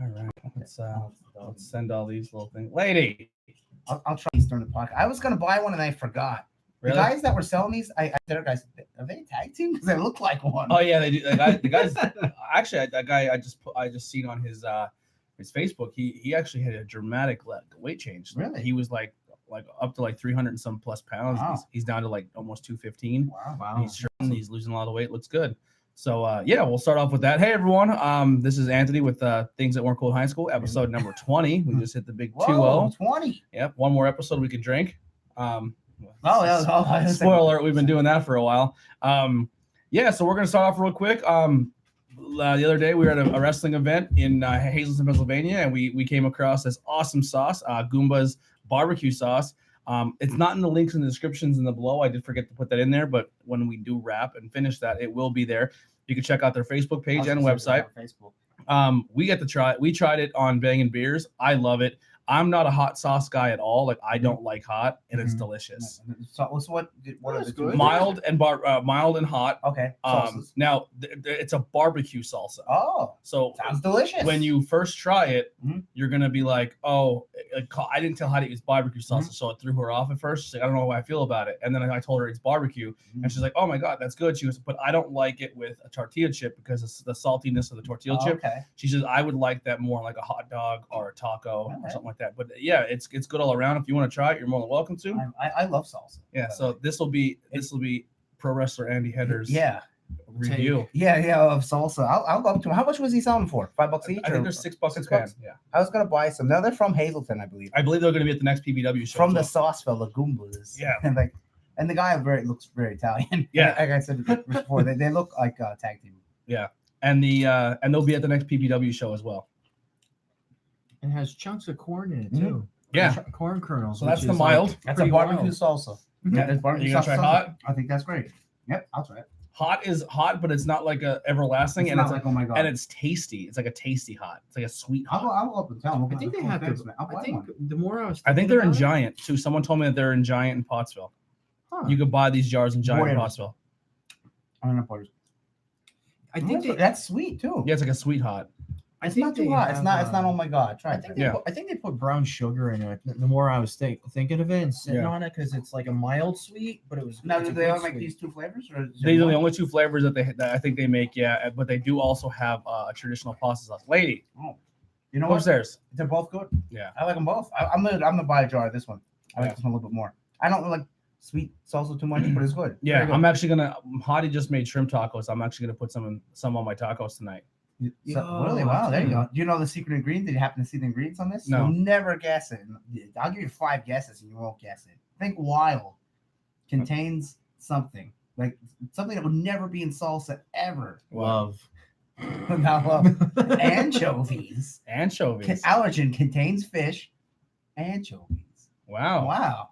All right, let's send all these little things, lady. I'll try these during the podcast. I was gonna buy one and I forgot. Really? The guys that were selling these, I said, guys, are they a tag team? Because they look like one. Oh yeah, they do. The guys. Actually, that guy I just seen on his Facebook. He actually had a dramatic weight change. Really? He was like up to like 300 and some plus pounds. Wow. He's down to like almost 215. Wow. He's losing a lot of weight. Looks good. So yeah, we'll start off with that. Hey everyone, this is Anthony with Things That Weren't Cool in High School, episode number 20. We just hit the big 2-0. 20. Yep, one more episode we can drink. Spoiler alert, we've been doing that for a while. Yeah, so we're gonna start off real quick. The other day we were at a wrestling event in Hazleton, Pennsylvania, and we came across this awesome sauce, Goomba's barbecue sauce. It's not in the links in the descriptions in the below. I did forget to put that in there, but when we do wrap and finish that, it will be there. You can check out their Facebook page and website. We get to try it. We tried it on Bangin' Beers. I love it. I'm not a hot sauce guy at all. Like I don't like hot, and it's delicious. So what are the two? Mild and hot. Okay. Now it's a barbecue salsa. Oh, so sounds delicious. When you first try it, you're gonna be like, "Oh, I didn't tell Heidi it's barbecue salsa," so it threw her off at first. She's like, "I don't know how I feel about it," and then I told her it's barbecue, and she's like, "Oh my god, that's good." She goes, "But I don't like it with a tortilla chip because it's the saltiness of the tortilla chip." Okay. She says, "I would like that more like a hot dog or a taco or something like that." But yeah, it's good all around. If you want to try it, you're more than welcome to. I love salsa. Yeah, so this will be pro wrestler Andy Hedder's review. Of salsa. I'll go up to him. How much was he selling for? $5 each? I think they're $6 a can. Yeah. I was gonna buy some. Now they're from Hazleton, I believe. I believe they're gonna be at the next PBW show. From the sauce fella, Goombas. Yeah. And the guy looks very Italian. Yeah. Like I said before, they look like a tag team. Yeah. And they'll be at the next PBW show as well. It has chunks of corn in it too. Yeah, corn kernels. So that's the mild. Like, that's a barbecue salsa. Yeah, it's barbecue. You gonna try hot? I think that's great. Yep, I'll try it. Hot is hot, but it's not like a everlasting, it's like, oh my god, and it's tasty. It's like a tasty hot. It's like a sweet hot. I'll go up and tell them. I think they have to. I think the more I think they're in Giant too. Someone told me that they're in Giant in Pottsville. Huh. You could buy these jars in Giant in Pottsville. I don't know. I think that's sweet too. Yeah, it's like a sweet hot. It's not too hot. It's not. Oh my god! Try it. I think they put brown sugar in it. The more I was thinking of it and sitting on it, because it's like a mild sweet, but it was. Now, do they only make these two flavors, or these are the only two flavors that I think they make? Yeah, but they do also have a traditional pasta sauce. Lady, you know what's theirs? They're both good. Yeah, I like them both. I'm gonna buy a jar of this one. I like this one a little bit more. I don't like sweet salsa too much, but it's good. Yeah, I'm actually gonna. Hottie just made shrimp tacos. I'm actually gonna put some on my tacos tonight. Really? Wow, there you go. Do you know the secret ingredient? Did you happen to see the ingredients on this? No. You'll never guess it. I'll give you 5 guesses and you won't guess it. Think wild. Contains something. Like something that would never be in salsa ever. Love. Not love. Anchovies. Allergen contains fish. Anchovies. Wow.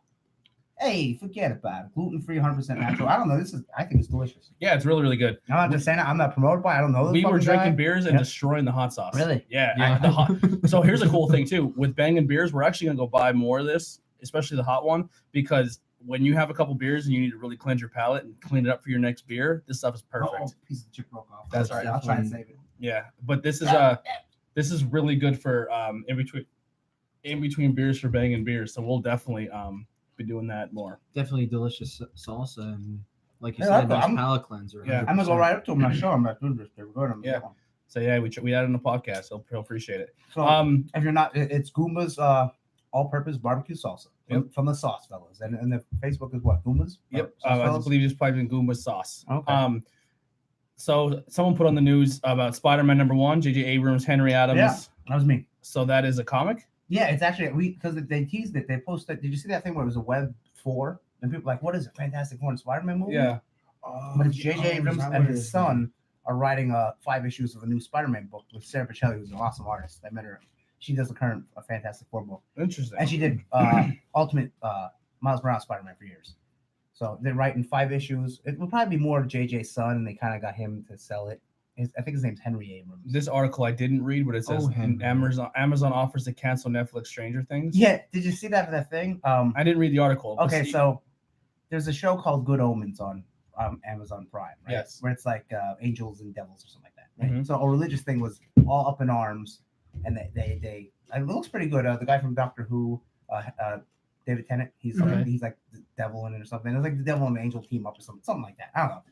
Hey, forget about it. Gluten-free, 100% natural. I don't know. I think it's delicious. Yeah, it's really, really good. I'm not just saying it. I'm not promoted by it. I don't know. We were drinking beers and destroying the hot sauce. Really? Yeah. So here's a cool thing, too. With Bangin' Beers, we're actually going to go buy more of this, especially the hot one, because when you have a couple beers and you need to really cleanse your palate and clean it up for your next beer, this stuff is perfect. Piece of chip broke off. That's right. I'll try and save it. Yeah, but this is really good for in between beers for Bangin' Beers. So we'll definitely be doing that more. Definitely delicious salsa, and like you said, nice palate cleanser. Yeah, I'm gonna go right up to him. I'm sure I'm not doing this. They're good. So yeah, we had it on the podcast. So he'll appreciate it. So if you're not, it's Goomba's all-purpose barbecue salsa from the Sauce Fellas, and the Facebook is what, Goomba's? Yep, I believe it's probably Goomba's sauce. Okay. So someone put on the news about Spider-Man #1, J.J. Abrams, Henry Adams. Yeah, that was me. So that is a comic. Yeah, it's actually because they teased it. They posted. Did you see that thing where it was a Web 4? And people were like, what is it? Fantastic Four and Spider-Man movie? Yeah. But it's J.J. Abrams and his son are writing 5 issues of a new Spider-Man book with Sarah Pichelli, who's an awesome artist. I met her. She does the current Fantastic Four book. Interesting. And she did Ultimate Miles Morales Spider-Man for years. So they're writing 5 issues. It will probably be more of JJ's son, and they kind of got him to sell it. I think his name's Henry Abrams. This article I didn't read, but it says Amazon offers to cancel Netflix Stranger Things. Yeah, did you see that thing? I didn't read the article. Okay, so there's a show called Good Omens on Amazon Prime, right? Yes. Where it's like angels and devils or something like that. Right? Mm-hmm. So a religious thing was all up in arms and they it looks pretty good. The guy from Doctor Who, David Tennant, he's like the devil in it or something. It's like the devil and the angel team up or something like that. I don't know.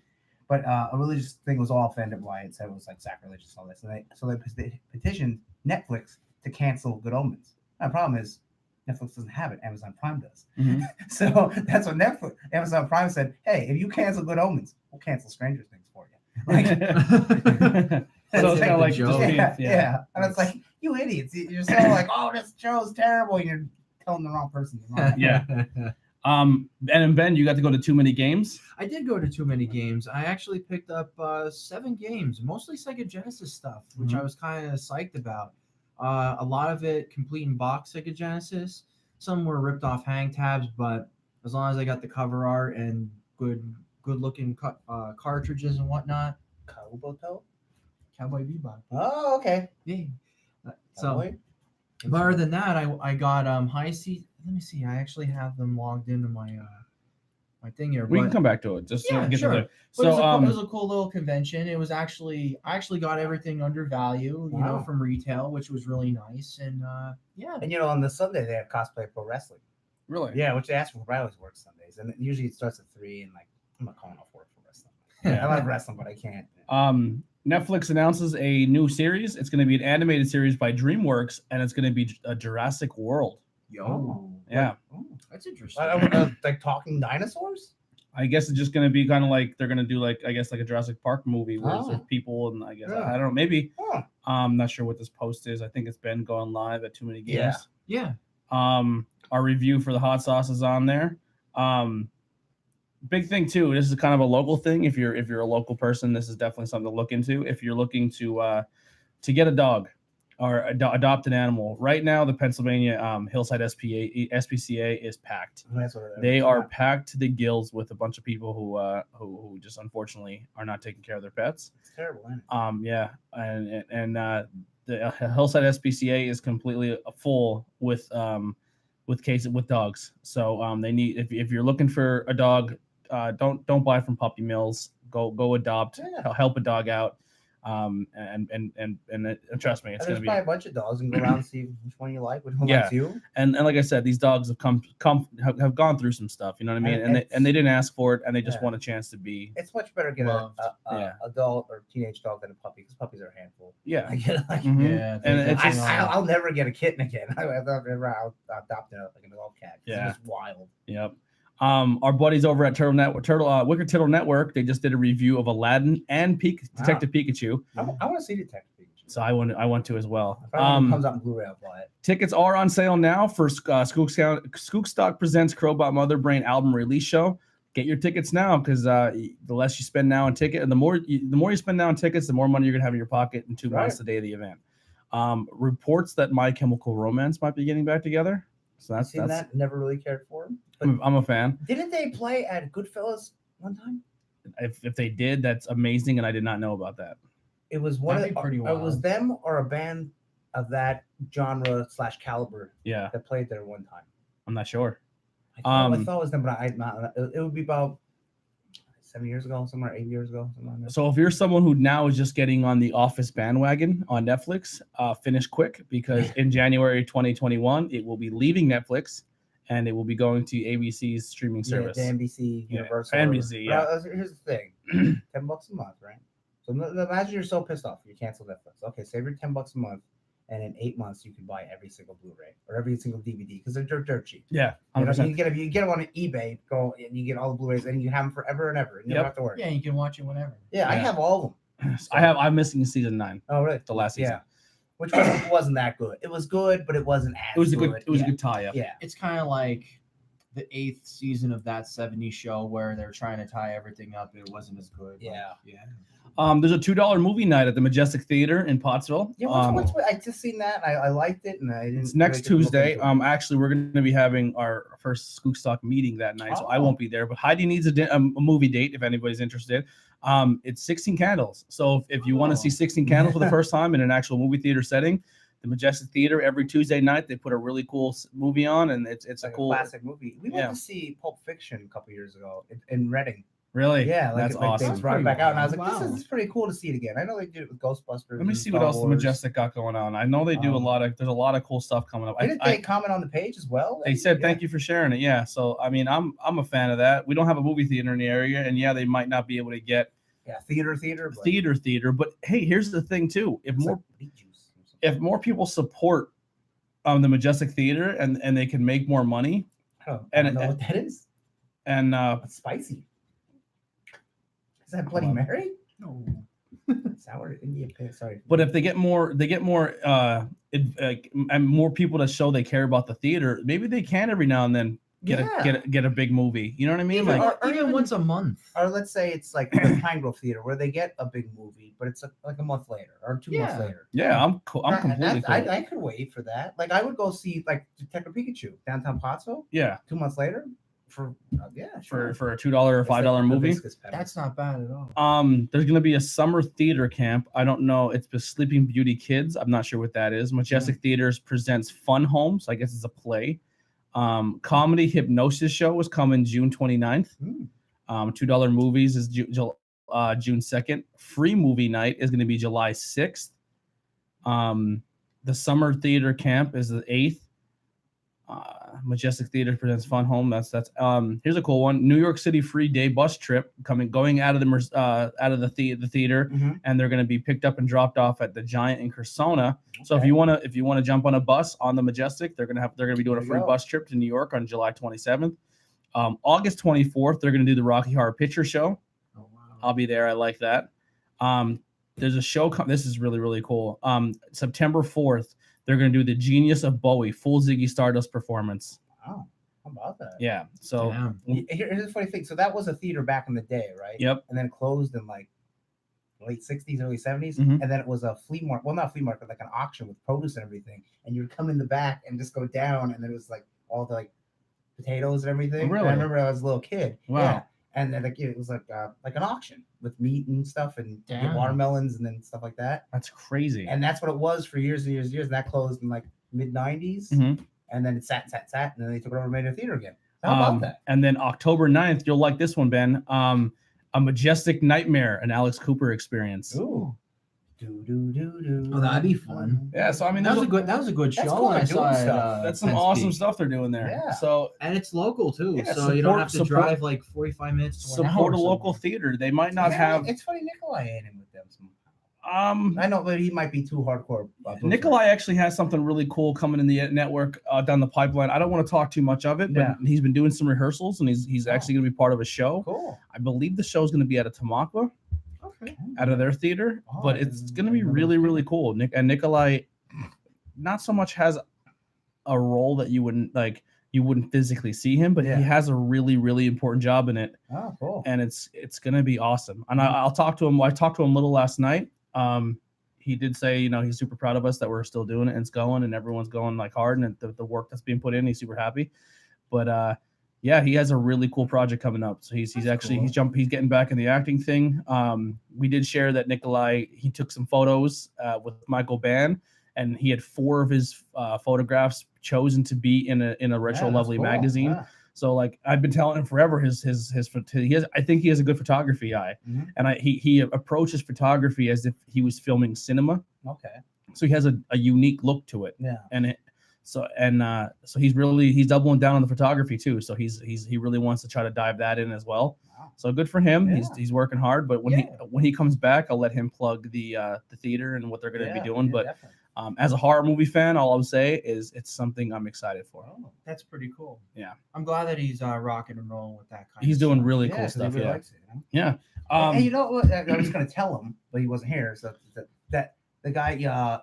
But a religious thing was all offended by it, said it was like sacrilegious and all this, and they petitioned Netflix to cancel Good Omens. Now, the problem is Netflix doesn't have it; Amazon Prime does. Mhm. So that's what Amazon Prime said. Hey, if you cancel Good Omens, we'll cancel Stranger Things for you. Like, So it's kind of like joke. yeah, and it's like you idiots. You're so like, oh, this show's terrible. And you're telling the wrong person. Yeah. And Ben, you got to go to too many games. I did go to too many games. I actually picked up 7 games, mostly Sega Genesis stuff, which I was kind of psyched about. A lot of it complete in box Sega Genesis. Some were ripped off hang tabs, but as long as I got the cover art and good looking cartridges and whatnot. Kabuto? Cowboy Bebop. Oh, okay. Yeah. So, Cowboy? but other than that, I got High Seas. Let me see. I actually have them logged into my my thing here. We can come back to it. Just Yeah, to get sure. to the. But it So was a cool little convention. It was I actually got everything under value, you know, Wow. from retail, which was really nice. And yeah, And on the Sunday they have cosplay pro wrestling. really, Yeah, which they ask for. I always work Sundays, and usually it starts at 3. And like, I'm not calling off work for wrestling. Yeah. I love wrestling, but I can't. Netflix announces a new series. It's going to be an animated series by DreamWorks, and it's going to be a Jurassic World. Oh, Yeah. that's interesting. Like talking dinosaurs. I guess it's just going to be kind of like they're going to do like a Jurassic Park movie where Oh. there's people, and I guess Yeah. I don't know, maybe Huh. I'm not sure what this post is. I think it's been going live at Too Many Games. Yeah. Yeah. Our review for the hot sauce is on there. Big thing too. This is kind of a local thing. If you're a local person, this is definitely something to look into. If you're looking to get a dog or adopt an animal, right now the Pennsylvania Hillside SPCA is packed. That's what They are packed to the gills with a bunch of people who just unfortunately are not taking care of their pets. It's terrible, isn't it? Yeah, and the Hillside SPCA is completely full with cases with dogs. So they need if you're looking for a dog, don't buy from puppy mills. Go adopt. Yeah. Help a dog out. And trust me, it's And gonna there's probably be. a bunch of dogs and go around and see which one you like, which one Yeah. likes you. And like I said, these dogs have gone through some stuff. You know what I mean? And they didn't ask for it, and they just Yeah. want a chance to be. It's much better to get Loved. a adult or teenage dog than a puppy because puppies are a handful. Yeah. I get like. Mhm. Yeah, And they it's definitely just- are. I'll never get a kitten again. I'll adopt like an adult cat. Yeah. It's just wild. Yep. Our buddies over at Wicked Turtle Network, they just did a review of Aladdin and Detective Pikachu. I want to see Detective Pikachu. So I want to as well. If when it comes out in Blu-ray, I'll buy it. Tickets are on sale now for Skookstock Presents Crowbot Mother Brain album release show. Get your tickets now because the less you spend now on ticket, and the more you spend now on tickets, the more money you're gonna have in your pocket in 2 months, the day of the event. Reports that My Chemical Romance might be getting back together. So that's Seen that? Never really cared for him. But I'm a fan. didn't they play at Goodfellas one time? If they did, that's amazing, and I did not know about that. It was one That'd of be pretty it was wild. them or a band of that genre / caliber Yeah, that played there one time. I'm not sure. I thought it was them, but it would be about 7 years ago, somewhere 8 years ago, something like that. So if you're someone who now is just getting on the Office bandwagon on Netflix, finish quick because in January 2021 it will be leaving Netflix and it will be going to ABC's streaming service. Yeah, to NBC, Yeah, Universal. NBC, yeah. Here's the thing: $10 a month, right? So imagine you're so pissed off you cancel Netflix. Okay, save your $10 a month, and in 8 months you can buy every single Blu-ray or every single DVD because they're dirt cheap. Yeah, You know, 100%. you get them on eBay, go and you get all the Blu-rays, and you have them forever and ever. And you Yep. don't have to worry. Yeah, you can watch it whenever. Yeah, I Yeah. have all of them. I'm missing season 9, Oh, really? the last season. Yeah. Which wasn't that good. It was good, but it wasn't as It was a good. good tie-up. Yeah. It's kind of like the 8th season of that 70s show where they're trying to tie everything up. It wasn't as good. Yeah. Yeah. There's a $2 movie night at the Majestic Theater in Pottsville. Yeah, I just seen that. I liked it, and I didn't. It's next really get to look Tuesday. into it. Actually, we're going to be having our first Skookstock meeting that night, so I Oh. won't be there. But Heidi needs a movie date if anybody's interested. It's 16 Candles. So if you want to see 16 Candles for the first time in an actual movie theater setting, the Majestic Theater every Tuesday night they put a really cool movie on, and it's like a cool classic movie. We went yeah. to see Pulp Fiction a couple years ago in Reading. Really? Yeah, like, that's like awesome. they brought it back out, and I was like, Wow. this is pretty cool to see it again. I know they did it with Ghostbusters. Let me and see what Star else the Wars. Majestic got going on. I know they do there's a lot of cool stuff coming up. Didn't they comment on the page as well? They said thank you for sharing it. Yeah, so I mean, I'm a fan of that. We don't have a movie theater in the area, and yeah, they might not be able to get theater, but theater. But hey, here's the thing too: if more people support the Majestic Theater and they can make more money, I don't know what that is. And it's spicy. Is that Bloody Mary? No. Sour Indian pig. Sorry. But if they get more and more people to show they care about the theater, maybe they can every now and then get a big movie. You know what I mean? Even once a month. Or let's say it's like the Pine Grove Theater where they get a big movie, but it's like a month later or 2 months later. Yeah, I'm completely cool. I could wait for that. Like I would go see like Detective Pikachu downtown Pottsville. Yeah. 2 months later for for a $2 or $5 movie. That's not bad at all. There's gonna be a summer theater camp. I don't know. It's the Sleeping Beauty Kids. I'm not sure what that is. Majestic Theaters presents Fun Homes. I guess it's a play. Comedy Hypnosis Show is coming June 29th. $2 movies is June 2nd. Free movie night is going to be July 6th. The summer theater camp is the 8th. Majestic Theater presents Fun Home. That's here's a cool one. New York City free day bus trip going out of the theater, and they're going to be picked up and dropped off at the Giant in Cursona. So if you want to jump on a bus on the Majestic, they're going to be doing a free bus trip to New York on July 27th. August 24th, they're going to do the Rocky Horror Picture Show. Oh, wow. I'll be there. I like that. There's a show. This is really, really cool. September 4th, they're going to do the Genius of Bowie full Ziggy Stardust performance. Wow. How about that? Yeah. So here's the funny thing. So that was a theater back in the day, right? Yep. And then it closed in like late 60s, early 70s. And then it was a flea market. Well, not a flea market, like an auction with produce and everything. And you would come in the back and just go down, and it was like all the like potatoes and everything. Really? And I remember I was a little kid. Wow. Yeah. And then like it was like an auction with meat and stuff and watermelons and then stuff like that. That's crazy. And that's what it was for years and years and years. And that closed in like mid 90s. And then it sat, and then they took it over and made a theater again. How about that? And then October 9th, you'll like this one, Ben. A Majestic Nightmare, an Alex Cooper experience. Ooh. Oh, that'd be fun. Yeah, so I mean, that was a good show. Cool. I saw it, that's some awesome stuff they're doing there. Yeah. So and it's local too, yeah, so you don't have to drive like 45 minutes to support a local theater. They might not have. It's funny, Nikolai ain't in with them. I know, but he might be too hardcore. Nikolai actually has something really cool coming in the network down the pipeline. I don't want to talk too much of it, but he's been doing some rehearsals, and he's actually going to be part of a show. Cool. I believe the show is going to be out of Tamaqua, out of their theater, but it's going to be really, really cool. Nikolai not so much has a role that you wouldn't physically see him, but he has a really, really important job in it. Oh, cool. And it's going to be awesome. And I'll talk to him. I talked to him a little last night. He did say, he's super proud of us that we're still doing it and it's going and everyone's going like hard and the work that's being put in, he's super happy. But he has a really cool project coming up. So he's getting back in the acting thing. We did share that Nikolai, he took some photos with Michael Ban, and he had 4 of his photographs chosen to be in a Retro Lovely magazine. Yeah. So like I've been telling him forever, I think he has a good photography eye, and he approaches photography as if he was filming cinema. Okay. So he has a unique look to it. Yeah. So he's doubling down on the photography too. So he really wants to try to dive that in as well. Wow. So good for him. Yeah. He's working hard. But when he comes back, I'll let him plug the theater and what they're going to be doing. But definitely. As a horror movie fan, all I'll say is it's something I'm excited for. Oh, that's pretty cool. Yeah, I'm glad that he's rocking and rolling with that kind. He's doing stuff. really cool stuff. Really yeah, likes it, yeah. And you know what? I was going to tell him, but he wasn't here. So that the guy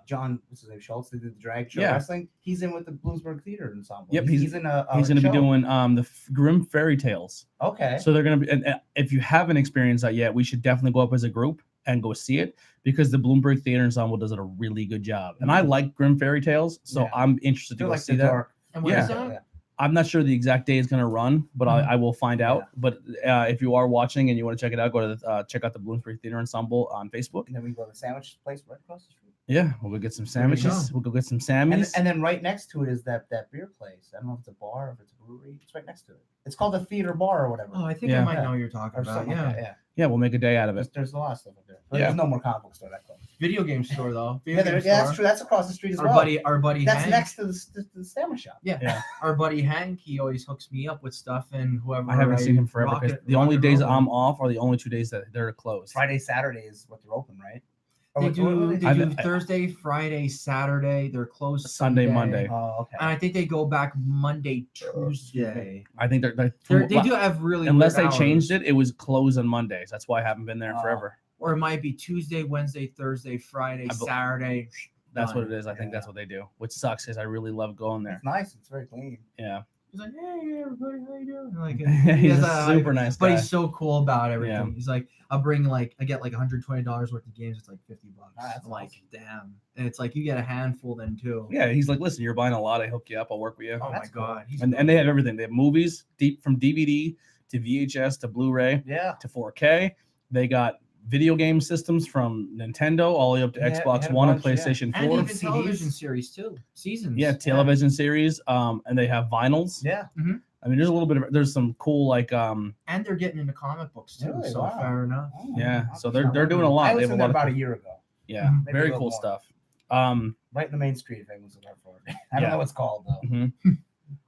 John, what's his name, Schultz, that did the drag show wrestling. He's in with the Bloomsburg Theater Ensemble. Yep, he's going to be doing the Grim Fairy Tales. Okay. So they're going to be, and if you haven't experienced that yet, we should definitely go up as a group and go see it, because the Bloomsburg Theater Ensemble does a really good job. And I like Grim Fairy Tales, so I'm interested to go see that. And when is that? I'm not sure the exact day it's going to run, but I will find out. But if you are watching and you want to check it out, go to check out the Bloomsbury Theater Ensemble on Facebook. And then we go to the sandwich place right across the street. Yeah, we'll go get some There you sandwiches. go. We'll go get some And, Sammys. and then right next to it is that beer place. I don't know if it's a bar or if it's a brewery. It's right next to it. It's called the Theater Bar or whatever. Oh, I think Yeah. I might know what you're talking Or about. something Yeah. like that. Yeah. Yeah, we'll make a day out of it. There's a lot of stuff up there. But Yeah. there's no more comic book store that close. Video game store though. Yeah, Video game that's store. true. That's across the street as Our well. buddy That's Hank. next to the sandwich shop. Yeah. Yeah. Our buddy Hank, he always hooks me up with stuff, and whoever I haven't seen him forever because the only days I'm off are the only 2 days that they're closed. Friday, Saturday is what they're open, right? Or They what- do, what they I've- do Thursday, Friday, Saturday. They're closed Sunday, Monday. Oh, okay. And I think they go back Monday, Tuesday. I think They do have really unless they weird changed hours. it was closed on Mondays. That's why I haven't been there in Oh. forever. Or it might be Tuesday, Wednesday, Thursday, Friday, Saturday. That's done. what it is. I think that's what they do, which sucks because I really love going there. It's nice. It's very clean. Yeah, He's like, hey everybody, how you doing? Like, he's has a super nice but guy. he's so cool about everything. Yeah. He's like, I get like $120 worth of games. It's like $50. That's I'm like, awesome. damn. And it's like you get a handful then too. Yeah, he's like, listen, you're buying a lot. I hook you up. I'll work with you. Oh my That's cool. god. He's And they have everything. They have movies, deep from DVD to VHS to Blu-ray Yeah. to 4K. They got video game systems from Nintendo all the way up to Yeah, they Xbox had a One and bunch, yeah. PlayStation and 4. even CDs. television series too. Seasons. Yeah, television series. And they have vinyls. Yeah. I mean, there's a little bit of there's some cool like And they're getting into comic books too. Really? So Wow. fair enough. Oh, yeah. I'll So check they're that doing a out. lot. I They have was a in lot there of about cool- a year ago. yeah, Maybe a very little cool more. stuff. Right in the main street, if anyone's looking for it. I don't Yeah. know what it's called though. Mhm.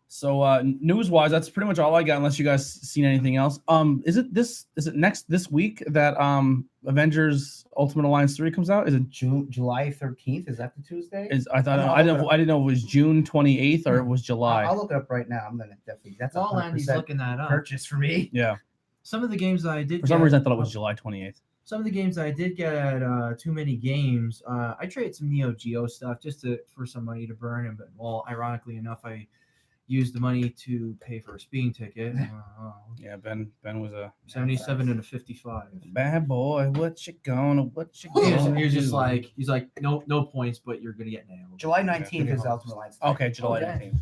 So news wise, that's pretty much all I got. Unless you guys seen anything else. Is it this week that Avengers Ultimate Alliance 3 comes out? Is it July 13th. Is that the Tuesday? I didn't know it was June 28th or it was July. I'll look it up right now. I'm gonna definitely. That's a While Andy's 100% looking that up, purchase for me. Yeah. some of the games that I did For some get- reason I thought it was July 28th. Some of the games I did get at Too Many Games, I traded some Neo Geo stuff just for some money to burn. And but well, ironically enough, I used the money to pay for a speeding ticket. Yeah, Ben was a 77 and a 55. bad boy. What you gonna He was just do? like, he's like, no points, but you're gonna get nailed. July 19th Okay. is Ultimate Alliance. Okay, July Okay. 19th.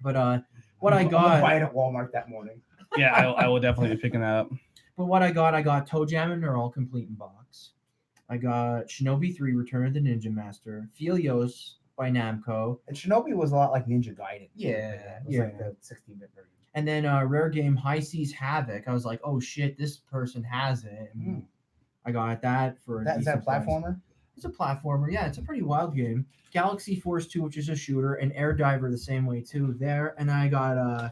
But what I I'm gonna buy got, it at Walmart that morning. Yeah, I will definitely be picking that up. I got Toe Jam and Earl complete in box. I got Shinobi 3 Return of the Ninja Master, Felios by Namco, And Shinobi was a lot like Ninja Gaiden. Yeah, It was yeah. like the 16-bit version. and then rare game High Seas Havoc. I was like, oh shit, this person has it. And I got that for Is that a decent price. platformer? It's a platformer. Yeah, it's a pretty wild game. Galaxy Force 2, which is a shooter, and Air Diver the same way too. There, and I got I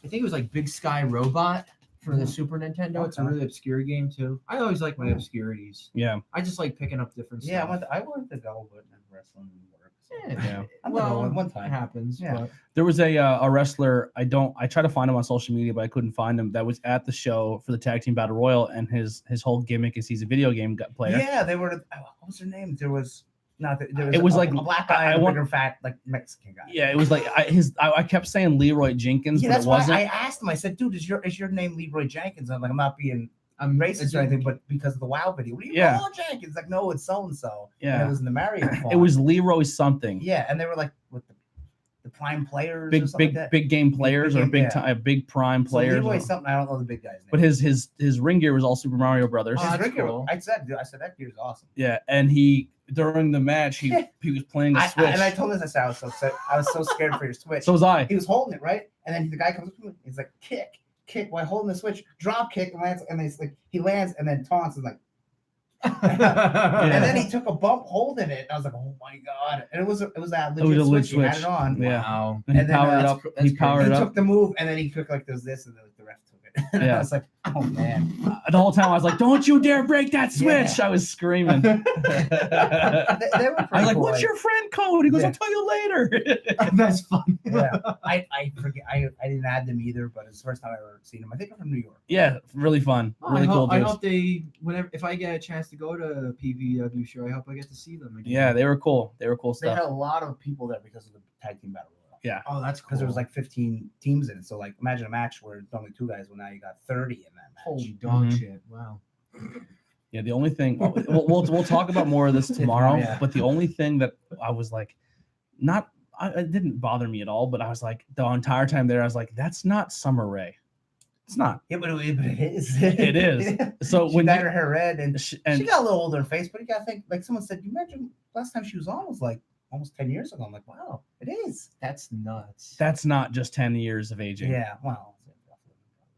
think it was like Big Sky Robot for the Super Nintendo. It's a Okay. really obscure game too. I always like my obscurities. Yeah. I just like picking up different Yeah, stuff. I wanted to go, but wrestling didn't work. So. Yeah. I'm gonna go one It time. happens. Yeah. But There was a wrestler. I tried to find him on social media, but I couldn't find him. That was at the show for the tag team battle royal, and his whole gimmick is he's a video game player. Yeah, they were. What was their name? There was It was like a black guy, I and a want- bigger fat like Mexican guy. Yeah, it was like I kept saying Leroy Jenkins, Yeah, but that's it why wasn't. I asked him. I said, "Dude, is your name Leroy Jenkins?" I'm like, I'm not being I'm racist or anything, but because of the WoW video, what do you Yeah. call Jenkins? Like, no, it's so and so. Yeah. it was in the Mario. It font. was Leroy something. Yeah, and they were like with the prime players, or Big something big like that. big game players or game, big yeah. time big prime So players. Leroy something. I don't know the big guy's name. But his ring gear was all Super Mario Brothers. Oh, His that's rig gear- cool. I said that gear's awesome. Yeah, and he during the match he was playing the Switch. And I told him this. I was so upset. I was so scared for your Switch. so was I. He was holding it right, and then the guy comes up to him. He's like, kick while holding the Switch, drop kick, and lands, and it's like he lands and then taunts and like, and then he took a bump holding it. I was like, oh my god! And it was that legit was a legit Switch. He had Switch. it on. Yeah. Wow. And he And then, powered it that's up. cr- He that's powered He it up. took the move, and then he took like there's this, and then the ref took it. And Yeah. I was like, oh man. The whole time I was like, "Don't you dare break that Switch!" Yeah. I was screaming. They were pretty I was like, cool. "What's your friend code?" He goes, Yeah. "I'll tell you later." That's fun. Yeah, I forget. I didn't add them either, but it's the first time I ever seen them. I think they're from New York. Yeah, really fun, really cool I dudes. hope they if I get a chance to go to PVW show, I hope I get to see them again. Yeah, they were cool. They were cool They had stuff. a lot of people there because of the tag team battle royal. Yeah. Oh, that's cool. Because there was like 15 teams in it. So like, imagine a match where it's only 2 guys. Well, now you got 30 in that match. holy dog Mhm. shit. Wow. Yeah, the only thing we'll talk about more of this tomorrow. Yeah. But the only thing that I was like, it didn't bother me at all. But I was like, the entire time there, I was like, that's not Summer Rae. It's not. Yeah, but it is. It is. So she when dyed you, her hair red, and she she got a little older in face. But you gotta think, like someone said, you imagine last time she was on was like almost 10 years ago. I'm like, wow, it is. That's nuts. that's not just 10 years of aging. Yeah, wow.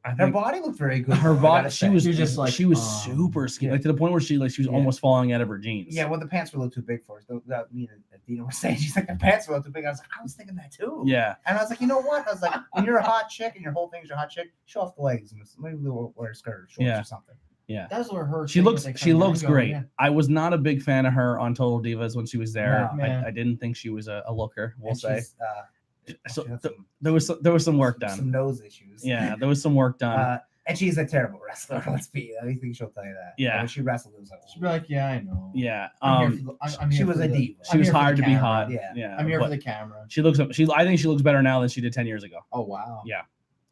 I Her think body looked very good. her though, I body. gotta She say. was You're just like, she was super skinny, yeah. like to the point where she was Yeah. almost falling out of her jeans. Yeah, well, the pants were a little too big for us. Me and Dina were saying, she's like, the pants were a little too big. I was like, I was thinking that too. Yeah. And I was like, you know what? I was like, when you're a hot chick and your whole thing's a hot chick, show off the legs and maybe we'll wear a skirt or shorts or something. Yeah. That's what her. She thing looks was, like, she some looks time ago, great. yeah. I was not a big fan of her on Total Divas when she was there. No. Yeah. I didn't think she was a looker, we'll And say. she's, So she had there was some work done. some nose issues. Yeah, there was some work done. And she's a terrible wrestler. Let's be. I think she'll tell you that. Yeah. When she wrestled, it was like, She'd be like, yeah, I know. Yeah. I'm here for the- I'm she here was for a the- diva. She I'm was here for the hired to be camera. hot. Yeah. Yeah. I'm here but for the camera. she looks. I think she looks better now than she did 10 years ago. Oh wow. Yeah.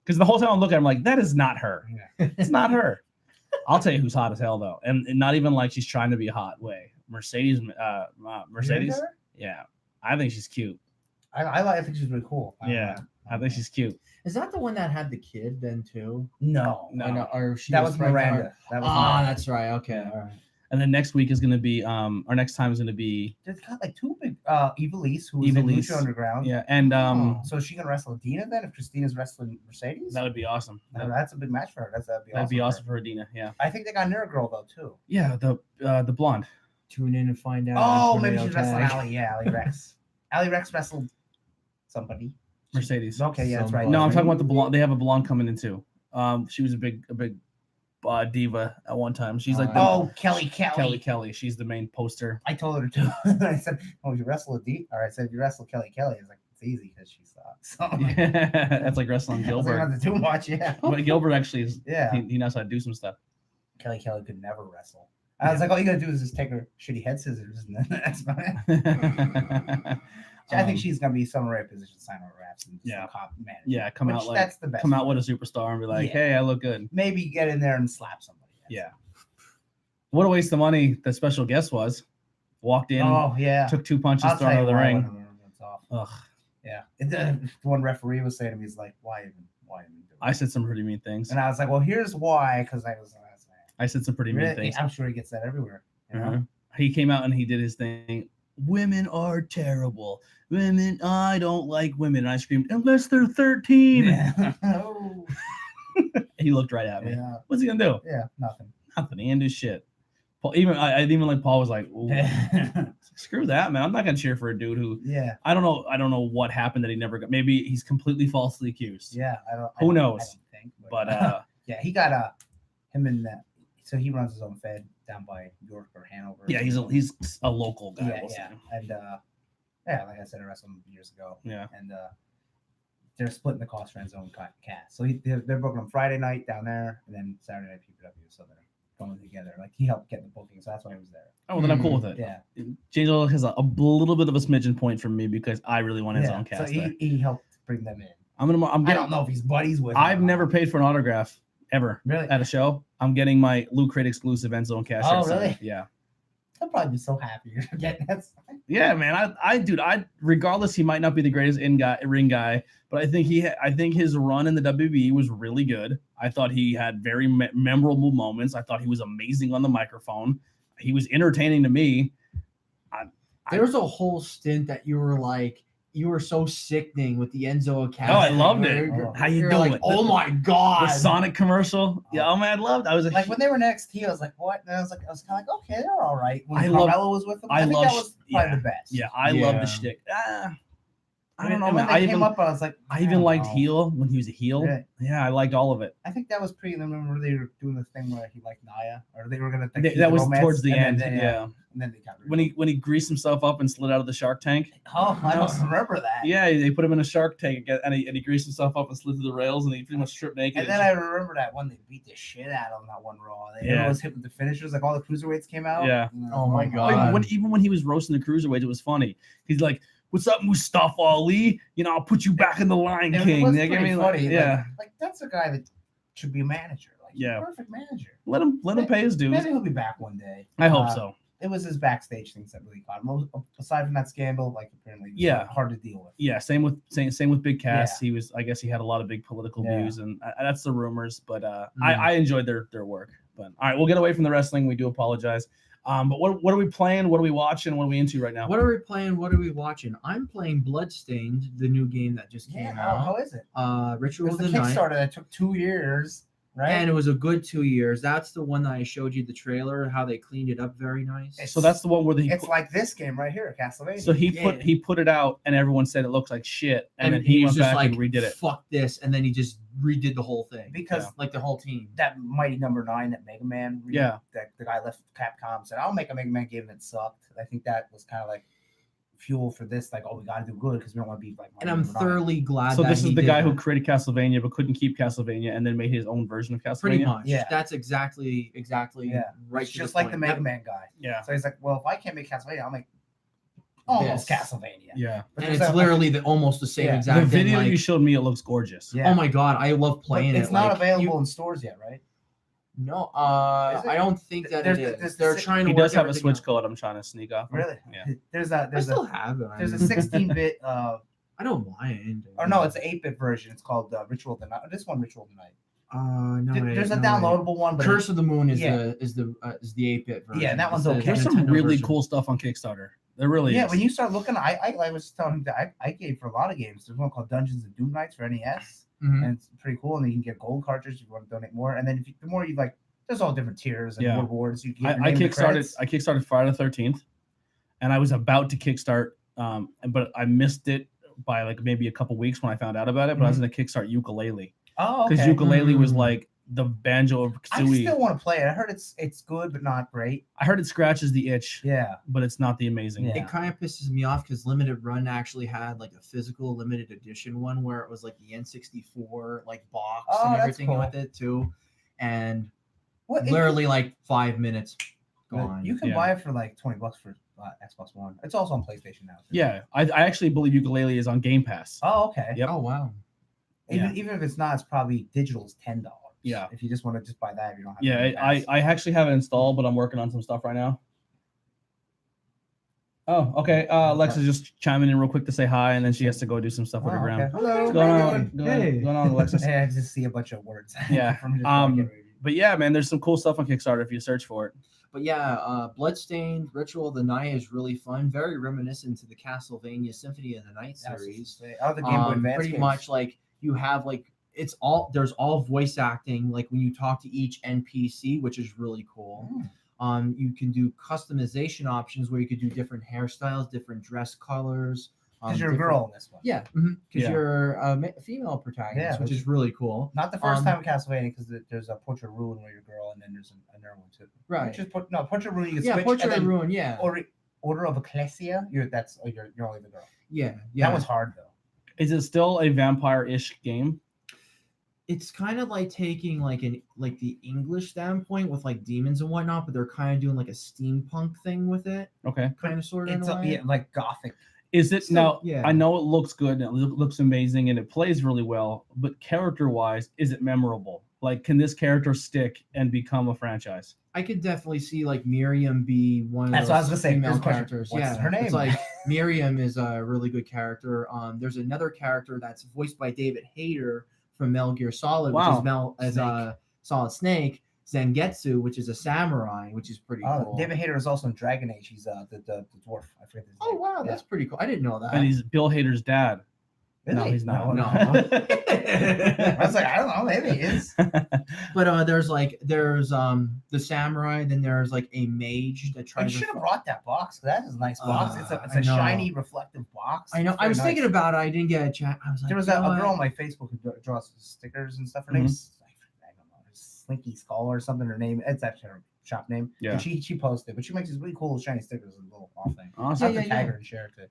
Because the whole time I'm looking, I'm like, that is not her. It's not her. I'll tell you who's hot as hell though, and not even like she's trying to be hot. Way Mercedes. Mercedes. Her? Yeah. I think she's cute. I think she's really cool. Yeah. I think she's cute. Is that the one that had the kid then too? No. No. I know, or she That was pregnant, Miranda. or- That was Ah, Miranda. that's right. Okay, all right. And then next week is gonna be our next time is gonna be They've got like two big Evilise, who was in Ivelisse. Lucha Underground. yeah, and So is she gonna wrestle Dina then? If Christina's wrestling Mercedes, that would be awesome. that's a big match for her. That'd be awesome for Adina. Yeah. I think they got Nerd Girl though too. Yeah, the blonde. Tune in and find out. Oh, on maybe Tornado she's wrestling Tag. Ali. Yeah, Ali Rex. Ali Rex wrestled somebody. Mercedes. Okay, yeah, that's right. Somebody. No, I'm talking about the blonde. They have a blonde coming in too. She was a big diva at one time. She's like the, Oh, Kelly. Kelly. She's the main poster. I told her to. I said, "Oh, you wrestle a D?" Or I said, "You wrestle Kelly." I was like, "It's easy because she sucks." So That's like wrestling I was like, Gilbert. not too much, yeah. But Gilbert actually is. Yeah. He knows how to do some stuff. Kelly could never wrestle. I was like, all you gotta do is just take her shitty head scissors, and then that's fine. I think she's gonna be some right position, sign her raps, and Yeah. cop manager. Yeah, come Which out like that's the best. come out with a superstar and be like, Yeah. hey, I look good. Maybe get in there and slap somebody. Yeah. What a waste of money the special guest was. Walked in, Oh yeah. took 2 punches, I'll thrown tell out you of the why ring. when it's off. Ugh. Yeah. And then one referee was saying to me, he's like, why even do I it? said some pretty mean things. And I was like, well, here's why, because I said some pretty mean really, things. I'm sure he gets that everywhere. You know? Uh-huh. He came out and he did his thing. Women are terrible. Women, I don't like women. And I screamed, unless they're 13. Yeah. Oh. He looked right at me. Yeah. What's he gonna do? Yeah. Nothing. Nothing. He didn't do shit. Paul, I even like Paul was like, ooh, screw that, man. I'm not gonna cheer for a dude who Yeah. I don't know what happened that he never got. Maybe he's completely falsely accused. Yeah. Who knows? I don't think, But yeah, he got him in that. So he runs his own Fed down by York or Hanover. yeah, he's a local guy. yeah, we'll say. yeah. And yeah, like I said, I wrestled him years ago. Yeah. And they're splitting the cost for his own cast. So they're booking him Friday night down there, and then Saturday night PPW. So they're going together. Like he helped get the booking, so that's why he was there. Oh, well, then I'm cool with it. Yeah. James Earl has a little bit of a smidgen point from me because I really want his own So cast. there. he helped bring them in. I'm I getting, don't know if he's buddies with. I've him. never paid for an autograph ever Really. at a show. I'm getting my Loot Crate exclusive End Zone cash. Oh, shirt signed. really? Yeah. I'll probably be so happy you're getting that. Yeah, man. I regardless, he might not be the greatest ring guy, but I think his run in the WBE was really good. I thought he had very memorable moments. I thought he was amazing on the microphone. He was entertaining to me. There was a whole stint that you were so sickening with the Enzo account. Oh, I loved it. You're- How you You're doing? like, oh my god. The Sonic commercial. Yeah, oh man, I loved. I was Like when they were next, I was like, what? And I was kind of like, okay, they're all right. When I love- Carmelo was with them, I I think love- that was probably yeah. the best. yeah, I love Yeah. the shtick. I And don't know, when man. they came up, I was like, I even don't liked know. heel when he was a heel. Yeah. Yeah, I liked all of it. I think that was pretty. I remember they were doing the thing where he liked Naya, or they were gonna. That was towards the end. Then, Yeah. And then they got rid When of he greased himself up and slid out of the Shark Tank. Oh, I don't remember that. Yeah, they put him in a Shark Tank and he greased himself up and slid through the rails and he pretty much stripped naked. And then I remember that one they beat the shit out of him that one Raw. Everyone was hit with the finishers, like all the cruiserweights came out. Yeah. And Oh my Oh, God. even when he was roasting the cruiserweights, it was funny. He's like, "What's up, Mustafa Ali? You know, I'll put you back in the line, It King." was Like, I pretty mean, funny. yeah. Like that's a guy that should be a manager. Like, he's Yeah. a perfect manager. Let him pay his dues. Maybe he'll be back one day. I hope so. it was his backstage things that really caught him. Aside from that scandal, like apparently, it was hard to deal with. Yeah, same with Big Cass. He was, I guess, he had a lot of big political views, and that's the rumors. But I enjoyed their work. But all right, we'll get away from the wrestling. We do apologize. But what are we playing? What are we watching? What are we into right now? What are we playing? What are we watching? I'm playing Bloodstained, the new game that just came out. How is it? Ritual of the Night. Kickstarter that took 2 years, right? And it was a good 2 years. That's the one that I showed you the trailer, how they cleaned it up very nice. So that's the one where it's like this game right here, Castlevania. So he put it out, and everyone said it looks like shit, and then he went just back like, and redid it. Fuck this, and then he just redid the whole thing because like the whole team. That Mighty Number 9, that Mega Man, that the guy left Capcom said, "I'll make a Mega Man game that sucked." I think that was kind of like fuel for this, like, oh, we got to do good because we don't want to be like. And I'm thoroughly glad. So this is the guy who created Castlevania but couldn't keep Castlevania and then made his own version of Castlevania. Pretty much. Yeah. That's exactly right. It's just like the Mega Man guy. Yeah. So he's like, well, if I can't make Castlevania, I'll make almost Castlevania. Yeah. But and it's literally almost the same exact thing. The video like, you showed me, it looks gorgeous. Yeah. Oh my god, I love playing it. It's not available in stores yet, right? No, I don't think that it is. They're trying to. He does have a Switch code. I'm trying to sneak off. Really? Yeah. I still have it. There's a 16-bit. I don't mind. Or no, it's an 8-bit version. It's called Ritual of the Night. This one, Ritual of the Night. No. There's a downloadable one, but Curse of the Moon is the 8-bit version. Yeah, that one's okay. There's some really cool stuff on Kickstarter. There really is. Yeah, when you start looking, I was telling him that I gave for a lot of games. There's one called Dungeons and Doom Nights for NES, and it's pretty cool. And then you can get gold cartridges if you want to donate more. And then the more you like. There's all different tiers and rewards. You can I kickstarted Friday the 13th, and I was about to kickstart, but I missed it by like maybe a couple weeks when I found out about it. But I was going to kickstart Ukulele. Oh, okay. Because Ukulele was like the Banjo of Kazooie. I still want to play it. I heard it's good, but not great. I heard it scratches the itch. Yeah, but it's not the amazing. It kind of pisses me off because Limited Run actually had like a physical limited edition one where it was like the N64 like box and everything with it too, and. Literally like 5 minutes gone. You can buy it for like $20 for Xbox One. It's also on PlayStation now. Too. Yeah, I actually believe Ukulele is on Game Pass. Oh, okay. Yep. Oh, wow. Even if it's not, it's probably digital is $10. Yeah. If you just want to just buy that, if you don't have. Yeah, I actually have it installed, but I'm working on some stuff right now. Oh, okay. Alexa's just chiming in real quick to say hi, and then she has to go do some stuff with her gram. Hello. What's going on, Alexis? Hey, I just see a bunch of words. Yeah. But yeah, man, there's some cool stuff on Kickstarter if you search for it. But yeah, Bloodstained, Ritual of the Night is really fun. Very reminiscent to the Castlevania Symphony of the Night series. Oh, the Game Boy Advance pretty games. much like you have like there's all voice acting like when you talk to each NPC, which is really cool. You can do customization options where you could do different hairstyles, different dress colors. Because you're a girl in this one. Yeah, because you're a female protagonist, which is really cool. Not the first time in Castlevania, because there's a Portrait of Ruin where you're a girl, and then there's another one too. Right. Portrait of Ruin you can switch. Portrait of Ruin, yeah. Order of Ecclesia, you're only the girl. Yeah. That was hard though. Is it still a vampire-ish game? It's kind of like taking like the English standpoint with like demons and whatnot, but they're kind of doing like a steampunk thing with it. Okay. Kind of sort of. It's like gothic. Is it now? Yeah. I know it looks good and it looks amazing and it plays really well, but character-wise, is it memorable? Like, can this character stick and become a franchise? I could definitely see like Miriam be one of those female characters. What's her name? It's like Miriam is a really good character. There's another character that's voiced by David Hayter from Metal Gear Solid, which is Solid Snake. Zangetsu, which is a samurai, which is pretty cool. David Hayter is also in Dragon Age. He's the dwarf. I forget his name. Oh wow, that's pretty cool. I didn't know that. And he's Bill Hader's dad. Really? No, he's not. No. I was like, I don't know, maybe he is. But there's the samurai, then there's like a mage that tries. You should have brought that box. That is a nice box. It's a shiny, reflective box. I know. I was thinking about it. I didn't get a chat. I was like, there was a girl on my Facebook who draws stickers and stuff. Her name's Slinky Skull or something. Her name, it's actually her shop name. Yeah. And she posted, but she makes these really cool shiny stickers and little off thing. Awesome. I have to tag her and share it too.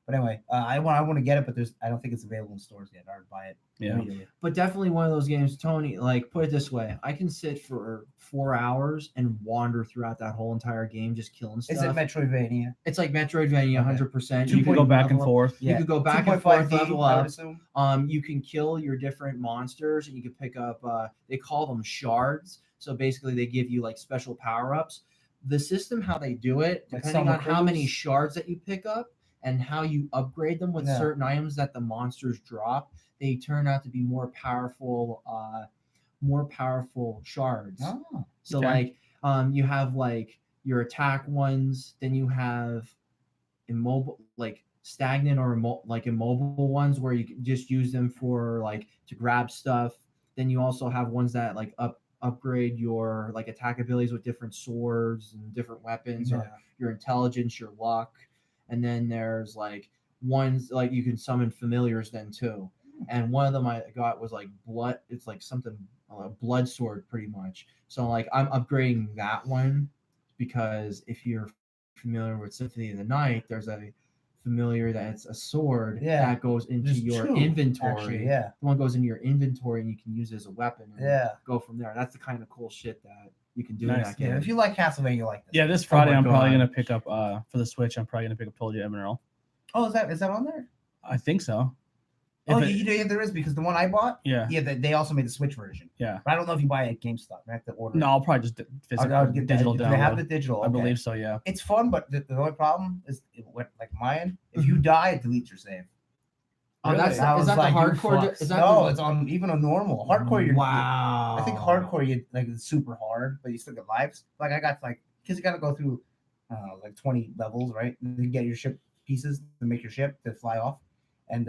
But anyway, I want to get it, but I don't think it's available in stores yet. I would buy it. Yeah. But definitely one of those games, Tony. Like, put it this way: I can sit for 4 hours and wander throughout that whole entire game, just killing stuff. Is it Metroidvania? It's like Metroidvania, 100%. You can go back and forth. You can go back and forth, level up. You can kill your different monsters, and you can pick up. They call them shards. So basically, they give you like special power ups. the system how they do it, Like depending Summer on how many Cruise? shards that you pick up and how you upgrade them with Yeah. certain items that the monsters drop, they turn out to be more powerful shards. Oh, So Okay. like you have like your attack ones, then you have immobile, like stagnant or immobile ones where you can just use them for like to grab stuff. Then you also have ones that like upgrade your like attack abilities with different swords and different weapons, or your intelligence, your luck. And then there's like ones like you can summon familiars then too. And one of them I got was like blood. It's like something blood sword pretty much. So like I'm upgrading that one because if you're familiar with Symphony of the Night, there's a familiar that's a sword that goes into There's your two, inventory. actually, yeah. The one goes into your inventory and you can use it as a weapon and Yeah. go from there. That's the kind of cool shit that you can do in Nice. that game. Yeah, if you like Castlevania, you like this. Yeah, this Friday my I'm probably God. gonna pick up for the Switch. I'm probably gonna pick up Told You Emerald. Oh, is that on there? I think so. Oh, If it- yeah, there is, because the one I bought, yeah. they also made the Switch version. Yeah. But I don't know if you buy it at GameStop. I have to order. No, I'll probably just I'll get digital that. download. They have the digital. I Okay. believe so. Yeah. It's fun, but the only problem is it went like mine. If you die, it deletes your save. Oh, Really? that's I is was that like, the you're hardcore? fucked. Is that no, the, it's on even on normal. Hardcore, you're wow. I think hardcore, you like it's super hard, but you still get lives. Like I got like because you got to go through like 20 levels, right? And you get your ship pieces to make your ship to fly off, and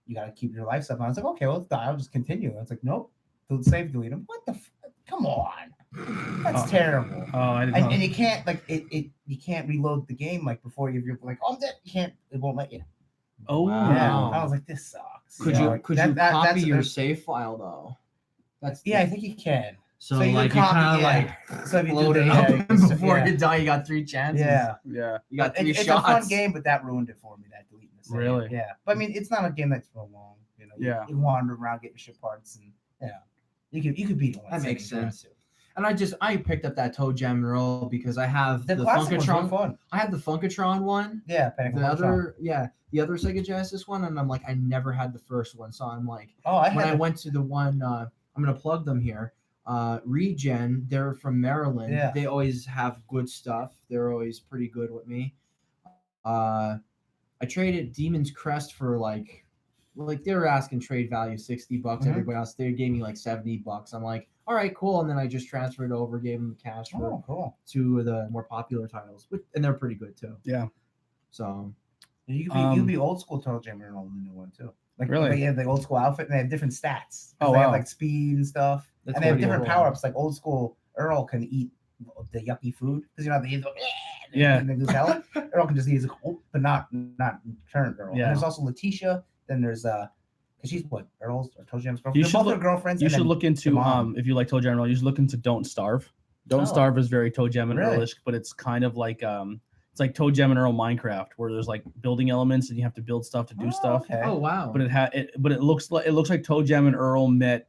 you got to keep your life up. And I was like, okay, well, let's die. I'll just continue. I was like, nope, save, delete them. What the? Come on, that's terrible. Oh, I didn't know. And you can't like it. You can't reload the game like before you're like, oh, I'm dead. You can't. It won't let you. Oh, Yeah, Wow. I was like, this sucks. Could know, you like, copy that's- your save file though? That's Yeah, I think you can. so, so you like can you copy, kind of yeah. like So if you do load the- it yeah, up you can- before yeah. you die. You got 3 chances. Yeah. yeah. You got 3 It's shots. a fun game, but that ruined it for me. That deleting the save. Really? Yeah, but I mean, it's not a game that's so long. You know, Yeah. you wander around getting ship parts, and you could beat it. That makes sense. And I picked up that Toe Gem roll because I have The the classic one's Funkatron. really fun. I had the Funkatron one. Yeah, Panic The Funkatron. the other Sega Genesis one, and I'm like, I never had the first one, so I'm like, Oh, I when I had. went to the one, I'm gonna plug them here. Regen, they're from Maryland. Yeah. They always have good stuff. They're always pretty good with me. I traded Demon's Crest for like they were asking trade value $60. Mhm. Everybody else they gave me like $70. I'm like, all right, cool. And then I just transferred over, gave them the cash for Oh, cool. 2 of the more popular titles, and they're pretty good too. Yeah. So You could be old school Turtle Jam and all the new one too. Like Really? they have the old school outfit and they have different stats. Oh, They have wow. like speed and stuff. That's And they have pretty different cool. power ups. Like old school Earl can eat the yucky food because you know they go Yeah. and they lose health. Earl can just eat his but not turn Earl. Yeah. And there's also Letitia. Then there's because she's what Earl's or Toe Jam's girlfriend. You They're should both look- their girlfriends. You and should then look the into mom. if you like Toe General, you should look into Don't Starve. Don't Oh. Starve is very Toe Gem and Really? Earlish, but it's kind of like it's like Toe Gem and Earl Minecraft, where there's like building elements and you have to build stuff to do stuff. Okay. oh wow. But it looks like Toe Gem and Earl met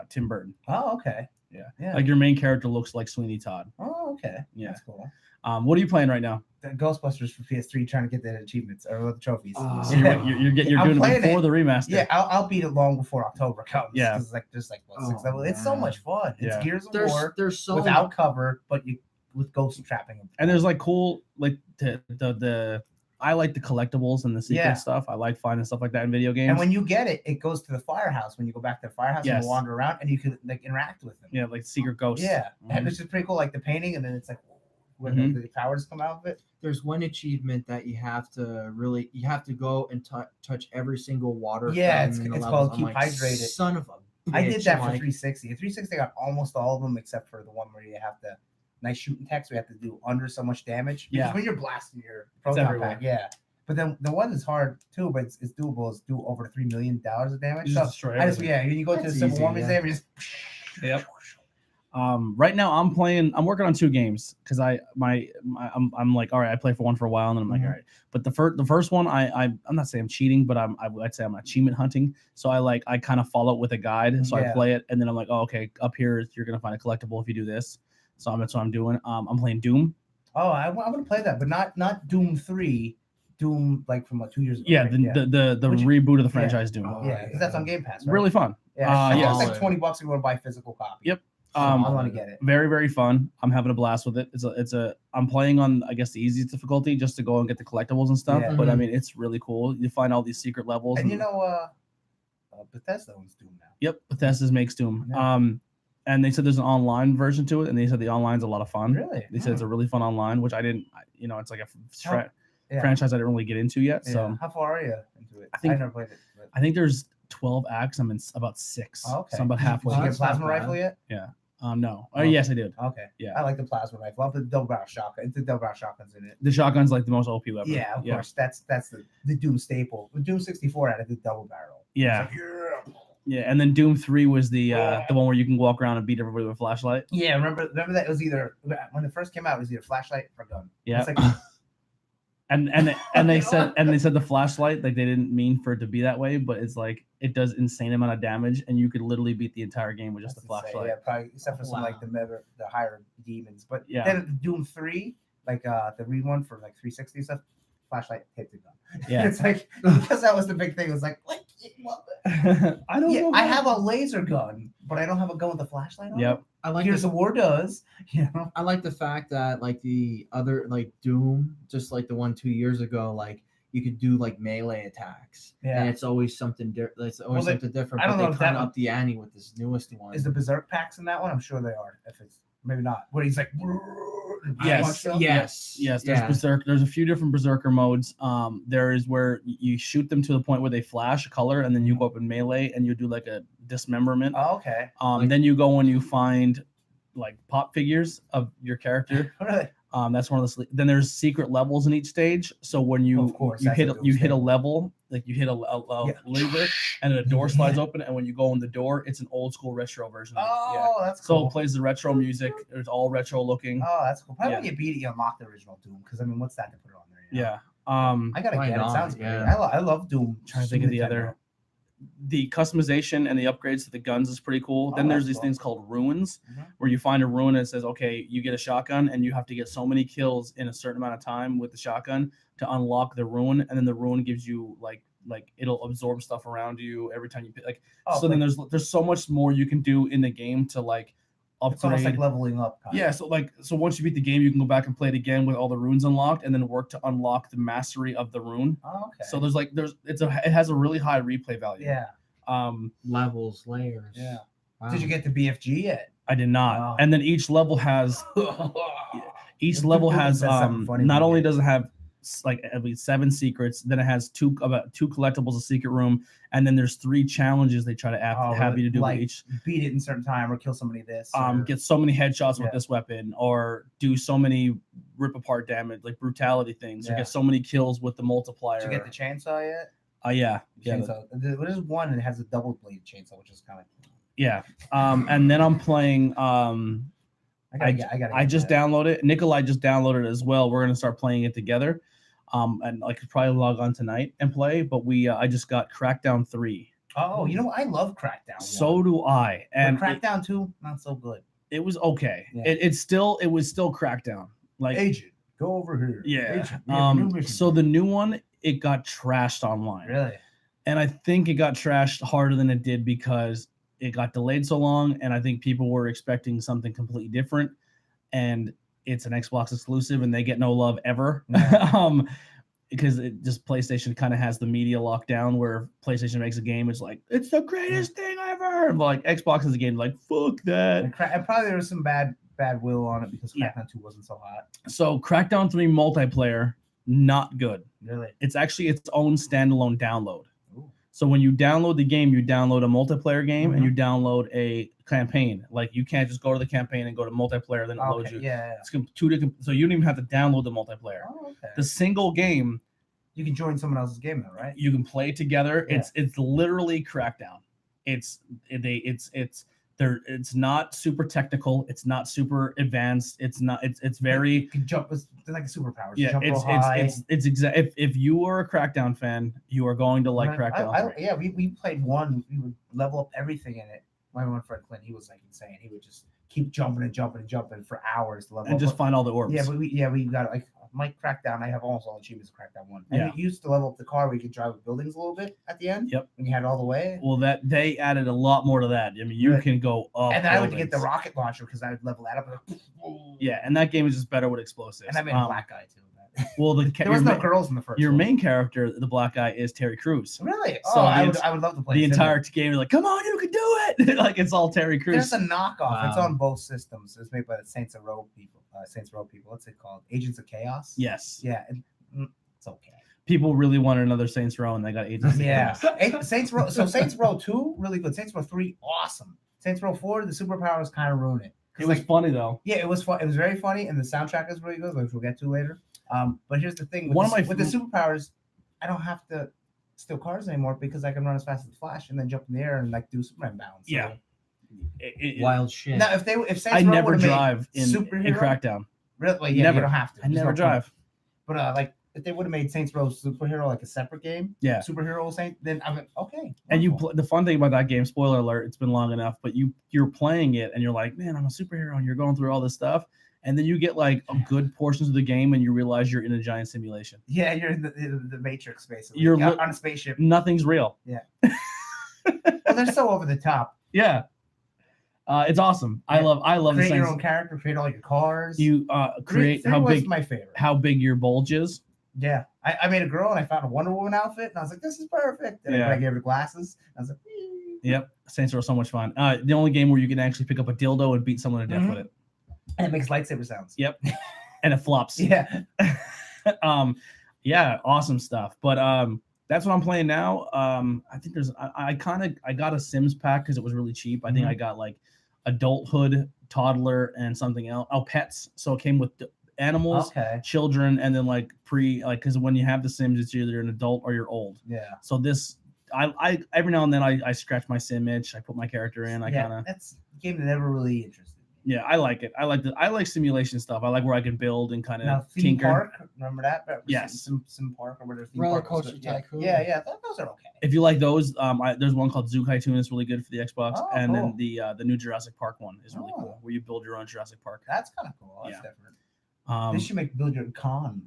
Tim Burton. Oh, okay. Yeah. Yeah. Like your main character looks like Sweeney Todd. Oh, okay. Yeah. That's cool. What are you playing right now? The Ghostbusters for PS3, trying to get the achievements or the trophies. Oh. So you're I'm doing it playing before it. the remaster. Yeah, I'll beat it long before October comes. Yeah. 'Cause there's like what, 6 Oh, levels. It's so man. much fun. It's Yeah. Gears of War There's so without cover, but you with ghost trapping them. And there's like cool like the I like the collectibles and the secret Yeah. stuff. I like finding stuff like that in video games. And when you get it, it goes to the firehouse. When you go back to the firehouse and Yes. you wander around, and you can like interact with them. yeah, like secret ghosts. Yeah, Mhm. and it's just pretty cool. Like the painting, and then it's like when Mhm. the powers come out of it. there's one achievement that you have to go and touch every single water. Yeah, fountain in the it's levels. called I'm Keep like, Hydrated. Son of a I did bitch. that I'm for like, 360. 360 got almost all of them except for the one where you have to nice shooting text. We have to do under so much damage. Because Yeah. when you're blasting your It's proton everywhere. pack, yeah. But then the one is hard too, but it's doable. It's do over $3 million of damage. You So just destroy I just everything. when you go to the That's Civil easy, War yeah. Museum, you just Yep. Right now I'm working on 2 games because I'm like, all right, I play for one for a while and then I'm like, Mhm. all right. But the first one I'm not saying I'm cheating, but I'd say I'm achievement hunting. So I kind of follow it with a guide. So I Yeah. play it and then I'm like, oh, okay, up here you're gonna find a collectible if you do this. So that's what I'm doing. I'm playing Doom. Oh, I want to play that, but not Doom 3, Doom like from 2 years ago. Yeah, right? the Which- reboot of the yeah. franchise Doom. Oh, yeah, because that's on Game Pass. Right? Really fun. Yeah, I think yeah. it's like $20 if you want to buy a physical copy. Yep. I want to get it. Very, very fun. I'm having a blast with it. I'm playing on, I guess, the easiest difficulty just to go and get the collectibles and stuff. Yeah. But I mean, it's really cool. You find all these secret levels. And Bethesda owns Doom now. Yep, Bethesda makes Doom. Yeah. And they said there's an online version to it, and they said the online's a lot of fun. Really? They said it's a really fun online, which I didn't. It's like a Yeah. franchise I didn't really get into yet. Yeah. So How far are you into it? I never played it. But... I think there's 12 acts. I'm in about 6. Oh, okay. So I'm about halfway. Did you get a That's not plasma bad. rifle yet? No. Oh, yes, I did. Okay. Yeah. I like the plasma rifle. I'll put the double barrel shotgun. The double barrel shotguns in it. The shotgun's like the most OP weapon. Yeah, of course. That's the Doom staple. With Doom 64 added the double barrel. Yeah. It's like, yeah. Yeah, and then Doom 3 was the one where you can walk around and beat everybody with a flashlight. Yeah, remember that it was either when it first came out, it was either flashlight or gun. Yeah. It's like, and they said the flashlight, like they didn't mean for it to be that way, but it's like it does insane amount of damage, and you could literally beat the entire game with just the flashlight. Yeah, probably except for some Wow. like the higher demons. But Yeah. then Doom 3, like the Reed one for like 360 stuff, flashlight hit the gun. Yeah. It's like because that was the big thing. It was like, what? I don't know. I have a laser gun, but I don't have a gun with a flashlight on. Yep. I like Gears the, of War does. You know. I like the fact that like the other like Doom, just like the one 2 years ago, like you could do like melee attacks. Yeah. And it's always something different. It's always Well, something different. I don't but know they if that kind of one- up the ante with this newest one. Is the Berserk packs in that one? I'm sure they are. If it's maybe not, where he's like, Yes. Yes, there's Berserk. There's a few different Berserker modes. There is where you shoot them to the point where they flash color, and then you go up in melee and you do like a dismemberment. Oh, okay. Then you go and you find like pop figures of your character. Really? That's one of the. Then there's secret levels in each stage. So when Of you course, you that's hit a Doom you hit a staple. level, like you hit a Yeah. lever, and then a door slides open, and when you go in the door, it's an old school retro version. Of it. Yeah. Oh, that's So cool. it plays the retro music. It's all retro looking. Oh, that's cool. Probably Yeah. when you beat it, you unlock the original Doom. Because I mean, what's that to put it on there? You know? Yeah. I gotta Why get it. not? Sounds great. Yeah. I love Doom. Trying to think of the Nintendo. other. The customization and the upgrades to the guns is pretty cool. Then there's that's these cool. things called ruins, Mhm. where you find a ruin and it says, okay, you get a shotgun and you have to get so many kills in a certain amount of time with the shotgun to unlock the ruin, and then the ruin gives you like it'll absorb stuff around you every time you pick. Like Oh, so, then there's so much more you can do in the game to like it's almost upgrade. like leveling up. Kind Yeah, so once you beat the game, you can go back and play it again with all the runes unlocked, and then work to unlock the mastery of the rune. Oh, okay. So it has a really high replay value. yeah. levels, layers. Yeah. Wow. Did you get the BFG yet? I did not. Wow. And then each level has It's something funny not when only you- does it have like at least 7 secrets, then it has about 2 collectibles, a secret room, and then there's 3 challenges they try to have you to do like with each. beat it in certain time or kill somebody this? Or... Get so many headshots with Yeah. this weapon, or do so many rip apart damage, like brutality things, or Yeah. get so many kills with the multiplier. Did you get the chainsaw yet? Yeah. Chainsaw. There's one and it has a double blade chainsaw, which is kind of. Yeah. And then I'm playing. I gotta. I just downloaded it. Nikolai just downloaded it as well. We're gonna start playing it together. And I could probably log on tonight and play. But I just got Crackdown 3. Oh, you know, I love Crackdown. So do I. And But Crackdown 2, not so good. it was okay. Yeah. It was still Crackdown. Like Agent, go over here. yeah. Agent, we have a new mission. So the new one, it got trashed online. Really? And I think it got trashed harder than it did because it got delayed so long, and I think people were expecting something completely different. And it's an Xbox exclusive, and they get no love ever. Yeah. Because it just PlayStation kind of has the media lockdown where PlayStation makes a game, it's like it's the greatest thing ever. But like Xbox is a game like fuck that. And probably there was some bad will on it because Yeah. Crackdown 2 wasn't so hot. So Crackdown 3 multiplayer, not good. Really? It's actually its own standalone download. Ooh. So when you download the game, you download a multiplayer game and Mhm. you download a campaign. Like you can't just go to the campaign and go to multiplayer, then it loads Okay, you. yeah. It's two different, so you don't even have to download the multiplayer. Oh, okay. The single game You can join someone else's game though, right? you can play together. Yeah. It's literally Crackdown. It's not super technical. It's not super advanced. It's very You can jump. It's like a superpower. yeah. Jump real high. It's exact. If you are a Crackdown fan, you are going to like Crackdown. 3. Yeah, we played one. We would level up everything in it. My one friend Clint, he was like insane. He would just keep jumping and jumping and jumping for hours to level And up. just find all the orbs. Yeah, but we got like my Crackdown, I have almost all achievements of Crackdown 1. And Yeah. you used to level up the car where you could drive with buildings a little bit at the end. Yep. When you had it all the way. Well, that they added a lot more to that. I mean, you Right. can go up. And then I would get the buildings. rocket launcher because I would level that up. Yeah, and that game is just better with explosives. And I made a black guy too. Well, There was no girls in the first your one. main character, the black guy, is Terry Crews. Really? So I would love to play The it. entire game, you're like, come on, you can do it. Like it's all Terry Crews. There's a knockoff. It's Wow. on both systems. It's made by the Saints Row people. What's it called? Agents of Chaos. Yes. Yeah. It's okay. People really wanted another Saints Row, and they got Agents of Yeah. Chaos. Saints Row. So Saints Row 2, really good. Saints Row 3, awesome. Saints Row 4, the superpowers kind of ruin it. It was funny though. Yeah, it was fun. It was very funny, and the soundtrack is really good, which we'll get to later. But here's the thing: with the superpowers, I don't have to steal cars anymore because I can run as fast as the Flash and then jump in the air and like do Superman bounds. Yeah. Wild shit. Now, if Saints I Row never would've made drive in Crackdown. Really? Well, yeah, Never. you don't have to. I There's never no drive. point. But like, if they would have made Saints Row superhero like a separate game, Yeah. superhero Saint, then I'm like, okay. And wonderful. the fun thing about that game, spoiler alert, it's been long enough, but you're playing it and you're like, man, I'm a superhero, and you're going through all this stuff, and then you get like a good portions of the game and you realize you're in a giant simulation. Yeah, you're in the Matrix basically. You're on a spaceship. Nothing's real. Well, they're so over the top. Yeah. It's awesome. Yeah. I love Create the your sense own character, create all your cars. you create Three how was big my favorite. how big your bulge is. Yeah, I made a girl and I found a Wonder Woman outfit and I was like, this is perfect. And Yeah. I gave her glasses. I was like, Yep. Saints Row so much fun. The only game where you can actually pick up a dildo and beat someone to death with it. and it makes lightsaber sounds. Yep. And it flops. Yeah. Yeah, awesome stuff. But that's what I'm playing now. I think I got a Sims pack because it was really cheap. I think I got like adulthood, toddler, and something else. Oh, pets. So it came with animals, children, and then like because when you have the Sims, it's either an adult or you're old. Yeah. So this I every now and then I scratch my Sim itch. I put my character in. That's a game that never really interested me. Yeah, I like it. I like simulation stuff. I like where I can build and kind Now, of Theme tinker. Park, remember that? Yes. Sim Park or whatever. Theme Roller Park was Coaster good. Yeah. Tycoon. Yeah, those are okay. If you like those, there's one called Zoo Tycoon that's really good for the Xbox, Oh, and cool. then the new Jurassic Park one is really Oh. cool, where you build your own Jurassic Park. That's kind of cool. That's Yeah. different. They should build your con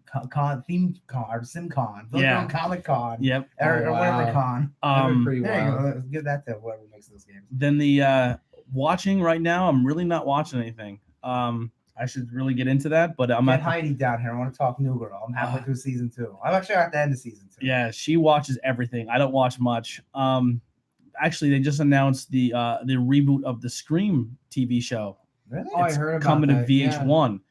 theme con or sim con. Build your Yeah. own Comic Con. Yep. Or whatever wow. con. That'd be pretty There you wild. go. Let's give that to whoever makes those games. Then the watching right now, I'm really not watching anything. I should really get into that, but I'm Get at Heidi down here. I want to talk New Girl. I'm halfway through season 2. I'm actually at the end of season 2. yeah, she watches everything. I don't watch much. Actually, they just announced the reboot of the Scream TV show. Really? Oh, I heard about coming to that, yeah. VH1.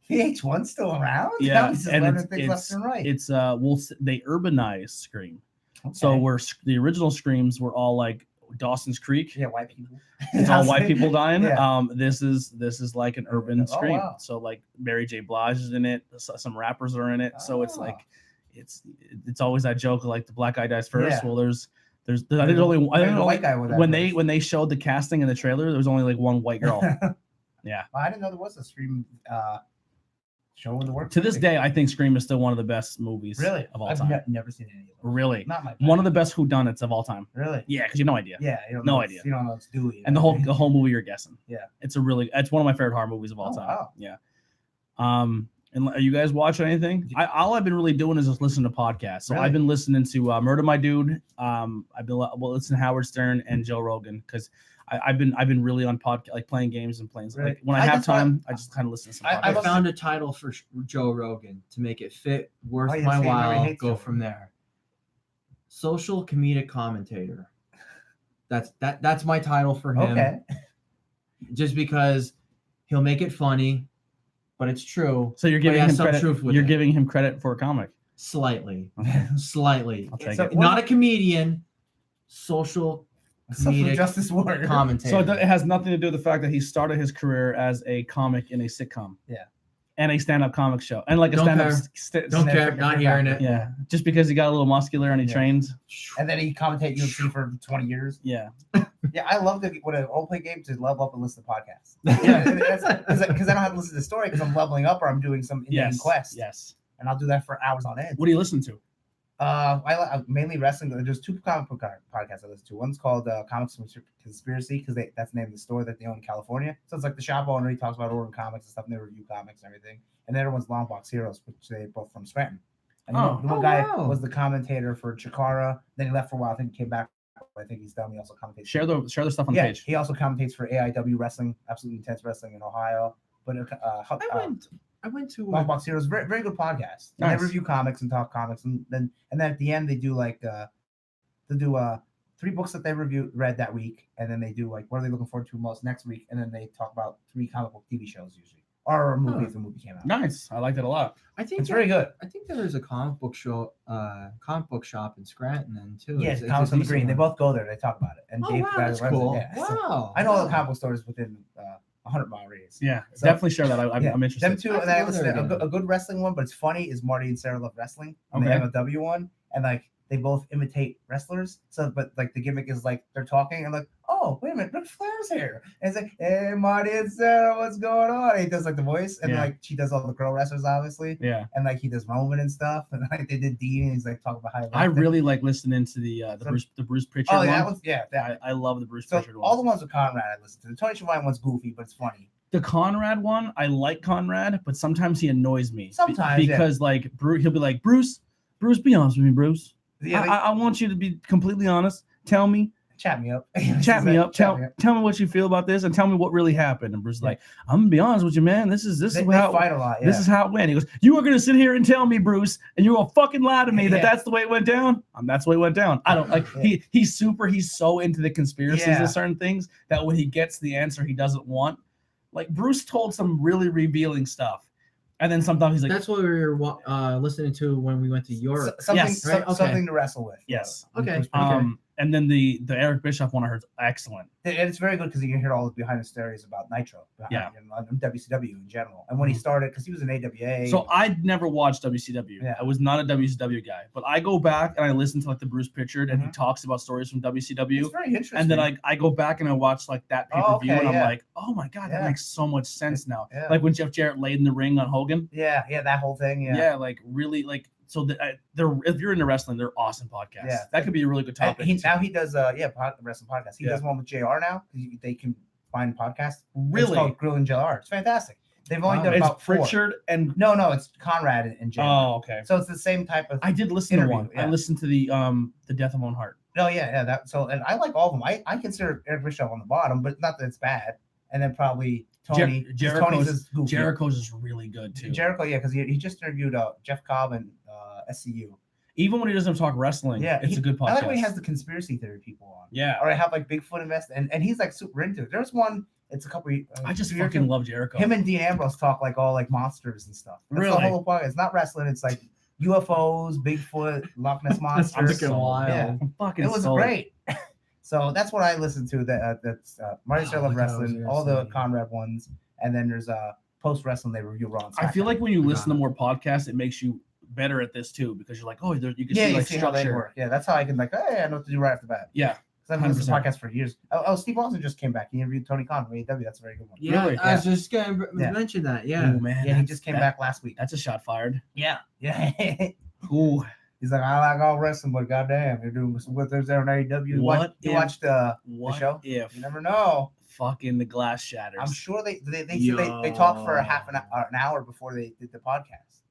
VH1's still around? Yeah, I'm just and learning things left and right. it's they urbanized Scream. Okay. So where the original Screams were all like Dawson's Creek. yeah, white people. It's all white people dying. Yeah. This is like an urban Oh, Scream. wow. So like Mary J. Blige is in it. Some rappers are in it. So it's Oh. like it's always that joke of like the black guy dies first. Yeah. Well, there's I think there's only I There's think a only white guy with that when first. they showed the casting in the trailer, there was only like one white girl. Yeah. I didn't know there was a Scream show in the works. To this day, I think Scream is still one of the best movies Really? of all I've time. never seen any of them. Really. Not my One of the best whodunits of all time. Really? Yeah, because you have no idea. Yeah. You don't No know idea. You don't know it's Dewey. And the whole movie you're guessing. Yeah. It's one of my favorite horror movies of all Oh, time. wow. Yeah. And are you guys watching anything? All I've been really doing is just listening to podcasts. So Really? I've been listening to Murder My Dude. I've been listening to Howard Stern and Joe Rogan because I've been really on podcast, like playing games and playing. Really? Like when I I have just want- time, I just kind of listen to some podcasts. I love found a title for Joe Rogan to make it fit, worth Oh, yeah, my see, everybody while. hates Go Joe from Rogan. there. Social comedic commentator. That's my title for him. Okay. Just because he'll make it funny, but it's true. So you're But giving he has him some credit. truth with You're it. giving him credit for a comic. Slightly. Okay. Slightly. I'll take So it. Not a comedian, social Social comedic justice warrior. commentator. So it has nothing to do with the fact that he started his career as a comic in a sitcom. Yeah. And a stand-up comic show. And like a Don't stand-up care. Don't care. Not hearing it. Yeah. Just because he got a little muscular and he Yeah. trained. And then he commentated UFC for 20 years. Yeah. Yeah, I love when I play games to level up and listen to podcasts. Yeah. Because I don't have to listen to the story because I'm leveling up or I'm doing some in-game Yes. quest. Yes. And I'll do that for hours on end. What do you listen to? I mainly wrestling. There's 2 comic book podcasts I listen to. One's called Comics Conspiracy because that's the name of the store that they own in California. So it's like the shop owner. He talks about ordering comics and stuff, and they review comics and everything. And the other one's Long Box Heroes, which they both from Scranton. And the one guy was the commentator for Chikara. Then he left for a while. I think he came back. I think he's done. He also commentates. Share the stuff on the page. He also commentates for AIW Wrestling, Absolutely Intense Wrestling in Ohio. But I went to Long Box Heroes, very, very good podcast. Nice. They review comics and talk comics, and then at the end they do like they do 3 books that they read that week, and then they do like what are they looking forward to most next week, and then they talk about 3 comic book TV shows usually, or a movie if the movie came out. Nice, I like that a lot. I think it's very good. I think there's a comic book shop in Scranton then too. Yes, Comics on the Green. They both go there. They talk about it. And Dave, that's cool. Yeah, wow. So I know all the comic book stores within 100-mile radius. Yeah, So, definitely share that. I'm interested. Them two, and I listen to a good wrestling one, but it's funny is Marty and Sarah Love Wrestling on the MLW one, and like they both imitate wrestlers. So, but like the gimmick is like they're talking and like, oh wait a minute, Ric Flair's here. And it's like, hey Marty and Sarah, what's going on? And he does like the voice, and like she does all the girl wrestlers, obviously. Yeah. And like he does Roman and stuff, and like they did Dean, and he's like talking about how. I really like listening to the Bruce Pritchard. Oh, yeah, that I love the Bruce Pritchard one. All the ones with Conrad I listen to. The Tony Schiavone one's goofy, but it's funny. The Conrad one, I like Conrad, but sometimes he annoys me. Sometimes because like he'll be like, Bruce, be honest with me, Bruce. Yeah, I want you to be completely honest. Tell me. Chat me up. Tell me what you feel about this, and tell me what really happened. And Bruce is like, I'm gonna be honest with you, man. This is how fight a lot. Yeah. This is how it went. He goes, you are gonna sit here and tell me, Bruce, and you're gonna fucking lie to me that that's the way it went down. That's the way it went down. I don't like. He's so into the conspiracies of certain things that when he gets the answer he doesn't want. Like Bruce told some really revealing stuff, and then sometimes he's like, "That's what we were listening to when we went to Europe." Something to wrestle with. Yes. Okay. And then the Eric Bischoff one I heard is excellent. And it's very good because you can hear all the behind the stories about Nitro, and WCW in general. And when he started, because he was an AWA. So I'd never watched WCW. Yeah. I was not a WCW guy, but I go back and I listen to like the Bruce Pritchard, and he talks about stories from WCW. It's very interesting. And then I go back and I watch like that pay-per-view, and I'm like, oh my god, that makes so much sense now. Yeah. Like when Jeff Jarrett laid in the ring on Hogan. Yeah, that whole thing. Yeah, like really like. So if you're into wrestling, they're awesome podcasts. Yeah, that could be a really good topic. Now he does wrestling podcasts. He does one with JR now. They can find podcasts. Really, it's called Grill and JR. It's fantastic. They've only done about 4. Pritchard and no, it's Conrad and JR. Oh, okay. So it's the same type of. I did listen to one. Yeah. I listened to the Death of Owen Hart. Oh yeah. And I like all of them. I consider Eric Bischoff on the bottom, but not that it's bad. And then probably Tony. Jericho's is really good too. Jericho, because he just interviewed Jeff Cobb and SCU. Even when he doesn't talk wrestling, it's a good podcast. I like when he has the conspiracy theory people on. Yeah. Or I have like Bigfoot invest, and he's like super into it. There's one. It's a couple. I just fucking love Jericho. Him and Dean Ambrose talk like all like monsters and stuff. That's really? The whole podcast. It's not wrestling. It's like UFOs, Bigfoot, Loch Ness monsters. I'm fucking wild. Yeah. It was great. So that's what I listen to. That's Marty Star Love Wrestling, all the Conrad ones, and then there's post wrestling they review Raw. I feel like when you listen to more podcasts, it makes you better at this too, because you're like, oh, you can see like structure. How they work. Yeah, that's how I can like, hey, I know what to do right off the bat. Yeah, because I've listened to podcasts for years. Steve Austin just came back. He interviewed Tony Khan from AEW. That's a very good one. Yeah, really? I was just gonna mention that. Yeah, ooh, man, he just came back last week. That's a shot fired. Yeah. Ooh. He's like, I like all wrestling, but goddamn, you're doing some what there's there on AEW. You watched the show? If you never know. Fucking the glass shatters. I'm sure they talked for an hour before they did the podcast.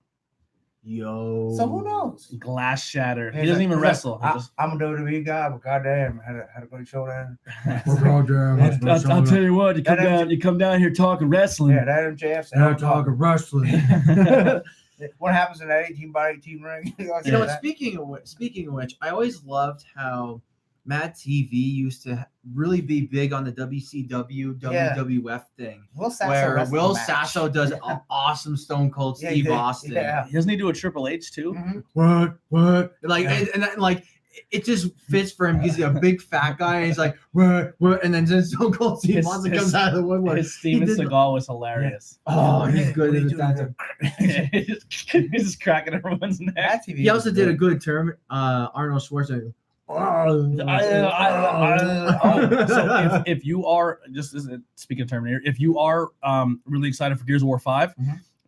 Yo. So who knows? Glass shattered. He doesn't even wrestle. I'm a WWE guy, but goddamn, had a good show down. I'll tell you what, you come down here talking wrestling. Yeah, that MJF. I'm talking wrestling. What happens in that 18x18 ring? You know what? Speaking of which, I always loved how Mad TV used to really be big on the WCW, WWF thing. Will Sasso does an awesome Stone Cold Steve Austin. Yeah. Doesn't he do a Triple H too? Mm-hmm. What? Like, and like, it just fits for him. He's a big fat guy, and he's like, what? And then Stone Cold Steve Austin comes out of the woodwork. His Steven Seagal was hilarious. Yeah. Oh, he's good at that. He's just cracking everyone's neck. He also did a good term, Arnold Schwarzenegger. So if you are just speaking of Terminator, if you are really excited for Gears of War 5,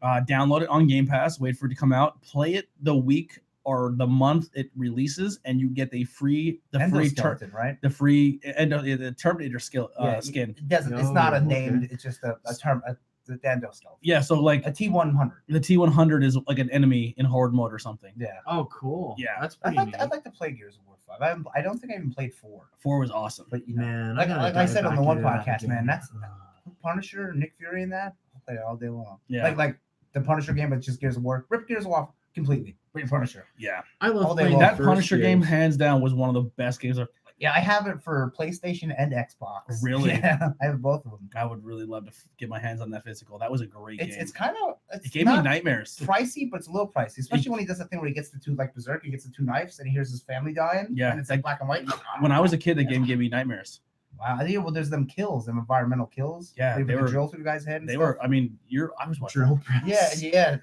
download it on Game Pass, wait for it to come out, play it the week or the month it releases, and you get the free Endoskeleton, right? the free the Terminator skin. It doesn't. It's No, not a okay. name. It's just a term. The endoskeleton. Yeah, so like A T100. the T100 is like an enemy in horde mode or something. Yeah. Oh, cool. Yeah. That's I'd pretty like, neat. I'd like to play Gears of War 5. I don't think I even played 4. 4 was awesome. But you know, Man, like I said on the one podcast, man, that's Uh, Punisher, Nick Fury in that. I'll play it all day long. Yeah. Like the Punisher game, but just Gears of War. Rip Gears of War completely. Bring Punisher. Yeah, I love all day playing long. the that first Punisher game, Gears. hands down, was one of the best games. Yeah, I have it for PlayStation and Xbox. Really? Yeah, I have both of them. I would really love to get my hands on that physical. That was a great game. It's kind of It gave me nightmares. pricey, but it's a little pricey, especially when he does the thing where he gets the two like Berserk. He gets the 2 knives and he hears his family dying. Yeah, and it's like black and white. When I was a kid, the game gave me nightmares. Wow, I think well, there's them kills, them environmental kills. Yeah, where you they put the were- drill through the guy's head. And They stuff. were. I mean, I was watching. Drill press. Yeah.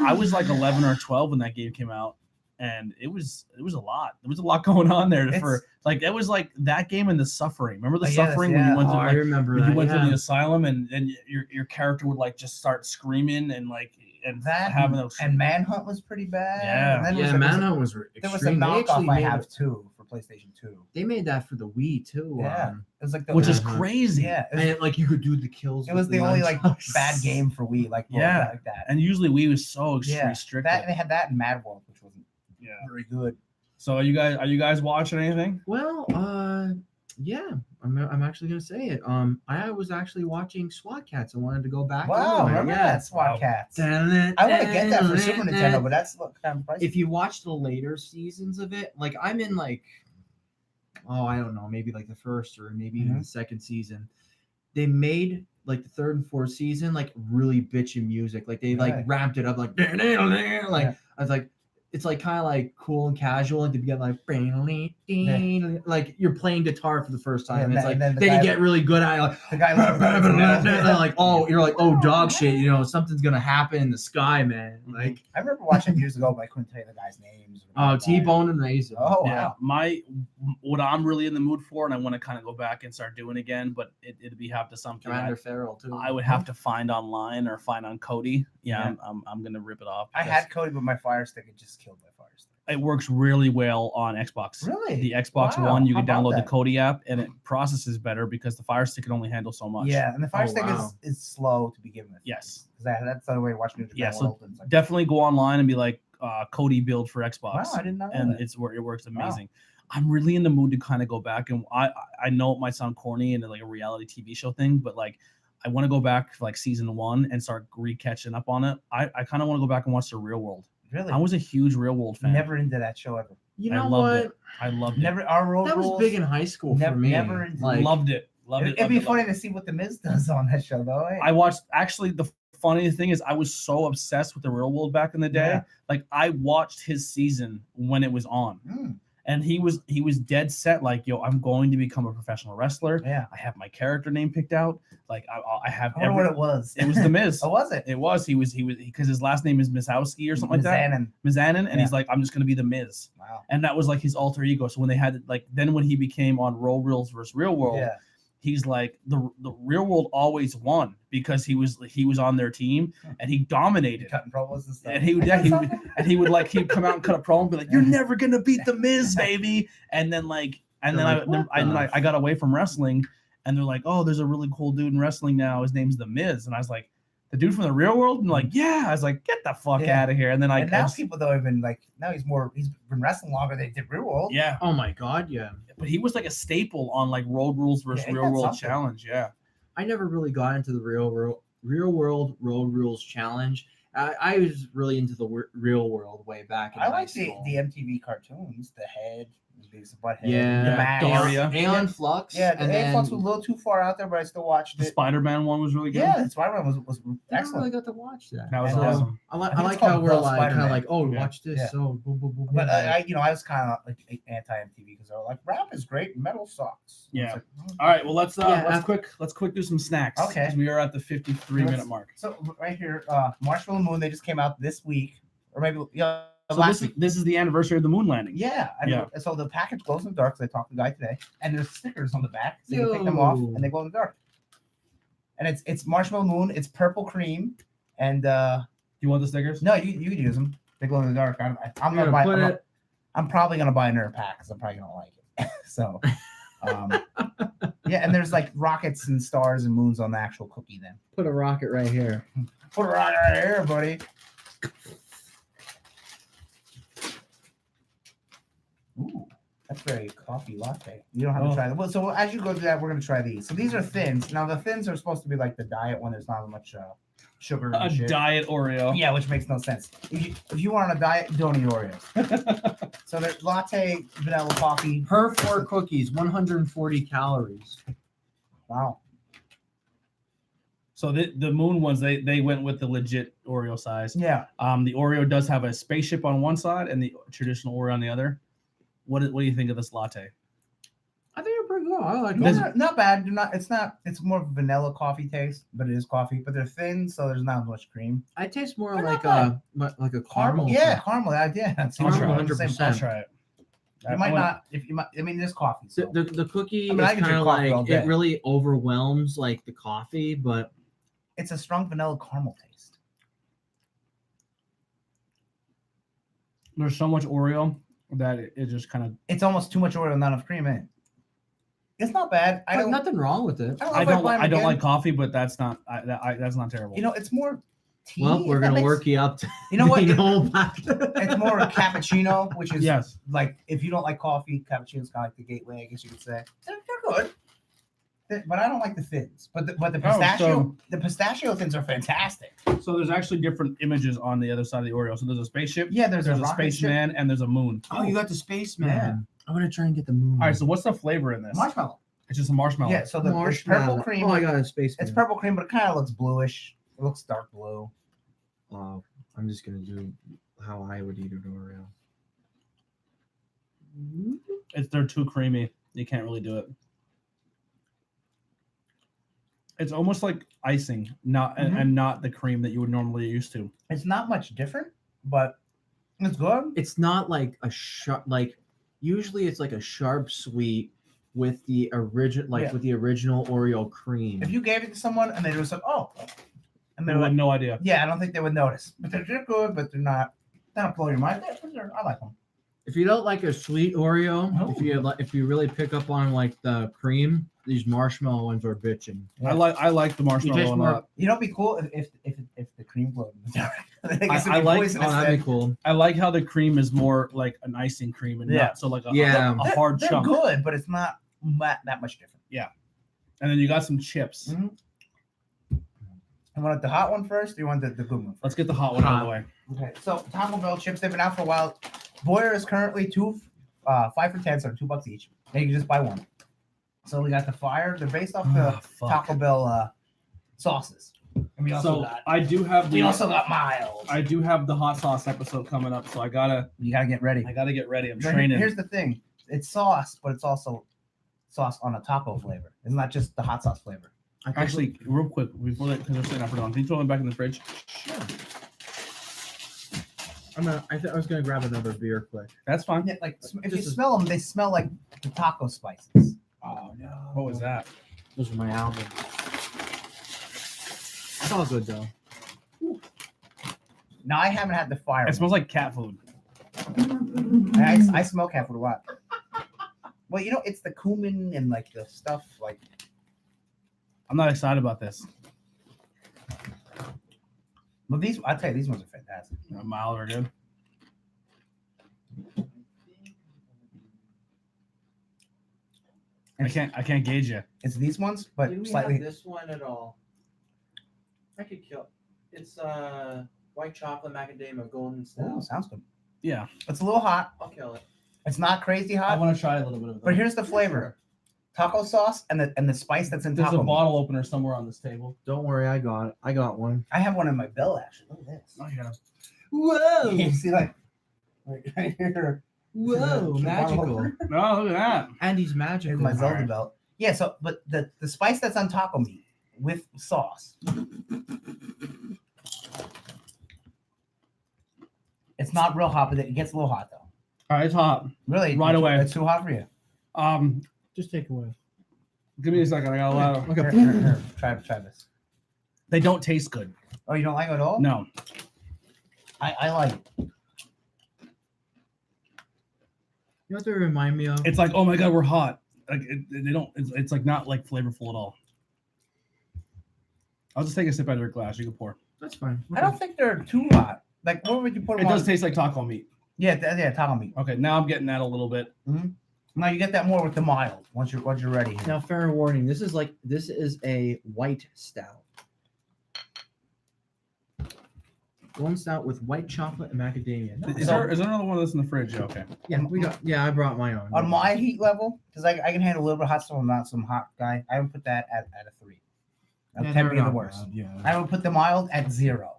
I was like 11 or 12 when that game came out, and it was a lot. There was a lot going on there for like it was like that game and The Suffering. Remember The Yes, Suffering when yeah. you went Oh, to I like, remember when that. you went yeah. to the asylum and your character would like just start screaming and like that having those and Manhunt was pretty bad. Yeah. and then Yeah, Manhunt was there was a extreme. They knockoff actually I made have it- too for PlayStation 2. They made that for the Wii too. Yeah. It was like the which is Uh-huh. crazy. yeah. It was, And like you could do the kills. it was with the only like nunchucks. bad game for Wii, like Yeah. like that. And usually Wii was so Yeah, restricted. That and they had that in Mad World, which wasn't Yeah. very good. So are you guys watching anything? Well, yeah, I'm actually gonna say it. I was actually watching SWAT Cats. I wanted to go back. Wow, into it. remember Yeah. that SWAT Wow. Cats? I want to get that for Super Nintendo, but that's kind of pricey. If you watch the later seasons of it, like I'm in like, I don't know, maybe like the first or maybe even the second season. They made like the third and fourth season like really bitchin' music. Like they like Right. ramped it up like like Yeah. I was like. It's like kind of like cool and casual at the beginning, like you're playing guitar for the first time. Yeah, and it's and like then the then guy- you get really good at it, like the guy like you're like dog shit, something's gonna happen in the sky, man. Like I remember watching years ago, but I couldn't tell you the guy's names. T-Bone and Razor. Oh Yeah, wow. what I'm really in the mood for, and I want to kind of go back and start doing again, but it'd be have to something Commander Farrell too. I would have to find online or find on Cody. Yeah, Yeah. I'm gonna rip it off. I had Cody, but my Fire Stick it just killed my Fire Stick. It works really well on Xbox. Really? The Xbox Wow, One, you how can about download that? the Kodi app, and it processes better because the Fire Stick can only handle so much. Yeah, and the Fire Oh, Stick wow. is slow to begin with. Yes. Because that's the other way to watch New Japan Yeah, so World. And it's like, Definitely go online and be like Kodi build for Xbox. wow, I did not know And that. it works Wow. amazing. I'm really in the mood to kind of go back, and I know it might sound corny and like a reality TV show thing, but like I want to go back for like season 1 and start catching up on it. I kind of want to go back and watch The Real World. Really? I was a huge Real World fan. never into that show ever. You I know loved what? it. I loved Never. Our role That was rules, big in high school Never- for me. never into- it. Loved it. Loved it. It'd be loved it, funny loved to see what the Miz does on that show, though. Eh? it. I watched. Actually, the funny thing is, I was so obsessed with The Real World back in the day. Yeah. Like I watched his season when it was on, Mm, and he was dead set. Like, yo, I'm going to become a professional wrestler. yeah. I have my character name picked out. Like I have. I wonder what it was. It was the Miz. Oh, was it? It was. He was because his last name is Mizowski or something like that. Mizanin. Mizanin, and Yeah. he's like, I'm just gonna be the Miz. Wow. And that was like his alter ego. So when they had like then when he became on Roll Reels versus Real World, Yeah. he's like the Real World always won because he was on their team and he dominated. Cutting promos and stuff. And he would he'd come out and cut a promo and be like, "You're never gonna beat the Miz, baby." And then I got away from wrestling, and they're like, "Oh, there's a really cool dude in wrestling now. His name's the Miz." And I was like, "The dude from The Real World?" And like, "Yeah." I was like, "Get the fuck Yeah. out of here!" And then And now people though even like now he's been wrestling longer than he did Real World. yeah. Oh my god, yeah. But he was like a staple on like Road Rules versus Yeah, he Real got World something. Challenge. Yeah. I never really got into the Real World Road Rules Challenge. I was really into the Real World way back in I high like school. the MTV cartoons, the Head, Beavis and Butthead, Yeah, the Max. Daria. Aeon Flux. Yeah, the and Flux then was a little too far out there, but I still watched The it. Spider-Man one was really good. Yeah, Spider-Man was I never excellent. really got to watch that. That was And, awesome. I I think like it's how called we're The like kind Spider-Man. of like, oh, Yeah. watch this. Yeah. So boom, boom, boom. But boom. I was kind of like anti-MTV because they were like, rap is great, metal sucks. Yeah. It's like, All right, well let's Yeah, let's quick do some snacks. Okay. 'Cause we are at the 53-minute mark. So right here, Marshmallow Moon, they just came out this week, or maybe So last week. this is the anniversary of the moon landing. Yeah, Yeah. So the package glows in the dark. So I talked to the guy today, and there's stickers on the back, so you can take them off, Yo. and they glow in the dark. And it's Marshmallow Moon. It's purple cream, and You want the stickers? no, you could use them. They glow in the dark. I'm You're gonna buy. put it. I'm probably gonna buy another pack because I'm probably gonna like it. So, yeah, and there's like rockets and stars and moons on the actual cookie. Then Put a rocket right here. put it right here, buddy. Ooh, that's very coffee latte. You don't have to try that. Well, so as you go through that, we're gonna try these. So these are thins. Now the thins are supposed to be like the diet one. There's not much sugar. A And shit. diet Oreo. Yeah, which makes no sense. If you want on a diet, don't eat Oreos. So there's latte, vanilla coffee. Per 4 cookies, 140 calories. Wow. So the moon ones, they went with the legit Oreo size. Yeah. The Oreo does have a spaceship on one side and the traditional Oreo on the other. What do you think of this latte? I think they're pretty good. I like No, them. not bad. It's more vanilla coffee taste, but it is coffee. But they're thin, so there's not much cream. I taste more They're like not a caramel. Yeah, caramel. Yeah. I'll Caramel, try it. 100%. I'll try it. You might not. If you might, I mean, there's coffee. So. The cookie I mean, I is can kind drink of coffee all like day. it really overwhelms like the coffee, but It's a strong vanilla caramel taste. There's so much Oreo that it just kind of. It's almost too much Oreo and not enough cream in it. It's not bad. I don't. nothing wrong with it. I don't like coffee, but that's not that's not terrible. You know, it's more tea. Well, we're gonna work you up to You know what? the whole pack. It's more a cappuccino, which is yes. like if you don't like coffee, cappuccino's kind of like the gateway, I guess you could say. They're good, but I don't like the thins. But the pistachio thins are fantastic. So there's actually different images on the other side of the Oreo. So there's a spaceship. Yeah, there's a a rocket ship. spaceman and there's a moon. Oh, you got the spaceman. Yeah. I'm gonna try and get the moon. All right. So what's the flavor in this? Marshmallow. It's just a marshmallow. Yeah, so it's purple cream. Oh, I got a spaceman. It's purple cream, but it kind of looks bluish. It looks dark blue. I'm just gonna do how I would eat an Oreo. They're too creamy. You can't really do it. It's almost like icing, not and not the cream that you would normally used to. It's not much different, but it's good. It's not like a sharp like. Usually, it's like a sharp sweet with the original, with the original Oreo cream. If you gave it to someone and they were just like, oh, and They they're had like, no idea. yeah, I don't think they would notice. But they're good, but they're not blow your mind. I like them. If you don't like a sweet Oreo, Oh. if you really pick up on like the cream, these marshmallow ones are bitching. I like the marshmallow taste a more- lot. You know, it'd be cool if the cream glowed in the dark. I like- Oh, that'd be cool. I like how the cream is more like an icing cream and Yeah. not so like a hard they're chunk. good, but it's not that much different. And then you got some chips. Mhm. You want the hot one first, or you want the good one? Let's get the hot one out of the way. Okay, so Taco Bell chips, they've been out for a while. Boyer is currently 5 for 10, so $2 each. And you can just buy one. So we got the fire. They're based off the Fuck. Taco Bell sauces. And we also got miles. I do have the hot sauce episode coming up, so You gotta get ready. I gotta get ready. I'm But training. Here's the thing: it's sauce, but it's also sauce on a taco flavor. It's not just the hot sauce flavor. Actually, real quick, before that, because they're sitting up for long, can you throw them back in the fridge? Sure. I was gonna grab another beer quick. That's fine. Yeah, like if you Just a- smell them, they smell like the taco spices. Oh no! What was that? Those are my albums. It's all good though. Now I haven't had the fire. It smells like cat food. I smell cat food a lot. Well, you know, it's the cumin and like the stuff. Like, I'm not excited about this. well, I'll tell you, these ones are fantastic. Mild are good. I can't gauge you. It's these ones, but Did we slightly. have this one at all? I could kill. It's white chocolate macadamia golden Ooh, stout. sounds good. Yeah. It's a little hot. I'll kill it. It's not crazy I hot, want to try a little bit of but here's the flavor: taco sauce and the spice that's in There's taco a meat. bottle opener somewhere on this table. Don't worry, I got it. I got one. I have one in my belt actually. Look at this. Oh, you gotta. Whoa! You see, like right here. Whoa! Magical. No, look at that. And he's magical. Here's my Zelda Alright. belt. Yeah. So, but the spice that's on taco meat with sauce. It's not real hot, but it gets a little hot though. All right, it's hot. Really? Right away. It's too hot for you. Just take away. Give me a second. I got a lot of. Here, here. Try this. They don't taste good. Oh, you don't like it at all? No. I like it. You know what they remind me of? It's like, oh my god, we're hot. Like they don't. It's like not like flavorful at all. I'll just take a sip out of your glass. You can pour. That's fine. I don't think they're too hot. Like, what would you put It them on? does taste like taco meat. Yeah, taco meat. Okay, now I'm getting that a little bit. Mm-hmm. Now you get that more with the mild once you're ready. Now, fair warning. This is a white stout. Golden stout with white chocolate and macadamia. Nice. Is there another one of this in the fridge? Okay. Yeah, I brought my own. On my heat level, because I can handle a little bit of hot stuff. I'm not some hot guy. I would put that at a 3. Yeah, 10 being the worst. Bad, yeah. I would put the mild at 0.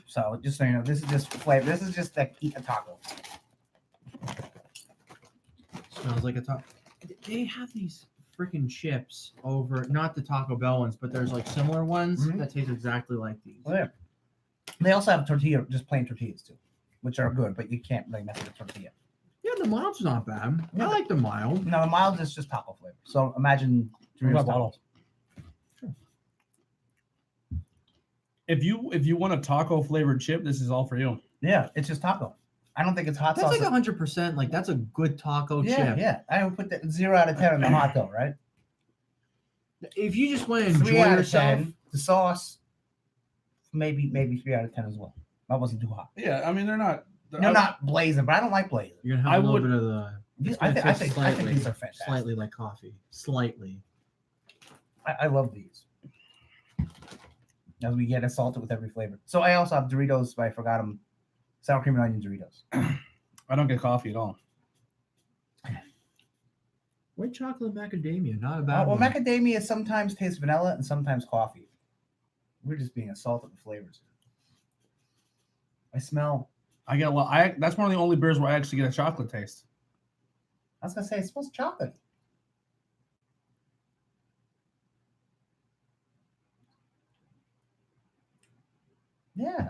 So just so you know, this is just flavor. This is just like eat a taco. Smells like a taco. They have these freaking chips over, not the Taco Bell ones, but there's like similar ones that taste exactly like these. Oh, yeah. They also have tortilla, just plain tortillas too, which are good, but you can't really mess with the tortilla. Yeah, the mild's not bad. Yeah, I like the mild. No, the mild is just taco flavor. So imagine Doritos bottle. Sure. If you want a taco flavored chip, this is all for you. Yeah, it's just taco. I don't think it's hot That's sauce. like 100%. Like that's a good taco yeah, chip. yeah. I would put that 0 out of 10 on the hot though, right? If you just want to 3 enjoy out of yourself, 10. The sauce, maybe 3 out of 10 as well. That wasn't too hot. Yeah, I mean they're not. They're not blazing, but I don't like blazing. you're gonna have I a little would- bit of the. These, it's I gonna think taste these are fantastic. Slightly like coffee. Slightly. I love these. As we get assaulted with every flavor. So I also have Doritos, but I forgot them. Sour cream and onion Doritos. I don't get coffee at all. White chocolate macadamia, not a bad Well, one. macadamia sometimes tastes vanilla and sometimes coffee. We're just being assaulted with flavors. I smell. I get a lot. That's one of the only beers where I actually get a chocolate taste. I was gonna say it smells chocolate. Yeah,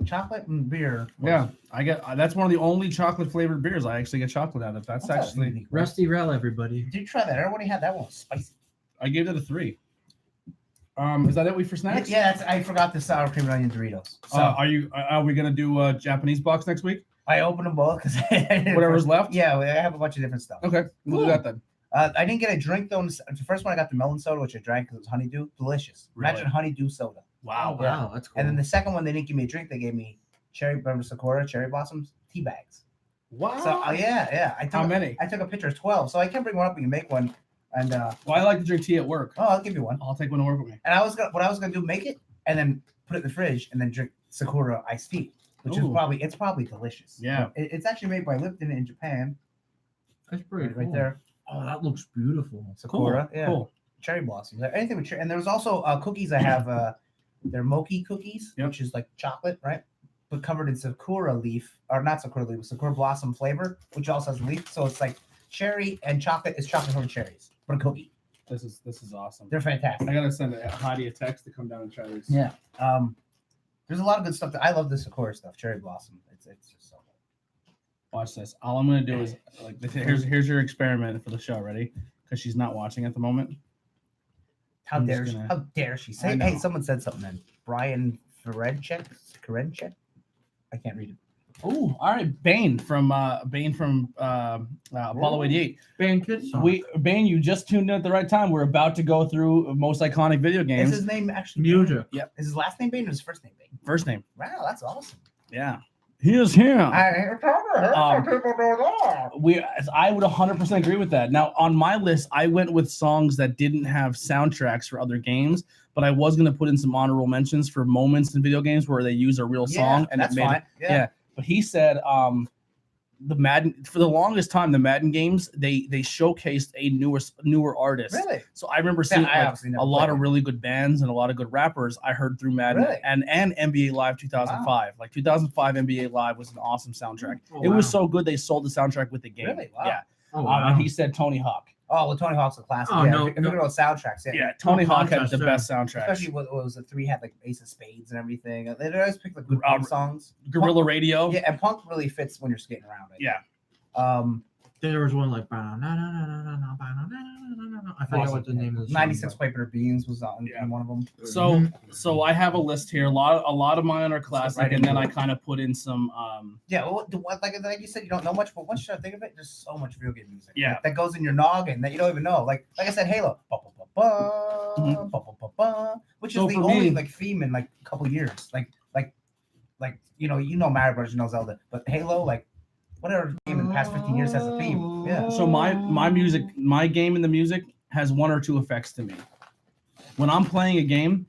chocolate and beer. Yeah, I get. That's one of the only chocolate flavored beers I actually get chocolate out of. That's a actually. unique one. Rusty Rel, everybody. Did you try that? Everybody had that one. Spicy. I gave it a 3. Is that it for snacks? Yeah, I forgot the sour cream and onion Doritos. So Are we gonna do a Japanese box next week? I opened them both because Whatever's left. Yeah, I have a bunch of different stuff. Okay, we'll do that then. I didn't get a drink though. The first one I got the melon soda, which I drank because it was honeydew. Delicious. Really? Imagine honeydew soda. Wow. Oh, wow, that's cool. And then the second one, they didn't give me a drink. They gave me remember Sakura, cherry blossoms, tea bags. Wow. So yeah. How many? I took a picture of 12. So I can bring one up. We can make one. And Well, I like to drink tea at work. I'll give you one. I'll take one to work with me. And what I was gonna do, make it and then put it in the fridge and then drink Sakura iced tea, which is Ooh. probably delicious. Yeah. It's actually made by Lipton in Japan. That's pretty Right cool. there. Oh, that looks beautiful. Sakura. Yeah. Cool. Cherry blossoms. Anything with cherry. And there's also cookies I have. They're mochi cookies, Yep. which is like chocolate, right? But covered in Sakura leaf, or not Sakura leaf, Sakura blossom flavor, which also has leaf. So it's like cherry and chocolate is chocolate from cherries, but a cookie. This is awesome. They're fantastic. I gotta send Heidi a text to come down and try these. Yeah. There's a lot of good stuff. I love the Sakura stuff. Cherry blossom. It's just so good. Watch this. All I'm gonna do is like here's your experiment for the show. Ready? Because she's not watching at the moment. How I'm dare just she? gonna- How dare she? I Say, know. hey, someone said something then. Brian Ferenchek? I can't read it. Oh, all right. Bane from Apollo 88. Band Kid song. Bane, you just tuned in at the right time. We're about to go through most iconic video Is games. his name actually Music. Bane? Is his last name Bane or his first name Bane? First name. Wow, that's awesome. Yeah. He is here. I Um, people do that. I would 100% agree with that. Now, on my list, I went with songs that didn't have soundtracks for other games, but I was going to put in some honorable mentions for moments in video games where they use a real song and that's it made fine. it. Yeah. But he said the Madden, for the longest time, the Madden games, they showcased a newer artist. Really? So I remember seeing I obviously never a lot played of it. really good bands and a lot of good rappers I heard through Madden Really? and NBA Live 2005. Like 2005 NBA Live was an awesome soundtrack. Oh, It was wow. so good they sold the soundtrack with the game. Really? Wow. Yeah. Oh, And he said Tony Hawk. Oh, well, Tony Hawk's a classic. Oh, yeah, no, if you're going to soundtracks, yeah. Yeah, Tony Hawk had the contest, best soundtracks. Especially what was the 3 had like Ace of Spades and everything. They always pick like good Uh, punk songs. Guerrilla Radio. Yeah, and punk really fits when you're skating around. I think. Yeah. Then there was one like I forget what the name of the song 96 Quaker Beans was on Yeah. in one of them. So I have a list here. A lot of mine are classic, right and then into I kind of put in some. Yeah, well, like you said, you don't know much, but once you think of it, there's so much video game music. Yeah. that goes in your noggin that you don't even know. Like I said, Halo, which So is the for only me- like theme in like a couple years. Like you know Mario Bros, you know Zelda, but Halo, like whatever game in the past 15 years has a theme. Yeah. So my music, my game in the music has one or two effects to me. When I'm playing a game,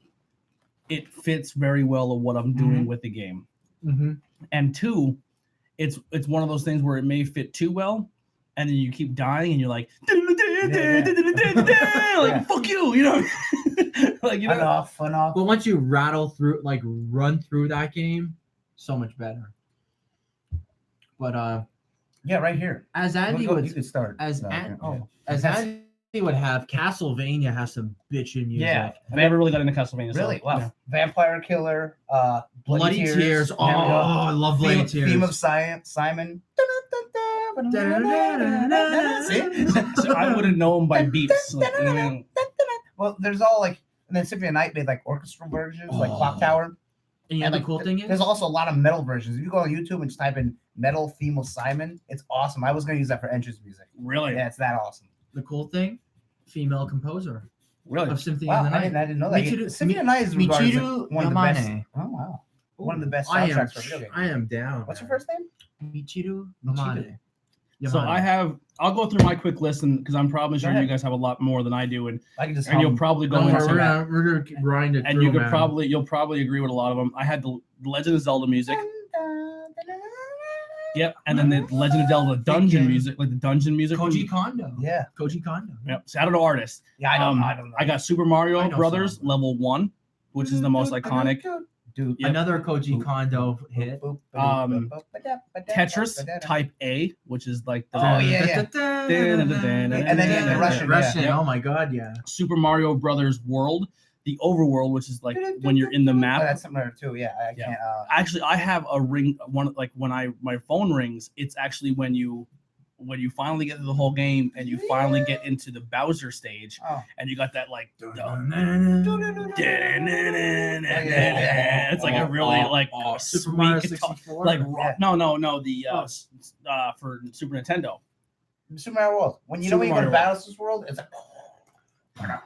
it fits very well of what I'm doing with the game. Mm-hmm. And two, it's one of those things where it may fit too well, and then you keep dying, and you're like, like fuck you, you know, like you know. Enough. But once you rattle through, like run through that game, so much better. But Yeah, right here. as Andy You would could start. as No, An- yeah. as Andy would have, Castlevania has some bitchin' music. Yeah. I never really got into Castlevania. Really? So, Wow. yeah. Vampire Killer, Bloody Tears. Oh, There we go. I love Bloody Tears. Theme of Science, Simon. See? So I wouldn't know them by beats. Like, you know, Well, there's all like, and then Symphony of the Night made like orchestral versions, like Clock Tower. And you know And the like, cool thing is, there's also a lot of metal versions. If you go on YouTube and just type in metal theme of Simon, it's awesome. I was gonna use that for entrance music. really, Yeah, it's that awesome. the cool thing, female composer really. of Symphony Wow, of the I Night. didn't know that. Michiru- Symphony of the Night is regarded as Michiru like one of the best. Yamane. Oh wow, one of the best I am, soundtracks for a video game. I am down. What's your man. first name? Michiru Michiru. Yamane. So I'll go through my quick list, and because I'm probably sure Go ahead. you guys have a lot more than I do, and I can just. you'll probably go Don't worry, into we're gonna keep grinding it and through, you could man. you'll probably agree with a lot of them. I had the Legend of Zelda music, yep, and then the Legend of Zelda dungeon Freaking music, like the dungeon music. Koji Kondo. Yeah. Koji Kondo. Yep. See, I don't know artists. Yeah, I don't know. I got Super I Mario know Brothers some. level 1, which is the most iconic. Dude. Yep. Another Koji Kondo hit. Tetris Type A, which is like the Oh, yeah. And then you have the Russian, yeah. Oh my god, yeah. Super Mario Brothers World, the overworld, which is like when you're in the Oh, map. that's similar too. Yeah, I Yeah. can't. Actually, I have a ring. One like when my phone rings, it's actually when you finally get through the whole game and you finally get into the Bowser stage, Oh. and you got that like. Yeah. It's like a really like Super Mario sweet guitar, 64. like Yeah. no the for Super Nintendo, Super Mario World. When you Super know when you go to Mario Bowser's World, it's like.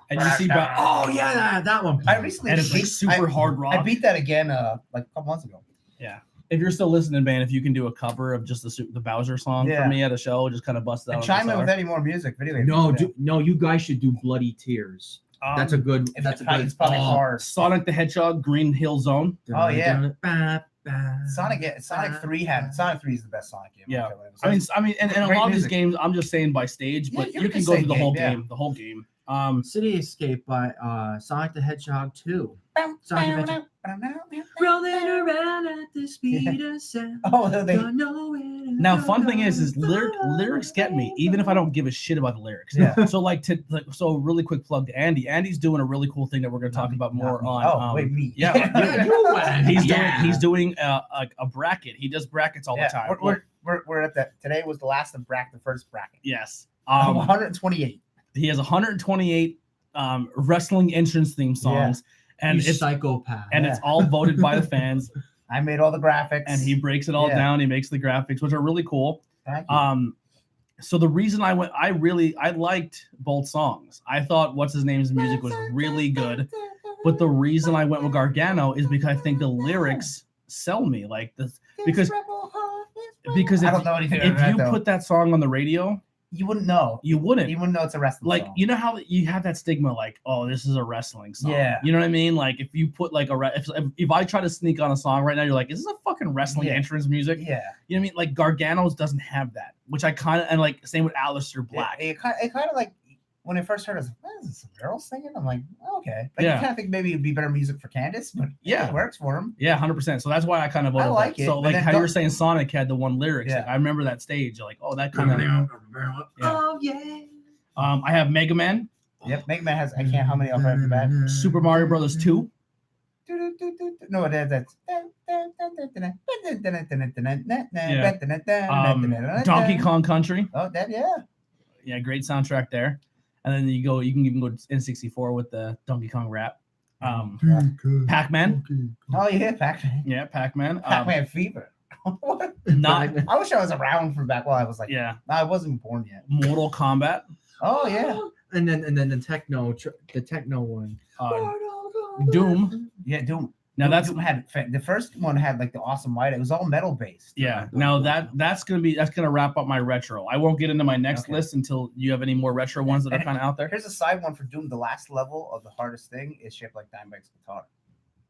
and you see Oh yeah, that one. I recently and it's like beat- super hard rock. I beat that again like a couple months ago. If you're still listening, man, if you can do a cover of just the Bowser song Yeah. for me at a show, just kind of bust it out. And on chime in guitar. with any more music, video game. No, music. no, you guys should do Bloody Tears. That's a good. It's, That's a probably, good. it's probably hard. Sonic the Hedgehog, Green Hill Zone. Oh, yeah. Sonic. Sonic 3 had Sonic 3 is the best Sonic game. Yeah. Okay, I mean, and a Great lot of these music. games, I'm just saying by stage, Yeah, but you you can can go say through the whole game, yeah. game, the whole game. City Escape by Sonic the Hedgehog 2. Sonic Adventure. Rolling around at the speed of sound. Oh, they, Don't know where to Now, go, fun thing is go. lyrics get me, even if I don't give a shit about the lyrics. Yeah. So so really quick plug to Andy. Andy's doing a really cool thing that we're going to talk about more on. Oh, wait, me. Yeah, Yeah, you went. he's doing a bracket. He does brackets all the time. We're at that. Today was the last of the first bracket. Yes. 128. He has 128 wrestling entrance theme songs, and You it's psychopath. it's all voted by the fans, I made all the graphics. and he breaks it all Yeah. down. He makes the graphics, which are really cool. Thank you. So the reason I liked both songs. I thought what's his name's music was really good, but the reason I went with Gargano is because I think the lyrics sell me like this because I don't know anything if about that, you though. put that song on the radio, You wouldn't know. you wouldn't. You wouldn't know it's a wrestling Like song. you know how you have that stigma, like, oh, this is a wrestling song. Yeah. You know what I mean? Like if you put like if I try to sneak on a song right now, you're like, is this a fucking wrestling Yeah. entrance music? Yeah. You know what I mean? Like Gargano's doesn't have that, which I kind of and like same with Aleister Black. It kind of like when I first heard it, I was like, "What, is this a girl singing?" I'm like, oh, okay. Like Yeah. you kind of think maybe it'd be better music for Candace, but Yeah. it works for him. Yeah, 100%. So that's why I kind of voted. I like for it, So but like then how you were don't- saying Sonic had the one lyrics. Yeah. Like, I remember that stage. Like, oh, that kind of. Oh yeah. I have Mega Man, Yep. Mega Man has I can't how many off right off the bat. Super Mario Brothers 2. No, that's Donkey Kong Country. Oh, that Yeah, great soundtrack there. And then you can even go to N64 with the Donkey Kong rap. Pac-Man. Oh yeah, Pac-Man. Yeah, Pac-Man. Pac-Man Fever. Not. I wish I was around for back while I was like. Yeah. I wasn't born yet. Mortal Kombat. Oh yeah. And then the techno one. Doom. Yeah, Doom. Now Doom had the first one had like the awesome light. It was all metal based. Yeah. Now that's gonna wrap up my retro. I won't get into my next list until you have any more retro ones that are kind of out there. Here's a side one for Doom. The last level of the hardest thing is shaped like Dimebag's guitar,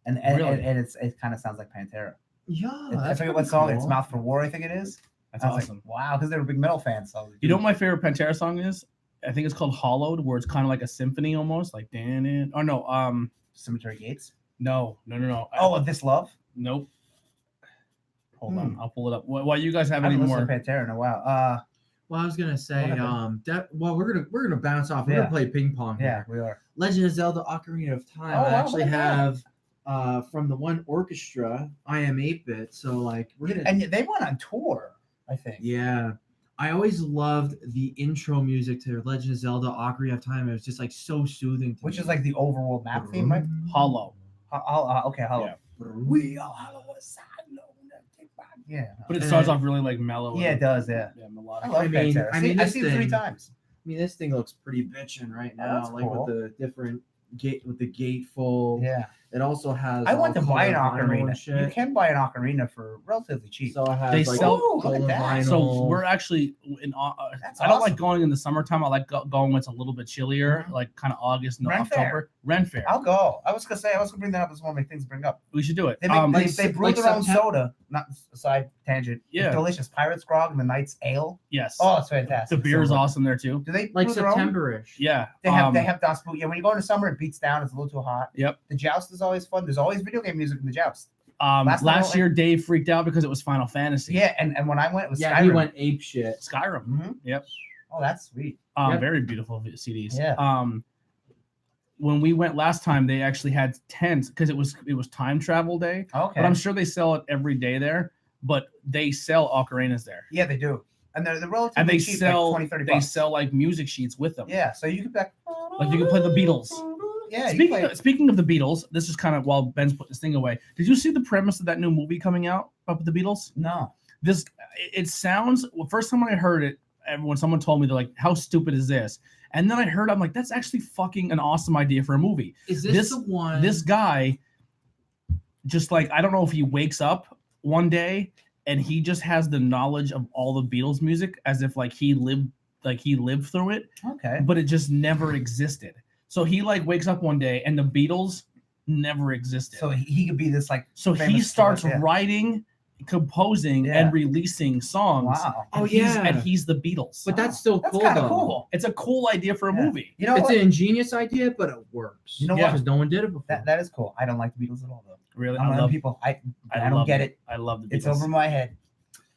and it kind of sounds like Pantera. Yeah, I forget what song. It's Mouth for War, I think it is. That's I was awesome. like, wow, because they were big metal fans. So you know what my favorite Pantera song is? I think it's called Hollowed, where it's kind of like a symphony almost, like Cemetery Gates. No. Oh, This Love. Nope. Hold on, I'll pull it up. While you guys have any I haven't more? listened to Pantera in a while. Well, I was gonna say, we're gonna bounce off. We're gonna play ping pong. Yeah, here. we are. Legend of Zelda: Ocarina of Time. Oh, I wow, actually look at have from the one orchestra. I am 8-bit, so like we're gonna. And they went on tour, I think. Yeah, I always loved the intro music to Legend of Zelda: Ocarina of Time. It was just like so soothing to Which me. is like the overworld map theme, right? Hollow. Okay, Hollow. Yeah. We are Hollow aside. Yeah. But it starts off really like mellow. Yeah, it does. Yeah. Yeah, I melodic. love Pantera. I've seen it 3 thing- times. I mean, this thing looks pretty bitchin' right Oh, now, that's like cool. with the different with the gatefold. Yeah. It also has. I went to all buy an color vinyl and ocarina. shit. You can buy an ocarina for relatively cheap. So it has They like sell- Ooh, look at gold that. vinyl. So we're actually in. That's I don't awesome. like going in the summertime. I like going when it's a little bit chillier, like kind of August, Ren Fair. October. Ren Fair. I'll go. I was gonna bring that up as one of my things to bring up. We should do it. They make, they brew like their own September- soda. Not a side tangent. Yeah. It's delicious. Pirate's Grog and the Knight's Ale. Yes. Oh, it's fantastic. The beer is So good. awesome there too. Do they like brew their own? September-ish. Yeah. They have Das Boot. Yeah, when you go in the summer, it beats down. It's a little too hot. Yep. The joust is always fun. There's always video game music in the joust. Last Last time I year, Dave freaked out because it was Final Fantasy. Yeah, and when I went, it was Yeah, Skyrim. he went ape shit. Skyrim. Mhm. Yep. Oh, that's sweet. Yep. Very beautiful CDs. Yeah. When we went last time, they actually had tents because it was time travel day. Okay. But I'm sure they sell it every day there. But they sell ocarinas there. Yeah, they do, and they're relatively And they cheap, sell like 20-30 they bucks. sell like music sheets with them. Yeah, so you could like you can play the Beatles. Yeah. you play- Speaking of the Beatles, this is kind of while Ben's putting this thing away. Did you see the premise of that new movie coming out about the Beatles? No. It sounds. Well, first time when I heard it, when someone told me, they're like, "How stupid is this?" And then I heard, I'm like, "That's actually fucking an awesome idea for a movie." Is this the one? This guy, just like, I don't know if he wakes up one day and he just has the knowledge of all the Beatles music as if like he lived through it, Okay. but it just never existed. So he like wakes up one day and the Beatles never existed. So he could be this like. So he famous starts celebrity, yeah. writing, composing, Yeah. and releasing songs. Wow. And Oh, he's- yeah. and he's the Beatles. but that's still That's cool kind though. of cool. It's a cool idea for a Yeah. movie. You know It's what? an ingenious idea, but it works. You know Yeah. what? Because no one did it before. That is cool. I don't like the Beatles at all though. Really, I'm one of the people. I don't love get it. I love the Beatles. It's over my head.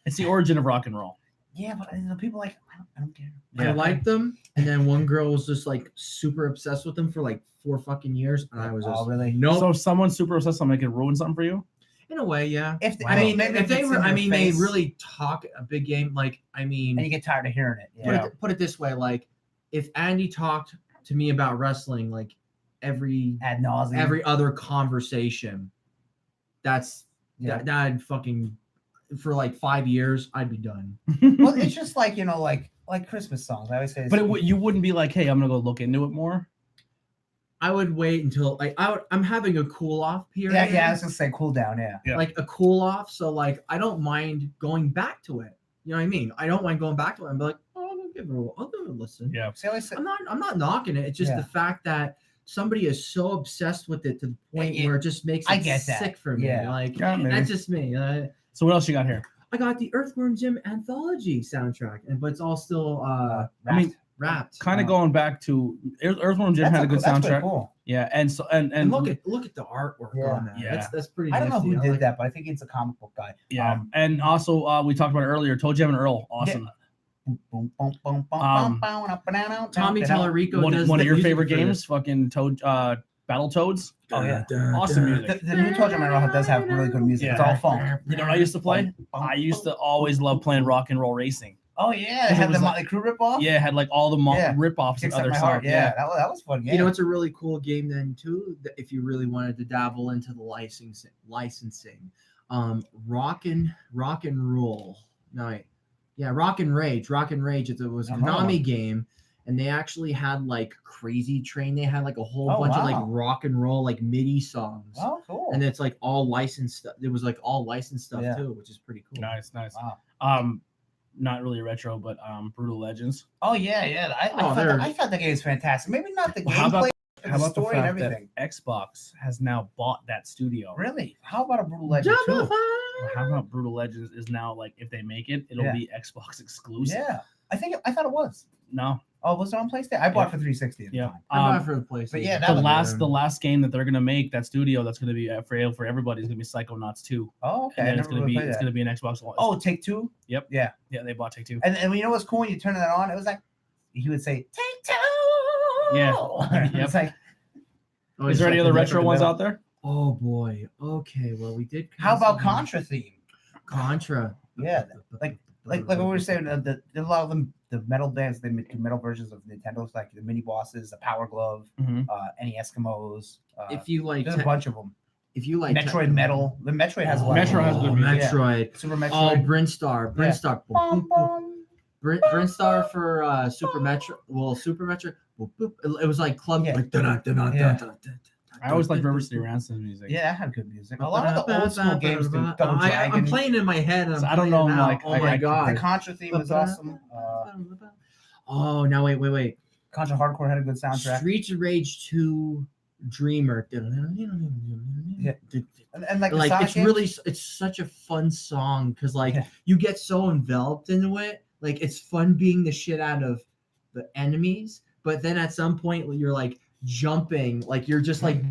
It's the origin of rock and roll. Yeah, but people like I don't care. Yeah. I liked them, and then one girl was just like super obsessed with them for like 4 fucking years, and I was just Oh, really? nope. So if someone's super obsessed, I'm making ruin something for you. In a way, yeah. If I mean, maybe if they it's were, in I your mean, they face really talk a big game. Like, I mean, and you get tired of hearing it. Yeah. put it this way: like, if Andy talked to me about wrestling, like every Ad nauseum. every other conversation, that's Yeah. that'd fucking for like 5 years, I'd be done. Well, it's just like like Christmas songs. I always say. But you wouldn't be like, hey, I'm gonna go look into it more. I would wait until like I'm having a cool off period. yeah. I was gonna say cool down. Yeah. Yeah. Like a cool off. So like I don't mind going back to it. You know what I mean? I don't mind going back to it and be like, oh, I'll give it a listen. Yeah. See, I always say, I'm not knocking it. It's just Yeah. the fact that somebody is so obsessed with it to the point where it just makes I it get that. sick for me. Yeah. Like Yeah, maybe. that's just me. So what else you got here? I got the Earthworm Jim Anthology soundtrack, but it's all still I mean, wrapped. kind of going back to Earthworm Jim that's had a good that's pretty soundtrack. Cool. Yeah, and so and And look at the artwork Yeah. on that. Yeah. That's pretty. I don't know nifty. who I did like that, but I think it's a comic book guy. yeah, and also we talked about it earlier. Toe Jam and Earl, awesome. Boom, boom, boom, boom, Um, boom, boom, up and down, Tommy down. Tallarico does One the of your music favorite for games, this. fucking Battletoads. Oh, yeah. Awesome music. The new Toad Round does have really good music. Yeah. It's all funk. You know what I used to play? I used to always love playing Rock and Roll Racing. Oh yeah, It it had was the like- Motley Crue ripoff. Yeah, it had like all the Yeah. rip-offs of Kicks Up other My songs. Heart. Yeah, that was fun. Yeah. You know, it's a really cool game then too. If you really wanted to dabble into the licensing, Rock and Roll. No, yeah, Rock and Rage. Rock and Rage. It was a Konami game, and they actually had like Crazy Train. They had like a whole bunch of like rock and roll like MIDI songs. Oh, cool. And it's like all licensed stuff. It was like all licensed stuff too, which is pretty cool. Nice. Wow. Not really retro, but Brutal Legends. Oh yeah. I thought the game was fantastic. Maybe not the How about- gameplay, but How the about the story and fact everything. that Xbox has now bought that studio? Really? How about a Brutal Legend 2? Well, how about Brutal Legends is now like if they make it, it'll be Xbox exclusive. Yeah, I thought it was. No. Oh, was it on PlayStation? I bought it for 360 at the Yeah. time. I bought it for the PlayStation. But yeah, The last game that they're gonna make, that studio that's gonna be for everybody is gonna be Psychonauts 2. Oh, okay. And then I it's never gonna really be played that. gonna be an Xbox One. Oh, Take Two. Yep. Yeah. Yeah, they bought Take Two. And you know what's cool when you turn that on? It was like he would say Take Two. Yeah. It's like Is there any other retro ones out there? Oh boy. Okay. Well, we did. how about Contra theme? Contra. Yeah, like what we were saying, a lot of them, the metal bands, they do metal versions of Nintendo's, like the mini bosses, the Power Glove, Mhm. any Eskimos. If you like, There's a bunch of them. if you like Metroid Metal, the Metroid has a lot. Metroid has good music. Metroid. Super Oh, Metroid. Brinstar. Brinstar. Bum, bum. Brinstar for Super Metro. Well, Super Metro. Boop, boop. It was like club. Yeah. Like, dun-dun-dun-dun, Yeah. dun-dun-dun-dun. I always like River City Ransom's music. Yeah, that had good music. A lot of the old school games do Double I'm Dragon. playing in my head. And So I'm I don't know, playing it out. like, oh my god. The Contra theme was awesome. Oh, now wait. Contra Hardcore had a good soundtrack. Streets of Rage 2 Dreamer. Yeah. And like the Like Sonic it's games, really, it's such a fun song because like Yeah. you get so enveloped into it. Like it's fun being the shit out of the enemies, but then at some point you're like jumping, like you're just like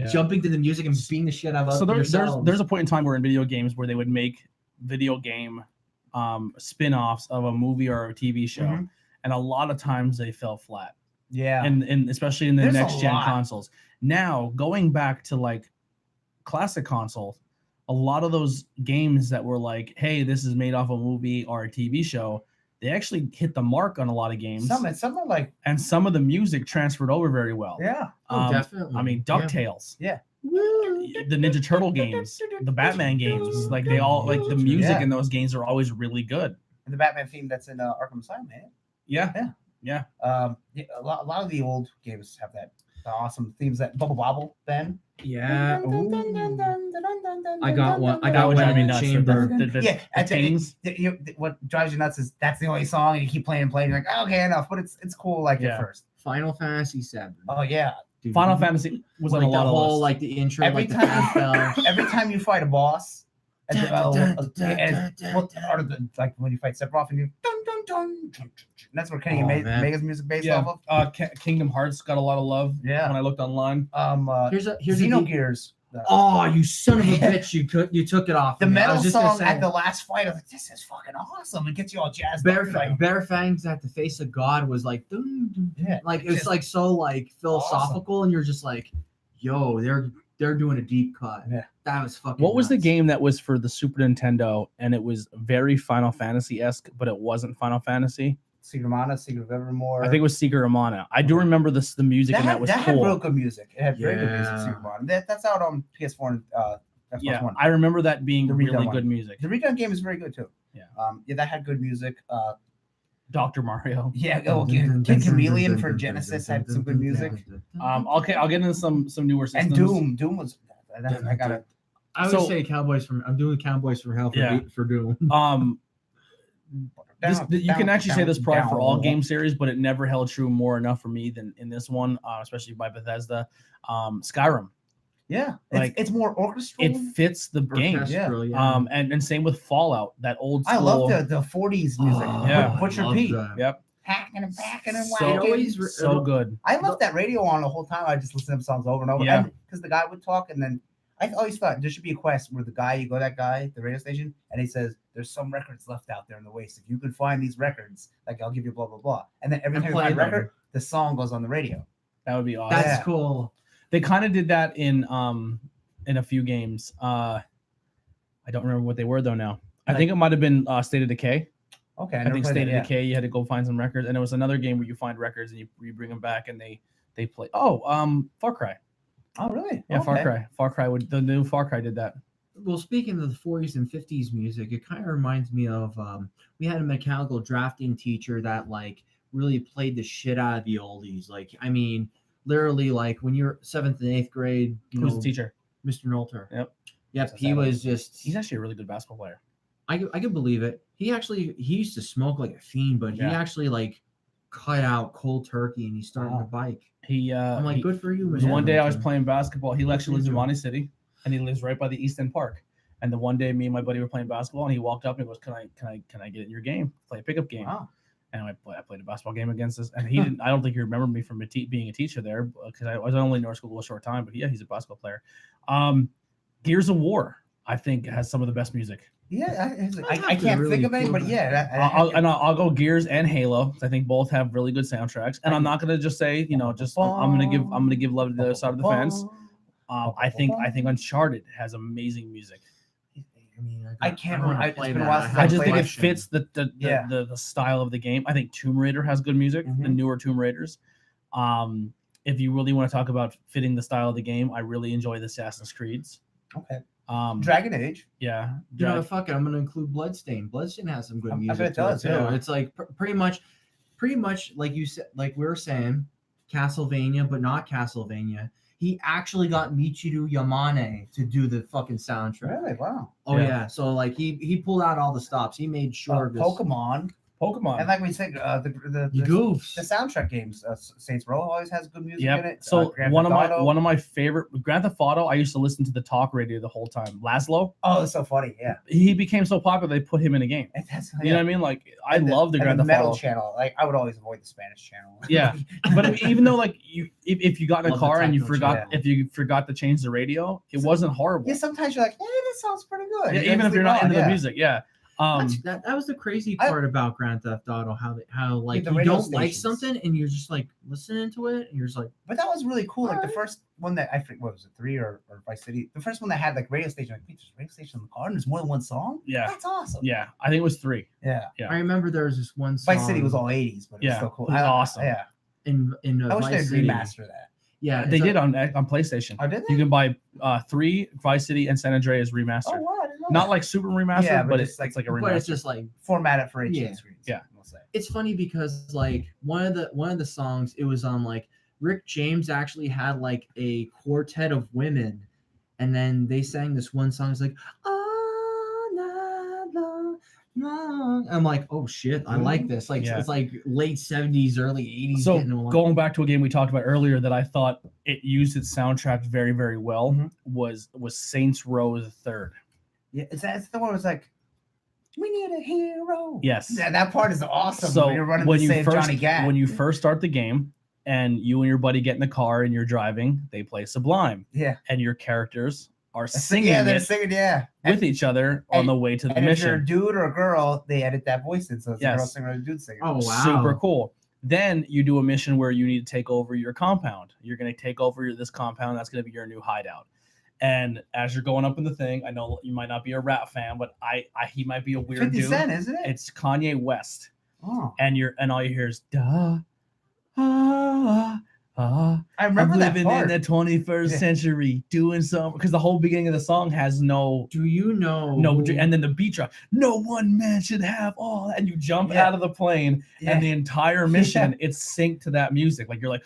jumping to the music and being the shit out of So yourselves. there's a point in time where in video games where they would make video game spin-offs of a movie or a TV show, Mhm. and a lot of times they fell flat. yeah. And especially in the There's a next gen lot. consoles. Now going back to like classic consoles, a lot of those games that were like, hey, this is made off a movie or a TV show, they actually hit the mark on a lot of games. Some are like, and some of the music transferred over very well. yeah. Definitely. I mean, DuckTales. Yeah. The Ninja Turtle games, the Batman games, like they all like the music in those games are always really good. And the Batman theme that's in Arkham Asylum, man. Yeah. A lot of the old games have that awesome themes. That Bubble Bobble Ben. Yeah. Ooh. I got one. I That got would one drive me in the nuts. chamber. Yeah, The tings. What drives you nuts is that's the only song, and you keep playing. You're like, oh, okay, enough. But it's cool like Yeah. at first. Final Fantasy 7. Oh yeah. Dude, Final Fantasy was like on a lot the of whole lists. like the intro, Every like the time- fan Every time you fight a boss, or like when you fight Sephiroth and you dun dun dun, dun, dun, that's where Kenny Oh, man. Omega's music based Yeah. off of. Kingdom Hearts got a lot of love. Yeah. When I looked online. Here's a deep- Xenogears. Oh, you son of a bitch! You took it off. The me. I metal was just gonna song say, at the last fight, I was like, this is fucking awesome. It gets you all jazzed up. You're like, Bare Fangs at the face of God was like, dun, dun, dun. Yeah, like it's it's just like so like philosophical, and you're just like, yo, they're doing a deep cut. Yeah. That was fucking. What was the nuts. game that was for the Super Nintendo and it was very Final Fantasy-esque, but it wasn't Final Fantasy? Secret of Mana, Secret of Evermore. I think it was Secret of Mana. I do remember the music and that was had cool. real good music. It had very good music. Yeah. Secret of Mana. That's out on PS4 and Xbox Yeah, One. I remember that being The really redone one. good music. The redone game is very good too. Yeah. That had good music. Dr. Mario. Yeah, Kid Chameleon for Genesis had some good music. Okay, I'll get into some newer systems. And Doom was. I gotta. I would So- say Cowboys from. I'm doing Cowboys from Hell for, Yeah. for Doom. You can actually say this probably for all down. game series, but it never held true more enough for me than in this one, especially by Bethesda. Skyrim. Yeah, Like, it's more orchestral. It fits the game. Orchestral, yeah. And same with Fallout, that old school. I love the 40s music. Oh, Yeah. Butcher love Pete. that. Yep. Hacking and packing and So, whacking. so good. I left that radio on the whole time. I just listened to songs over and over. Yeah. Because the guy would talk, and then I always thought there should be a quest where that guy, the radio station, and he says, "There's some records left out there in the waste. If you can find these records, like I'll give you blah blah blah." And then every And time you find a play them. record, the song goes on the radio. That would be awesome. That's Yeah. cool. They kind of did that in a few games. I don't remember what they were though now. I think it might have been State of Decay. Okay, I think State of Decay, you had to go find some records, and there was another game where you find records and you bring them back and they play. Oh, Far Cry. Oh, really? Yeah, Okay. Far Cry the new Far Cry did that. Well, speaking of the 40s and 50s music, it kind of reminds me of we had a mechanical drafting teacher that like really played the shit out of the oldies. Like, I mean, literally, like when you're 7th and 8th grade, Who's the teacher? Mr. Nolter. Yep. Yep. He was just. He's actually a really good basketball player. I can believe it. He used to smoke like a fiend, but he actually like cut out cold turkey and he's starting to bike. I'm like, good for you, Mr. One day I was Nolter. playing basketball. He actually lives in Monty City, and he lives right by the East End Park. And the one day, me and my buddy were playing basketball, and he walked up and goes, "Can I get in your game? Play a pickup game?" Wow. And I played a basketball game against us, and he didn't. I don't think he remembered me from being a teacher there, because I was only in North School a short time. But yeah, he's a basketball player. Gears of War, I think, has some of the best music. Yeah, I can't think of any, but yeah. I'll go Gears and Halo. I think both have really good soundtracks, and I'm not gonna just say, I'm gonna give love to the other side of the fence. I think Uncharted has amazing music. I can't remember. It's been a while since I just think it collection. fits the style of the game. I think Tomb Raider has good music, the newer Tomb Raiders. If you really want to talk about fitting the style of the game, I really enjoy the Assassin's Creeds. Okay. Dragon Age. Yeah. You know, fuck it. I'm gonna include Bloodstained. Bloodstained has some good music. I bet it does. Too. Yeah. It's like pretty much like you said, like we were saying, Castlevania, but not Castlevania. He actually got Michiru Yamane to do the fucking soundtrack. Really? Wow. Oh yeah. So like he pulled out all the stops. He made sure Pokemon. And like we said, the goofs. The soundtrack games, Saints Row always has good music in it. So one of my favorite Grand Theft Auto, I used to listen to the talk radio the whole time. Laszlo. Oh, that's so funny. Yeah. He became so popular they put him in a game. You know what I mean? Like I love the Grand Theft Auto channel. Like I would always avoid the Spanish channel. Yeah, but I mean, even though like if you got in a car and you forgot channel. if you forgot to change the radio, it wasn't horrible. Yeah, sometimes you're like, hey, this sounds pretty good. Yeah, even if you're not into the music, yeah. That was the crazy part about Grand Theft Auto, how like you don't like something and you're just like listening to it and you're just like. But that was really cool. Like the first one that I forget, what was it, 3 or Vice City? The first one that had like radio station. Like, wait, there's a radio station in the car and there's more than one song. Yeah, that's awesome. Yeah, I think it was 3. Yeah. I remember there was this one song. Vice City was all 80s, but it was still cool. It was awesome. Yeah. In I wish Vice they'd City. remaster that. Yeah, they did on PlayStation. Oh, did they? You can buy 3 Vice City and San Andreas remastered. Oh, wow, I didn't know Not that. like super remastered, but it's like a remaster. But it's just like formatted for HD screens. Yeah, we'll say. It's funny because like one of the songs, it was on like Rick James actually had like a quartet of women, and then they sang this one song. It's like all night long. I'm like, oh shit, I like this. Like it's like late 70s, early 80s. So going back to a game we talked about earlier that I thought it used its soundtrack very, very well was Saints Row the Third. Yeah, that's the one where it's like, we need a hero. Yes. Yeah, that part is awesome. So when you're running to save Johnny Gat. When you first start the game and you and your buddy get in the car and you're driving, they play Sublime. Yeah. And your characters are singing with each other on the way to the mission. If you're a dude or a girl, they edit that voice in, so it's a girl singer or a dude singer. Oh, wow. Super cool. Then you do a mission where you need to take over your compound. You're going to take over this compound. That's going to be your new hideout. And as you're going up in the thing, I know you might not be a rap fan, but he might be a weird 50 dude. 50 Cent, isn't it? It's Kanye West. Oh. And all you hear is da I remember I'm that living part. in the 21st century, doing some because the whole beginning of the song has no. Do you know? No, and then the beat drop. No one man should have all, and you jump out of the plane, and the entire mission it's synced to that music. Like you're like,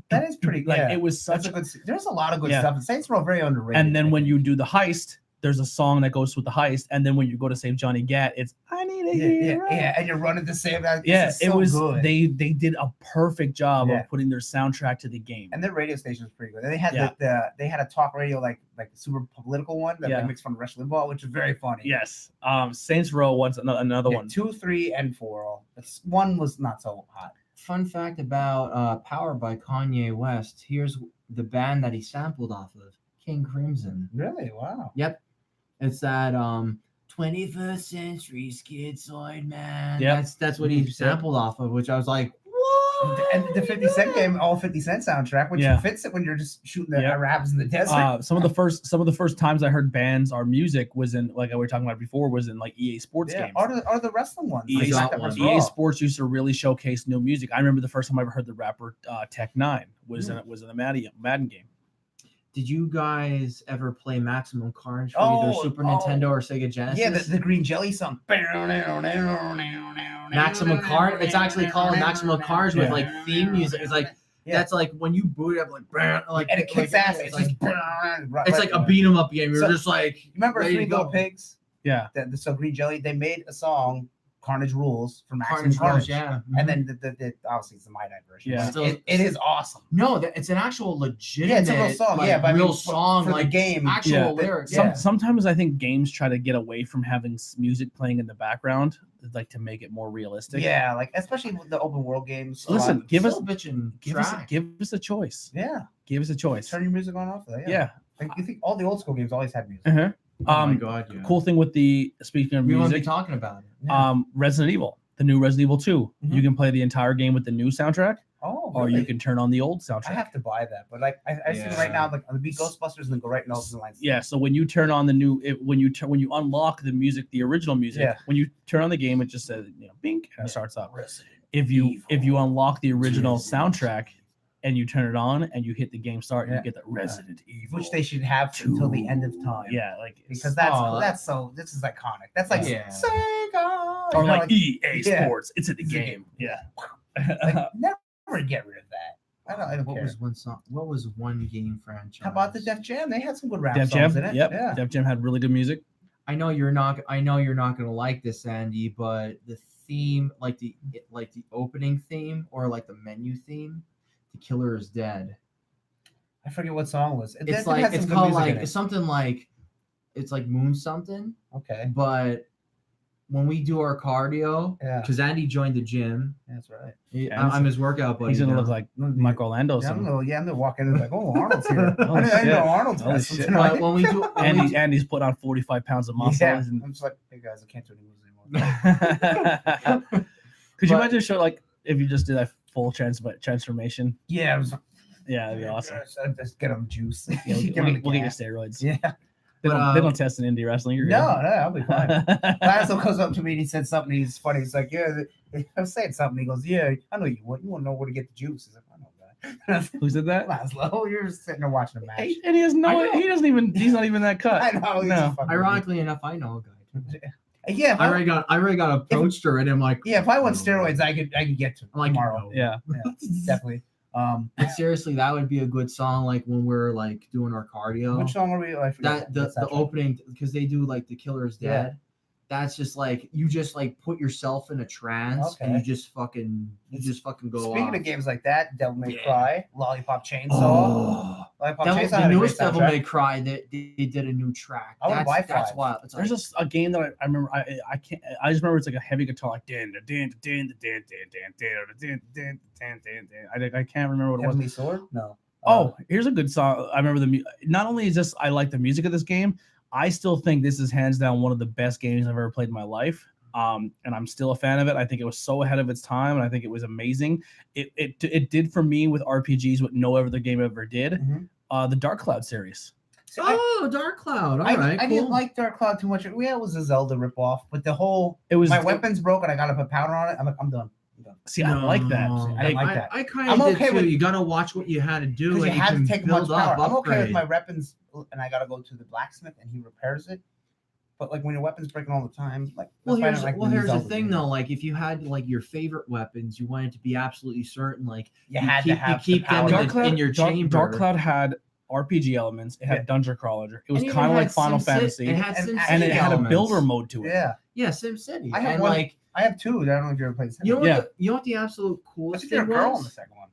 that is pretty. Like it was such a good. There's a lot of good stuff. Saints Row very underrated. And then when you do the heist, there's a song that goes with the heist, and then when you go to save Johnny Gat, it's I need a hero. Yeah, and you're running to save that. Yeah, it was good. They did a perfect job of putting their soundtrack to the game. And their radio station was pretty good. And they had they had a talk radio like the super political one that mixed from Rush Limbaugh, which is very funny. Yes. Saints Row was another one. 2, 3, and 4. One was not so hot. Fun fact about Powered by Kanye West. Here's the band that he sampled off of, King Crimson. Really? Wow. Yep. It's that 21st century schizoid man. Yeah. That's what he sampled off of, which I was like, what? And the 50 Cent game, all 50 Cent soundtrack, which fits it when you're just shooting the Arabs in the desert. Some of the first times I heard bands or music was in, like we were talking about before, was in like EA Sports games. Or the wrestling ones. EA Sports used to really showcase new music. I remember the first time I ever heard the rapper Tech 9 was in the Madden game. Did you guys ever play Maximum Carnage for either Super Nintendo or Sega Genesis? Yeah, the Green Jelly song. Maximum Carnage. It's actually called Maximum Carnage with like theme music. It's like that's like when you boot it up like and it kicks ass. It's like a beat 'em up game. You're just like, remember Three Little Pigs? Yeah. So Green Jelly, they made a song, Carnage Rules, for Maximum Carnage. Yeah. And then the obviously it's the My Night version. Yeah. It is awesome. No, it's an actual legitimate. It's a real song. Like, real song for like the game. Actual lyrics. Sometimes I think games try to get away from having music playing in the background, like to make it more realistic. Yeah, like especially with the open world games. Listen, give us a choice. Yeah, give us a choice. Turn your music on off there. Yeah. Like, you think all the old school games always had music. Uh-huh. Oh my God! Yeah. Cool thing with speaking of music, we want to be music, talking about it. Resident Evil, the new Resident Evil 2. You can play the entire game with the new soundtrack. Oh, or really? you can turn on the old soundtrack. I have to buy that, but like I see right now, like on the beat Ghostbusters and then go right in all the lines. Yeah, so when you turn on the new, when you unlock the music, the original music, when you turn on the game, it just says bink and it starts up. If you unlock the original soundtrack and you turn it on and you hit the game start, you get the Resident Evil, which they should have until the end of time. Yeah, like because that's so this is iconic. That's like Sega or like EA Sports. It's in the game. Yeah. Like, never get rid of that. I don't what care. was one song? What was one game franchise? How about the Def Jam? They had some good rap Def songs Jam? in it. Yep. Yeah. Def Jam had really good music. I know you're not gonna like this, Andy, but the theme, like the opening theme or like the menu theme, "The Killer Is Dead." I forget what song it was. It's like it's called like it's something like it's like Moon something. Okay. But when we do our cardio, because Andy joined the gym. That's right. I'm his workout buddy. He's gonna look like Mike Orlando. Yeah, I'm gonna walk in like, oh, Arnold's here. I know Arnold's here. But when we do, Andy's put on 45 pounds of muscle. Yeah. I'm just like, hey guys, I can't do any moves anymore. Could you imagine a show like if you just did that full transformation? Yeah, that'd be awesome. Just get them juice. Yeah, we'll get your steroids. Yeah. They don't test in indie wrestling. You're good. No, I'll be fine. Lasso comes up to me and he said something. He's funny. He's like, yeah, I'm saying something. He goes, yeah, I know you want. You want to know where to get the juice. He's like, I know that. Who said that? Laszlo. You're just sitting there watching a match. And he has no. He doesn't even. He's not even that cut. I know. No. Ironically enough, I know a guy. Yeah, I already got approached already. I'm like, yeah, if I want steroids, I could get to like tomorrow. Yeah, definitely. But seriously, that would be a good song, like when we're like doing our cardio. Which song are we? I forget. The opening, because they do like The Killer Is Dead. That's just like you just like put yourself in a trance and you just fucking go. Speaking of games like that, Devil May Cry, Lollipop Chainsaw. Lollipop Chainsaw. The newest Devil May Cry, they did a new track. I want to buy 5. That's wild. There's just a game that I remember. I can't. I just remember it's like a heavy guitar, like I can't remember what it was. Heavenly Sword? No. Oh, here's a good song. I remember not only is this I like the music of this game, I still think this is hands down one of the best games I've ever played in my life. And I'm still a fan of it. I think it was so ahead of its time, and I think it was amazing. It did for me with RPGs what no other game ever did. The Dark Cloud series. Dark Cloud. All right, I didn't like Dark Cloud too much. Yeah, it was a Zelda ripoff, but my weapons broke and I got to put powder on it. I'm like, I'm done. See, I like that. I like that. I kind of did too. You gotta watch what you had to do. Because you had to take much power. I'm okay with upgrade. my weapons, and I gotta go to the blacksmith and he repairs it. But like when your weapon's breaking all the time, like here's the thing though. Like if you had like your favorite weapons, you wanted to be absolutely certain. Like you had to have keep them in your chamber. Dark Cloud had RPG elements. It had dungeon crawler. It was kind of like Final Fantasy, and it had a builder mode to it. Yeah, SimCity. I have one. I have 2. I don't know if you ever played. You know what the absolute coolest thing was? I think there a girl in the second one.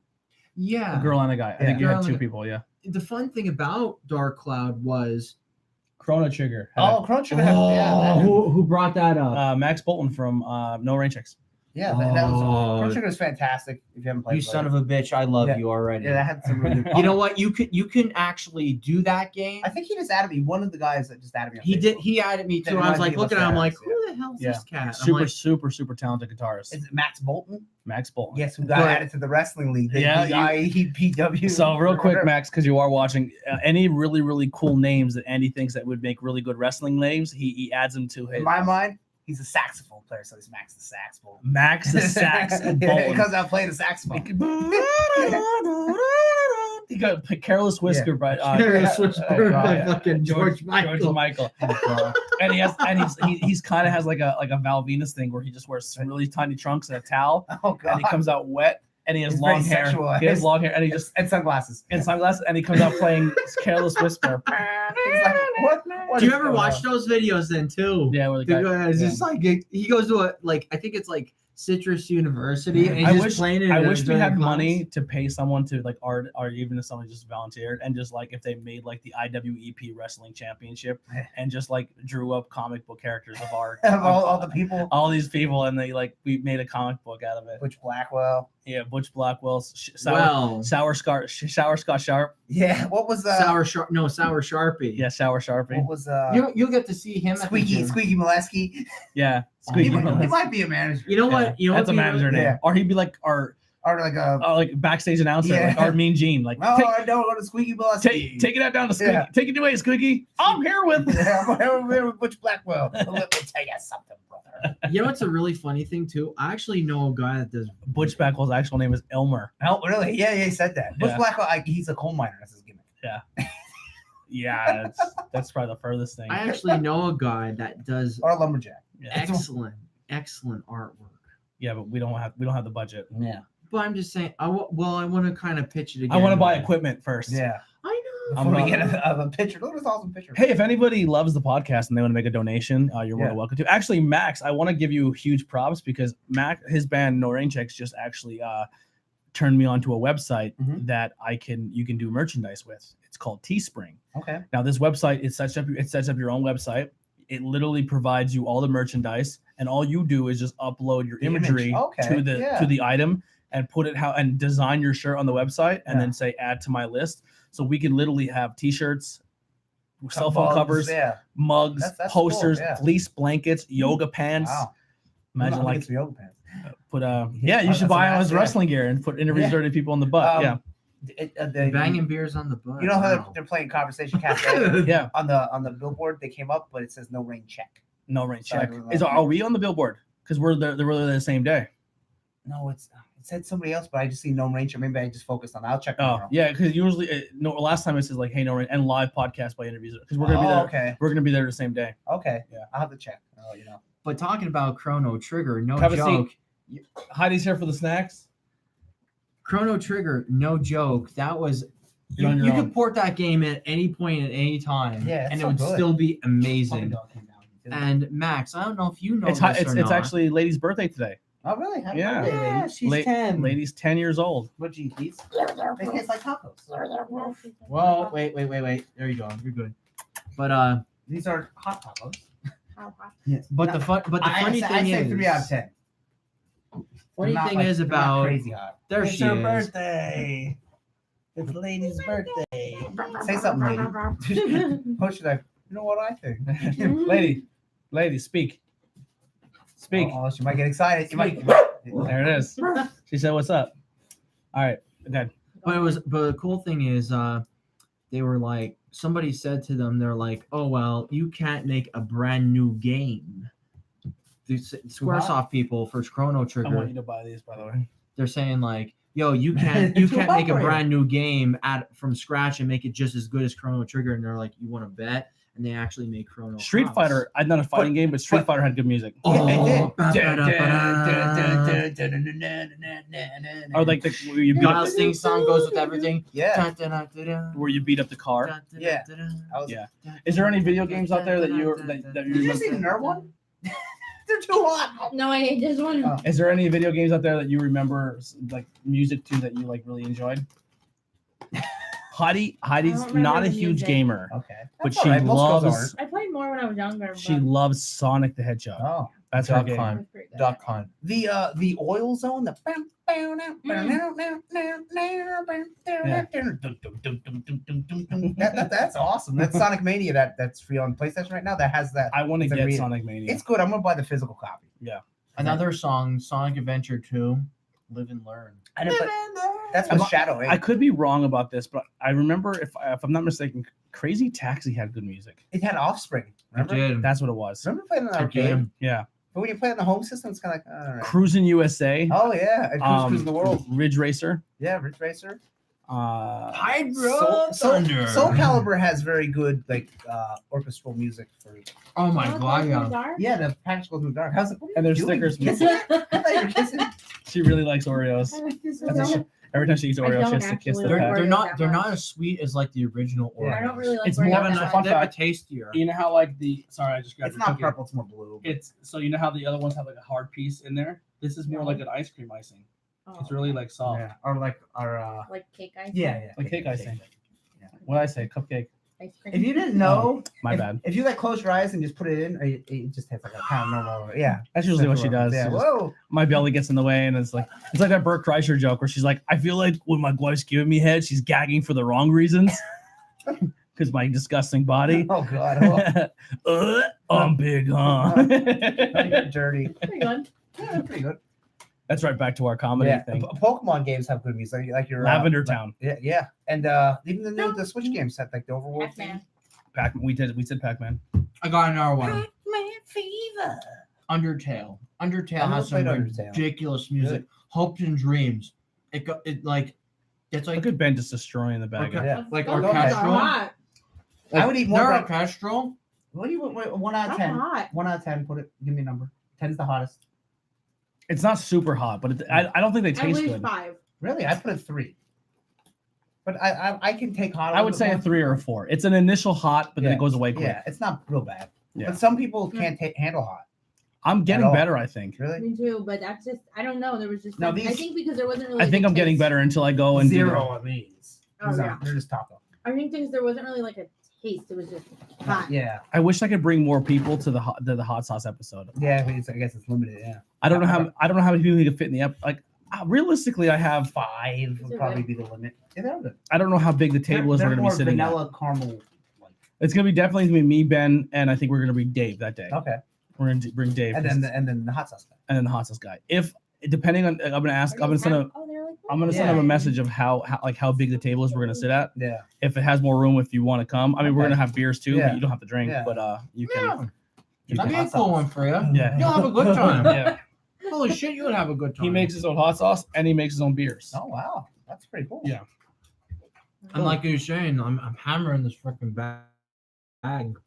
Yeah, a girl and a guy. I think you had 2 people. Yeah. The fun thing about Dark Cloud was Chrono Trigger. Chrono Trigger. Who brought that up? Max Bolton from No Rain Checks. Yeah, that was Oh. Chrono Trigger was fantastic. If you haven't played, You son of a bitch! I love you already. Yeah, that had some really good. You know what? You can actually do that game. I think he just added me. One of the guys that just added me. On He did. Facebook. He added me That too. I was reminds me like of looking at him, I'm like, Osiris, who the hell is this cat? I'm Super, like, super talented guitarist. Is it Max Bolton? Max Bolton. Yes, who got added to the wrestling league? The Yeah, IEPW. So real quick, Max, because you are watching, any really cool names that Andy thinks that would make really good wrestling names, he adds them to his. In my mind, he's a saxophone player, so he's Max the Sax Bolton. Max the Sax He Bolton. comes out playing the saxophone. He got Careless Whisper by Careless Whisper by yeah. fucking George Michael. George Michael. And he's kind of has like a Val Venus thing where he just wears really tiny trunks and a towel, Oh god. and he comes out wet, and he has He's long very hair. sexualized. He has long hair, and he just and sunglasses. and sunglasses, and he comes out playing Careless Whisper. He's like, what Do you is ever going watch on? those videos then too? Yeah, where the The guy, guy is just like he goes to I think it's like Citrus University, and he's I just wish- playing it. I in wish we during had class. money to pay someone to like art, or even if someone just volunteered, and just like if they made like the IWEP Wrestling Championship, and just like drew up comic book characters of our Of all the people. all these people, and they like we made a comic book out of it. Butch Blackwell. Yeah, Butch Blackwell, Well, Sour Scott Sharp. Yeah. What was Sour Sharpie. Yeah, Sour Sharpie. What was You'll get to see him. At the gym. Squeaky Molesky? Yeah, He, Squeaky. he Molesky. might be a manager. You know Yeah, what? You know that's a what, manager name, yeah. or he'd be like our Or like backstage announcer, Yeah. like our Mean Gene. Like no, take, I don't go to Squeaky Molesky. take it down to Squeaky. Yeah. Take it away, Squeaky. I'm here with. Yeah, I'm here with Butch Blackwell. Let me tell you something, brother. You know what's a really funny thing too? I actually know a guy that does. Butch Blackwell's actual name is Elmer. Oh, really? Yeah, he said that. Butch Yeah. Blackwell, he's a coal miner. That's his gimmick. Yeah, that's probably the furthest thing. I actually know a guy that does Or a lumberjack. Yeah. excellent artwork. Yeah, but we don't have the budget. Yeah. But I'm just saying, I want to kind of pitch it again. I want to buy equipment first. Yeah. I know. I'm Before we not- get a picture. Look at this awesome picture. Hey, if anybody loves the podcast and they want to make a donation, you're more Yeah. than welcome to. Actually, Max, I want to give you huge props because his band No Rain Checks just actually turned me onto a website Mhm. that you can do merchandise with. It's called Teespring. Okay. Now, this website it sets up your own website. It literally provides you all the merchandise, and all you do is just upload your The image. imagery Okay, to the item and put it and design your shirt on the website, and Yeah. then say add to my list. So we can literally have T-shirts, cell phone Mugs, covers, Yeah. mugs, That's cool, posters, yeah. fleece blankets, yoga pants. Wow. Imagine I'm like gonna get some yoga pants. put Yeah, you should that's buy a all his mess, yeah. wrestling gear and put interviews Yeah. dirty people in the butt. Yeah. Banging beers on the butt. You know how Wow. they're playing Conversation Cafe Yeah. on the billboard? They came up, but it says no rain check. No rain Sorry, check. we're not- Are we on the billboard? Because we're there the same day. No, it said somebody else, but I just see no rain check. Maybe I just focused on. I'll check Oh tomorrow. yeah, because usually last time it says like hey no rain and live podcast by interviews because we're gonna be there. Okay. We're gonna be there the same day. Okay. Yeah. I'll have to check. Oh, you know. But talking about Chrono Trigger, no Have a joke. Heidi's here for the snacks. Chrono Trigger, no joke. That was You're on your you own. could port that game at any point at any time, Yeah, it's and it so would good. still be Puppy amazing. dog came down. And Max, I don't know if you know It's this it's or it's not. actually Lady's birthday today. Oh, really? Happy Yeah. birthday, lady. Yeah, she's La- 10. Lady's 10 years old. What do you eat? They taste like tacos. Well, wait. There you go. You're good. But These are hot tacos. but the funny I thing say is, 3 out of 10. funny They're not thing like- is they're not about crazy hot. there It's she her is. birthday. It's Lady's birthday. Say something, lady. What should I? You know what I think? Lady, speak. Speak. Oh, she might get excited. You might. There it is. She said, "What's up?" All right, good. But the cool thing is, they were like, somebody said to them, they're like, oh well, you can't make a brand new game. The Squaresoft people for Chrono I want Trigger, you to buy these, by the way. they're saying like, yo, you can't Too make a operator. brand new game from scratch and make it just as good as Chrono Trigger. And they're like, you want to bet? And they actually made Chrono Street Cross. Fighter. I'm not a fighting game, but Street Fighter had good music. Oh, Or like where you beat Wild up Sting song goes with everything. Yeah. where you beat up the car. Yeah. I was, Yeah. Is there any video games out there that you Did you see the nerd one? They're too hot. No, I just want to. Oh. Is there any video games out there that you remember like music to that you like really enjoyed? Heidi's I don't remember not a the huge music. gamer, Okay. but That's she all right. Most girls loves I played more when I was younger. she but loves Sonic the Hedgehog. aren't. Oh. That's her Duck game. Hunt. That's pretty good. Duck Hunt. The oil zone. The that's awesome. That's Sonic Mania. That's free on PlayStation right now. That has that. I want to It's a get reader. Sonic Mania. It's good. I'm gonna buy the physical copy. Another song, Sonic Adventure 2, Live and Learn. I didn't play- That's with Shadow. I could be wrong about this, but I remember if I'm not mistaken, Crazy Taxi had good music. It had Offspring. Remember? I did. That's what it was. Remember playing in the I arcade? did. Yeah. But when you play on the home system, it's kind of like, all right. Cruising USA. Oh yeah, and Cruise the World. Ridge Racer. Yeah, Ridge Racer. Hydro Thunder. Soul Calibur has very good like orchestral music for. Oh my god, yeah. Yeah, the package goes in the dark. How's it? And there's doing? stickers. Kissing? I thought you were kissing. She really likes Oreos. Every time she eats Oreos, she has to kiss the actually pack. like They're Oreos not that as sweet as like the original Oreos. Yeah. I don't really like It's Oreos more that of a much. fun They're fact. tastier. You know how like sorry, I just grabbed It's the not cookie. purple. It's more blue. It's so you know how the other ones have like a hard piece in there. This is more like an ice cream icing. It's really like soft, Yeah. Or like our. Like cake ice. Yeah. like cake icing. Yeah. What did I say? Cupcake. Ice cream. If you didn't know, My if, bad. If you like close your eyes and just put it in, it just has like a kind of normal. Yeah. That's usually what she does. Yeah. She just- Whoa. my belly gets in the way, and it's like that Bert Kreischer joke where she's like, I feel like when my wife's giving me head, she's gagging for the wrong reasons. Because my disgusting body. Oh God. I'm big, huh? You're dirty. Pretty good. Yeah, pretty good. That's right back to our comedy Yeah. thing. Pokemon games have good music, like your Lavender Town. Yeah. And even the Switch games have like the Overworld theme. Pac-Man. We said Pac-Man. I got another one. Pac-Man Fever. Undertale. Undertale I has some never played Undertale. ridiculous music. Hopes and Dreams. It's Look like at Ben just destroying the bag. Okay. Yeah. like That's orchestral. hot. I would eat more They're bread. orchestral. What do you 1 out of That's 10? hot. 1 out of 10. Give me a number. 10's the hottest. It's not super hot, but I don't think they At taste least good. 5. Really, I put a 3. But I can take hot. I would say a 3 or a 4. It's an initial hot, but then Yeah. it goes away quick. Yeah, it's not real bad. Yeah. But some people can't handle hot. I'm getting all. better, I think. Really? Me too, but that's just, I don't know. There was just, No, I these- think because there wasn't really. I think the I'm getting taste. better until I go and do Zero of these. Oh, yeah. They're just taco. I think because there wasn't really like a taste. It was just hot. Yeah. I wish I could bring more people to the hot sauce episode. Yeah, I guess it's limited. Yeah. I don't know how many people you can fit in the like. Realistically, I have 5 would They're probably good. be the limit. Yeah, they're good. I don't know how big the table is. They're We're gonna be more sitting at. vanilla caramel. Like. It's gonna be definitely gonna be me, Ben, and I think we're gonna be Dave that day. Okay. We're gonna bring Dave, And then the hot sauce guy. and then the hot sauce guy. If depending on, I'm gonna ask. Are I'm gonna they send half- a. Oh, they're like I'm gonna that? send him a Yeah. message of how big the table is we're gonna sit at. Yeah. If it has more room, if you want to come. I mean, we're Okay. gonna have beers too. Yeah. But you don't have to drink, Yeah. but you can. Yeah. You That'd can be a cool one for you. Yeah. You'll have a good time. Yeah. Holy shit, you would have a good time. He makes his own hot sauce and he makes his own beers. Oh wow, that's pretty cool. Yeah. And like you were saying, I'm hammering this freaking bag.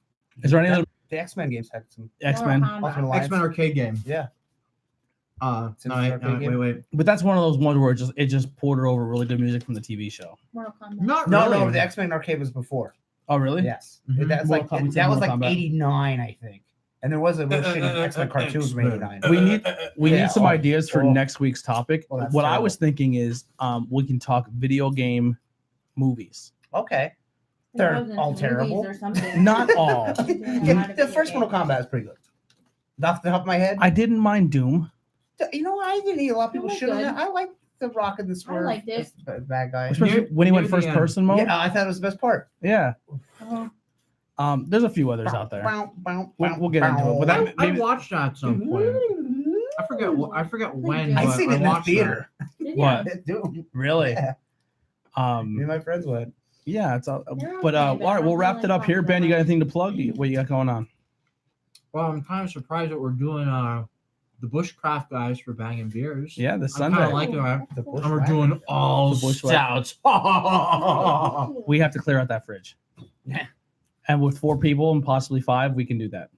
Is there any other The X-Men games had some. X-Men? Ultimate Alliance. X-Men arcade game. Yeah. No, arcade game? wait. But that's one of those ones where it just poured over really good music from the TV show. Mortal Kombat. Not No, really. no, the X-Men arcade was before. Oh, really? Yes, Mhm. that's like Mortal Kombat- that was like Mortal Kombat. '89, I think. And there was a real shitty X-Men cartoon from '89. We Yeah, need some oh, ideas for oh. next week's topic. Oh, that's What I terrible. was thinking is we can talk video game movies. Okay, There they're wasn't all movies terrible. Or something. Not all. Yeah, the first Mortal Kombat is pretty good. Off the top of my head, I didn't mind Doom. you know, I didn't hear a lot of people It was shit on good. that. I like the Rock and the Swerve. liked it. That's the bad guy. Especially when he near went the first end. person mode. Yeah, I thought it was the best part. Yeah. There's a few others out there. We'll get into it. But that, I maybe, watched that at some point. I forget when. I but seen it in the watched theater. Did What? Dude, really? yeah. Me and my friends went. Yeah, it's all. They're But okay, all but right, we'll I'm wrap really it up here. pumped Ben, you got about anything to plug? What you got going on? Well, I'm kind of surprised that we're doing the Bushcraft guys for banging beers. Yeah, this I'm Sunday. kind of liking that. The And we're doing all The Bushwhack. stouts. it. We have to clear out that fridge. Yeah. And with 4 people and possibly 5, we can do that.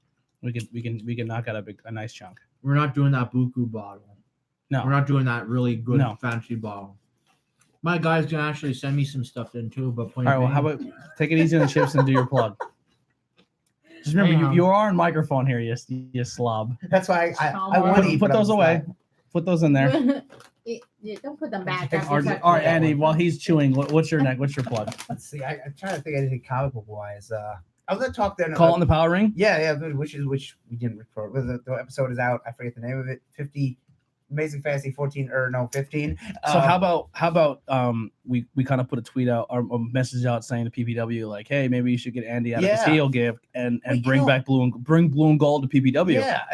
We can knock out a nice chunk. We're not doing that buku bottle. No. We're not doing that really good No. fancy bottle. My guy's gonna actually send me some stuff in too, but All right, well, how about take it easy on the chips and do your plug. Just remember, you are on microphone here, you slob. That's why I want to eat. Put but I'm those away. not. Put those in there. Yeah, don't put them back. All That's right, just All right, like- Andy. While he's chewing, what's your plug? Let's see. I'm trying to think of anything comic book wise. I was gonna talk then. Call on the power ring. Yeah, which we didn't record. The episode is out. I forget the name of it. 50 Amazing Fantasy 14 or no 15. So how about we kind of put a tweet out or a message out saying to PPW like, hey, maybe you should get Andy out of his heel gift and bring back blue and gold to PPW. Yeah,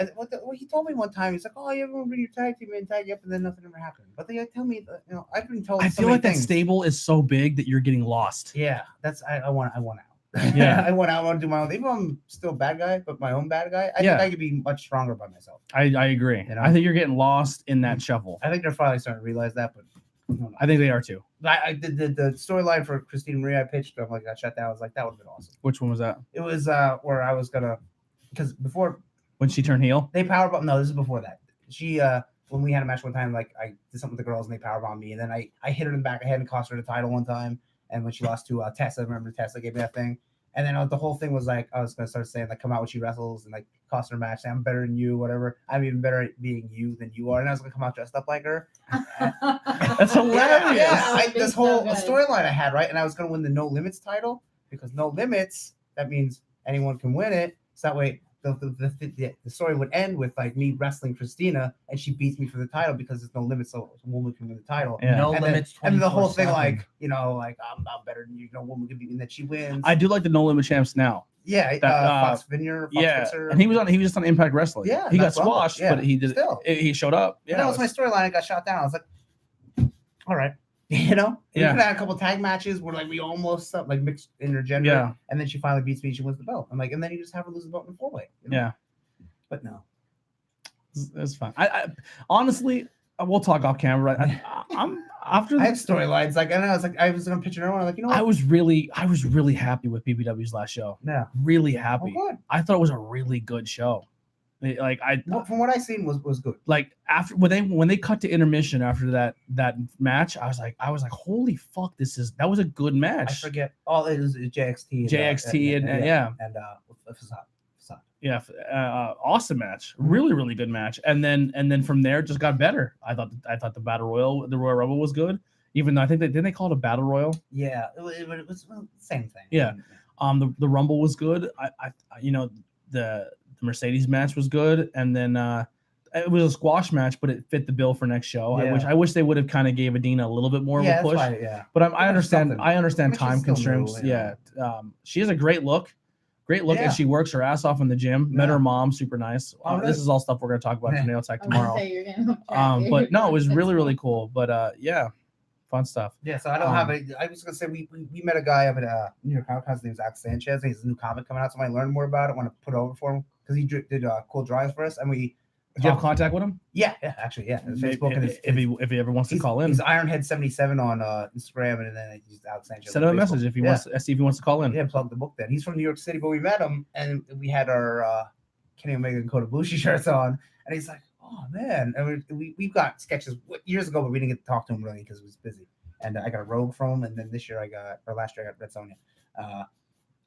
he told me one time, he's like, oh, you ever bring your tag team and tag you up, and then nothing ever happened. But they tell me, I've been told. I feel like that stable is so big that you're getting lost. Yeah, that's I want out. Yeah, I want to do my own. Even though I'm still a bad guy, but my own bad guy. I think I could be much stronger by myself. I agree. I think you're getting lost in that shuffle. I think they're finally starting to realize that, but I think they are too. I did the storyline for Christina Marie I pitched. I'm like, I got shut down. I was like, that would have been awesome. Which one was that? It was where I was gonna, because before when she turned heel, they powerbombed. No, this is before that. She when we had a match one time, like I did something with the girls and they powerbombed me, and then I hit her in the back of the head and cost her the title one time. And when she lost to Tessa, remember Tessa gave me that thing. And then the whole thing was like, I was going to start saying, like, come out when she wrestles and, like, cost her a match. Say, I'm better than you, whatever. I'm even better at being you than you are. And I was going to come out dressed up like her. That's hilarious. Yeah. This whole storyline I had, right? And I was going to win the No Limits title because No Limits, that means anyone can win it. So that way the story would end with, like, me wrestling Christina and she beats me for the title because there's no limits, so a woman can win the title. Yeah. No limits. And the whole thing, like, like, I'm better than you, no woman can beat me, and that she wins. I do like the No Limit champs now. Yeah, Fox Vineyard, Fox Fixer. And he was just on Impact Wrestling. Yeah, he got squashed, but he did. Still. He showed up. Yeah, that was my storyline. I got shot down. I was like, all right, we could have had a couple tag matches where like we almost like mixed intergender, and then she finally beats me. She wins the belt. I'm like, and then you just have her lose the belt in the 4-way. Yeah, but no, it's fine. I honestly, we'll talk off camera. I'm after I have storylines like, and I was gonna picture everyone. Like, you know what? I was really happy with PPW's last show. Yeah, really happy. Oh, good. I thought it was a really good show. Like from what I seen was good. Like after when they cut to intermission after that match, I was like, holy fuck, that was a good match. I forget all it is JXT and Facade. Yeah, awesome match, really good match, and then from there it just got better. I thought the Royal Rumble was good, even though I think didn't they call it a Battle Royal? Yeah, it was the same thing. Yeah, the Rumble was good. The Mercedes match was good, and then it was a squash match, but it fit the bill for next show. Yeah. I wish they would have kind of gave Adina a little bit more of a push. But I understand time constraints. She has a great look. And she works her ass off in the gym. Met her mom, super nice. This is all stuff we're going to talk about for Nail Tech tomorrow. But no, it was really cool. But fun stuff. Yeah, so I don't have I was going to say we met a guy up at New York Comic Con. His name's Alex Sanchez. He has a new comic coming out, so I learned more about it. Want to put it over for him because he did cool drawings for us, and we. Do you have contact with him? Yeah, actually. Facebook if he ever wants to call in. He's Ironhead77 on Instagram, and then he's Alex Sanchez. Send him a message if he wants. See if he wants to call in. Yeah, plug the book. Then he's from New York City, but we met him, and we had our Kenny Omega and Kota Ibushi shirts on, and he's like, "Oh man!" And we've got sketches years ago, but we didn't get to talk to him really because he was busy. And I got a Rogue from him, and then last year I got Red Sonja.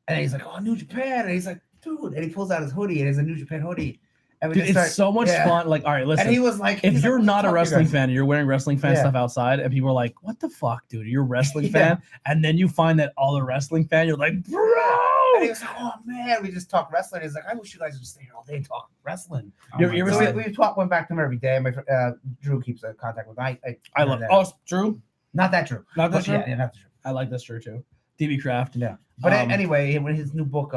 And he's like, "Oh, New Japan!" And he's like, "Dude!" And he pulls out his hoodie, and it's a New Japan hoodie. Dude, it's so much fun. Like, all right, listen. And he was like, if you're not a wrestling fan, and you're wearing wrestling fan stuff outside, and people are like, "What the fuck, dude? You're a wrestling fan?" And then you find that all the wrestling fan, you're like, "Bro!" And he was like, "Oh man, we just talk wrestling." He's like, "I wish you guys would stay here all day and talk wrestling." We went back to him every day. My Drew keeps in contact with him. I love that. Oh, Drew? Not that Drew. Not that Drew? Yeah, not that Drew. I like this Drew too. DB Craft. Yeah. But anyway, when his new book,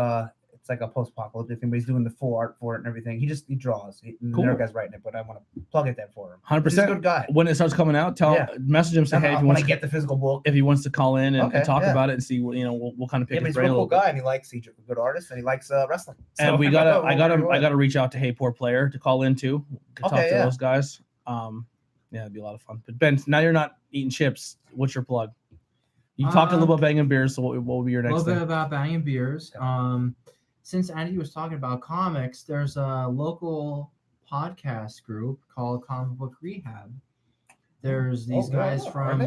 it's like a post-apocalyptic thing, but he's doing the full art for it and everything. He draws. Cool. The guy's writing it, but I want to plug it then for him. 100%. He's a good guy. When it starts coming out, message him, say, hey, if he wants to get the physical book, if he wants to call in and talk about it and see what we'll kind of pick his brain a little bit. He's a cool guy, and he likes he's a good artist, and he likes wrestling. So, and I gotta reach out to Hey Poor Player to call in too, to talk to those guys. It'd be a lot of fun. But Ben, now you're not eating chips. What's your plug? You talked a little about banging beers, so what will be your next thing? A little bit about banging beers. Since Andy was talking about comics, there's a local podcast group called Comic Book Rehab. There's these guys from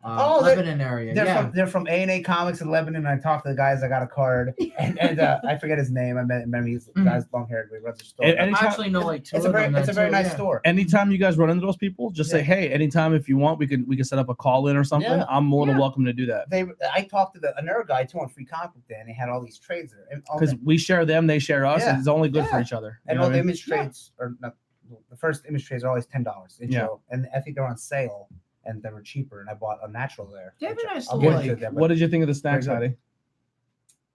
Lebanon area. They're from A&A Comics in Lebanon. And I talked to the guys. I got a card, and I forget his name. I met him. He's the guy's long haired. He runs the store. And I actually know like two it's of them. a very nice store. Anytime you guys run into those people, just say, hey, anytime if you want, we can set up a call in or something. Yeah. I'm more than welcome to do that. I talked to another guy too on Free Comic Book Day, and they had all these trades there. Because we share them, they share us, and it's only good for each other. And all the image trades are not, the first image trades are always $10. And I think they're on sale. And they were cheaper, and I bought a natural there. They have a nice What did you think of the snacks, Heidi?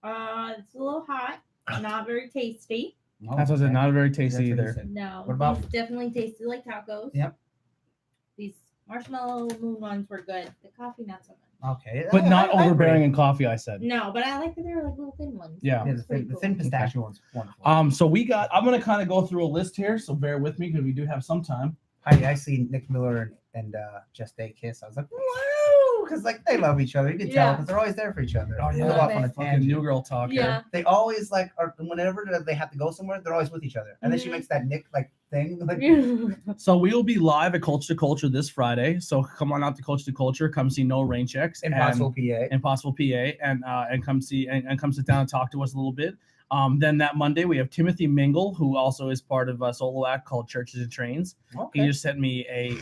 It's a little hot, not very tasty. That's what I said, not very tasty either. No, What about- these definitely tasted like tacos. Yep. These marshmallow moon ones were good. The coffee, not so much. Okay, But not I overbearing agree. in coffee, I said. No, but I like that they were like little thin ones. Yeah. Yeah, the thin pistachio one's wonderful. So I'm gonna kind of go through a list here, so bear with me because we do have some time. I see Nick Miller and Just A Kiss. I was like, wow, because like they love each other. You can tell because they're always there for each other. Oh, They yeah. go off on a Fucking tangent. new girl talk Yeah. here. They always like are whenever they have to go somewhere, they're always with each other. And then she Mhm. makes that Nick like thing. Like, So we will be live at Culture to Culture this Friday. So come on out to Culture to Culture. Come see No Rain Checks. Impossible PA. Impossible PA, and come see and come sit down and talk to us a little bit. Then that Monday we have Timothy Mingle, who also is part of a solo act called Churches and Trains. Okay. He just sent me a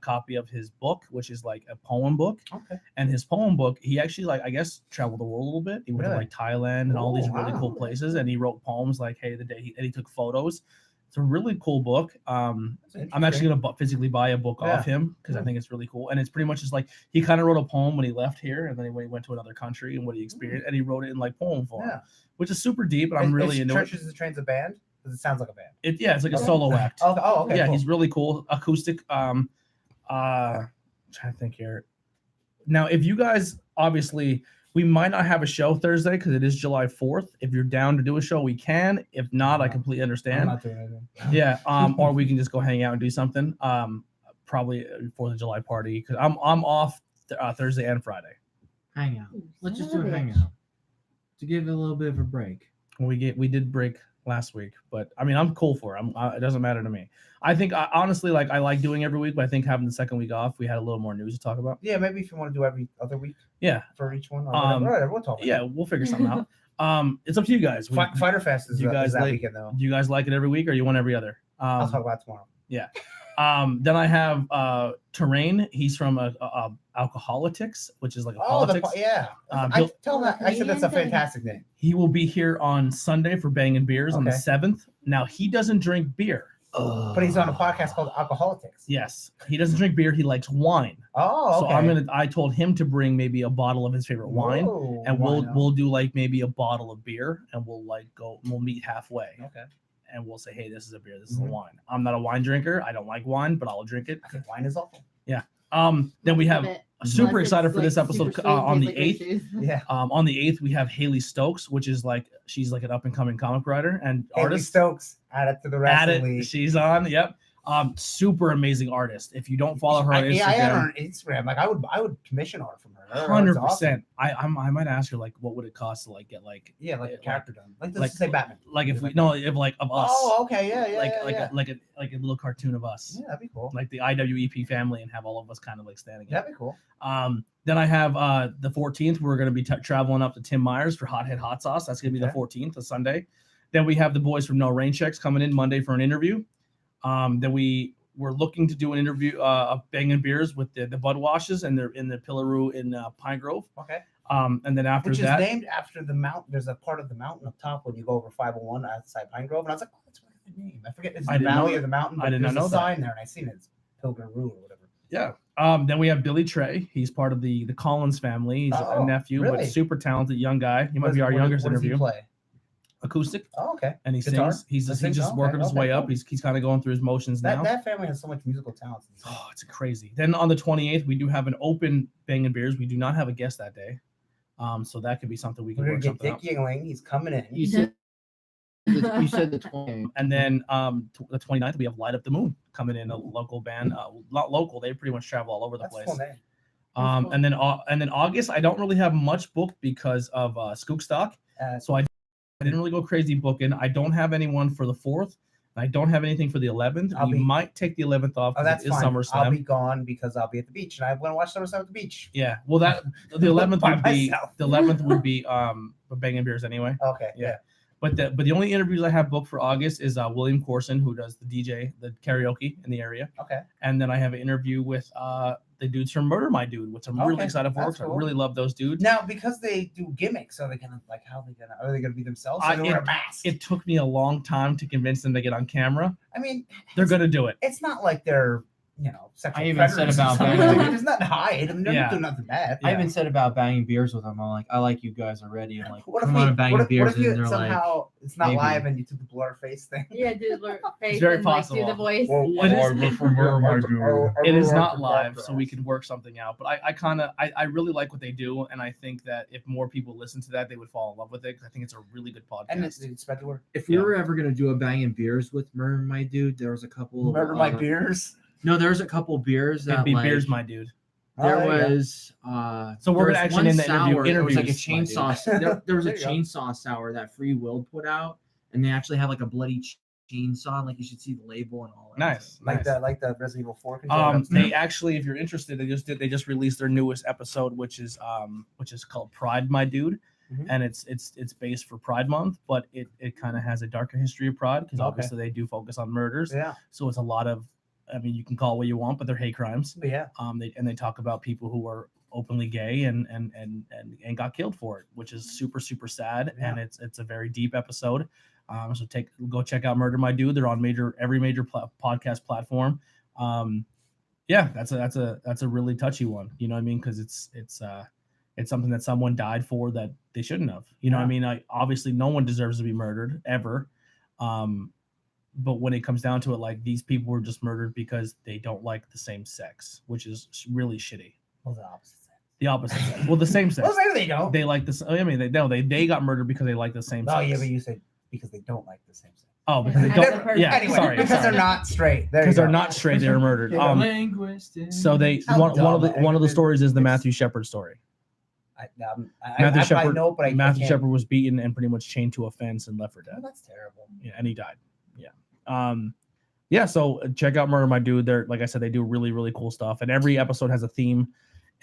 copy of his book, which is like a poem book. Okay. And his poem book, he actually I guess traveled the world a little bit. He went to Really? like Thailand and all these Oh, really wow. cool places, and he wrote poems like "Hey, the day," and he took photos. It's a really cool book. I'm actually gonna physically buy a book off him because I think it's really cool. And it's pretty much just like he kind of wrote a poem when he left here, and then when he went to another country and what he experienced, and he wrote it in like poem form, which is super deep. And I'm really into Churches and Trains a band? Because it sounds like a band. it's like a solo act. Oh, okay. Yeah, cool. he's really cool. Acoustic. Trying to think here. Now, if you guys obviously, we might not have a show Thursday because it is July 4th. If you're down to do a show, we can. If not, I completely I'm understand. not doing anything. Yeah. Or we can just go hang out and do something. Probably for the July party because I'm off Thursday and Friday. Hang out. Let's just do a hangout to give it a little bit of a break. We did break last week, but I mean I'm cool for it. It doesn't matter to me. I think honestly, like I like doing every week, but I think having the second week off, we had a little more news to talk about. Yeah, maybe if you want to do every other week. Yeah. For each one. Or whatever, we'll talk. Yeah, we'll figure something out. It's up to you guys. Fighter Fest is, you guys is that like, weekend though. Do you guys like it every week or you want every other? I'll talk about it tomorrow. Yeah. Then I have Terrain. He's from Alcoholics, which is like a politics. Tell him I said that's a fantastic name. He will be here on Sunday for Banging Beers on the 7th. Now he doesn't drink beer. But he's on a podcast called Alcoholics. Yes, he doesn't drink beer. He likes wine. Oh, okay. So I told him to bring maybe a bottle of his favorite wine, and we'll do like maybe a bottle of beer, and we'll meet halfway. Okay. And we'll say, hey, this is a beer. This is a wine. I'm not a wine drinker. I don't like wine, but I'll drink it. I think wine is awful. Yeah. Then we have super excited for this episode on the 8th. Yeah. On the 8th, we have Haley Stokes, which is she's like an up and coming comic writer and Haley artist. Stokes, add it to the wrestling league. She's on. Yep. Super amazing artist. If you don't follow her on Instagram, I am on Instagram. Like I would commission art from her. 100%. Awesome. I might ask her like, what would it cost to like get like a character done. Let's say Batman. Like if of us. Oh, okay, yeah. Like a little cartoon of us. Yeah, that'd be cool. Like the IWEP family and have all of us kind of like standing. That'd be cool. Then I have the 14th. We're going to be traveling up to Tim Myers for Hothead Hot Sauce. That's going to be the 14th, a Sunday. Then we have the boys from No Rain Checks coming in Monday for an interview. Then we're looking to do an interview of Banging Beers with the Budwashers, and they're in the Pillaroo in Pine Grove. Okay. And then after that, which is named after the mountain. There's a part of the mountain up top when you go over 501 outside Pine Grove, and I was like, oh, that's what the name. I forget. It's the valley or the mountain. But I did not know a that. sign there, and I seen it. It's Pilgrim-Roo or whatever. Yeah. Then we have Billy Trey. He's part of the Collins family. He's a nephew, but super talented young guy. He might be our youngest interview. What does he play? Acoustic. Oh, okay. And he Guitar? sings. He's just working his way up. He's kind of going through his motions now. That family has so much musical talent. Oh, it's crazy. Then on the 28th, we do have an open Banging Beers. We do not have a guest that day. So that could be something we can work something out. Dick Yingling, he's coming in. You said the 20th. And then the 29th, we have Light Up the Moon coming in, a local band. Not local, they pretty much travel all over the place. Cool name. And then August, I don't really have much booked because of Skookstock. So I didn't really go crazy booking. I don't have anyone for the 4th. I don't have anything for the 11th. We might take the 11th off. Oh, that's it is fine. SummerSlam. I'll be gone because I'll be at the beach, and I want to watch SummerSlam at the beach. Yeah. Well, that the 11th By would be myself. the 11th would be Banging Beers anyway. Okay. Yeah. But the only interviews I have booked for August is William Corson, who does the DJ, the karaoke in the area. Okay. And then I have an interview with the dudes from Murder My Dude, which I'm really excited for. Cool. I really love those dudes. Now, because they do gimmicks, so they kind of like are they gonna be themselves? Or they wear a mask? It took me a long time to convince them to get on camera. I mean, they're gonna do it. It's not like they're sexual I even said predators or about something. banging. There's nothing to hide. I mean, they're not doing nothing bad. I even said about banging beers with them. I'm like, I like you guys already. I'm like, what come on, banging beers, what if and they're somehow like, it's not maybe. live and you took the blur face thing? Yeah, do the blur face. It's very and, possible. Like, do the voice. It is not live, so we could work something out. But I really like what they do, and I think that if more people listen to that, they would fall in love with it. Because I think it's a really good podcast. And it's spread the word. If we were ever gonna do a banging beers with Murder My Dude, there was a couple. Murder My Beers. No, there's a couple beers that It'd be like, Beers My Dude. There was so we're gonna actually in the interview. It was like a Interviews My Dude. chainsaw. There was a There you go. chainsaw sour that Free Will put out, and they actually have like a bloody chainsaw. Like you should see the label and all that. Nice. Like the Resident Evil 4 controller. They actually, if you're interested, they just released their newest episode, which is called Pride My Dude. Mhm. And it's based for Pride Month, but it kind of has a darker history of Pride because obviously they do focus on murders. Yeah. So it's a lot of, I mean, you can call it what you want, but they're hate crimes. But yeah. They talk about people who are openly gay and got killed for it, which is super, super sad. Yeah. And it's a very deep episode. So go check out Murder My Dude. They're on every major podcast platform. Yeah, that's a really touchy one. You know what I mean? Because it's something that someone died for that they shouldn't have. You know what I mean? Obviously, no one deserves to be murdered ever. But when it comes down to it, like these people were just murdered because they don't like the same sex, which is really shitty. Well, the opposite sex. The opposite sex. Well, the same sex. Well, maybe they don't. They like this. I mean, they got murdered because they like the same sex. Oh yeah, but you said because they don't like the same sex. Oh, because they don't. Yeah, Anyway, sorry. because they're not straight. Because they're not straight, they were murdered. So they one of the stories is the Matthew Shepard story. I Matthew Shepard was beaten and pretty much chained to a fence and left for dead. Oh, that's terrible. Yeah, and he died. Yeah. So check out Murder My Dude. They're, like I said, they do really, really cool stuff. And every episode has a theme,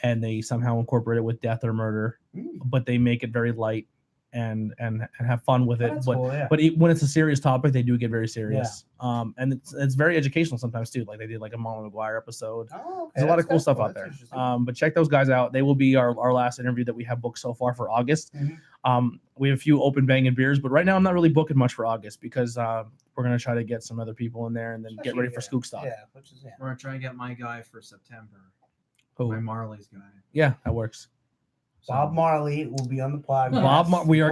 and they somehow incorporate it with death or murder, but they make it very light and have fun with it. But cool, yeah. when it's a serious topic, they do get very serious. And it's very educational sometimes too. Like they did like a Molly McGuire episode. Oh, okay. There's a lot of cool stuff out That's there. But check those guys out. They will be our last interview that we have booked so far for August. We have a few open banging beers, but right now I'm not really booking much for August because we're gonna try to get some other people in there and then get ready for Skook Stock. Yeah, We're gonna try and get my guy for September. Who? My Marley's guy. Yeah, that works. Bob Marley will be on the podcast. We are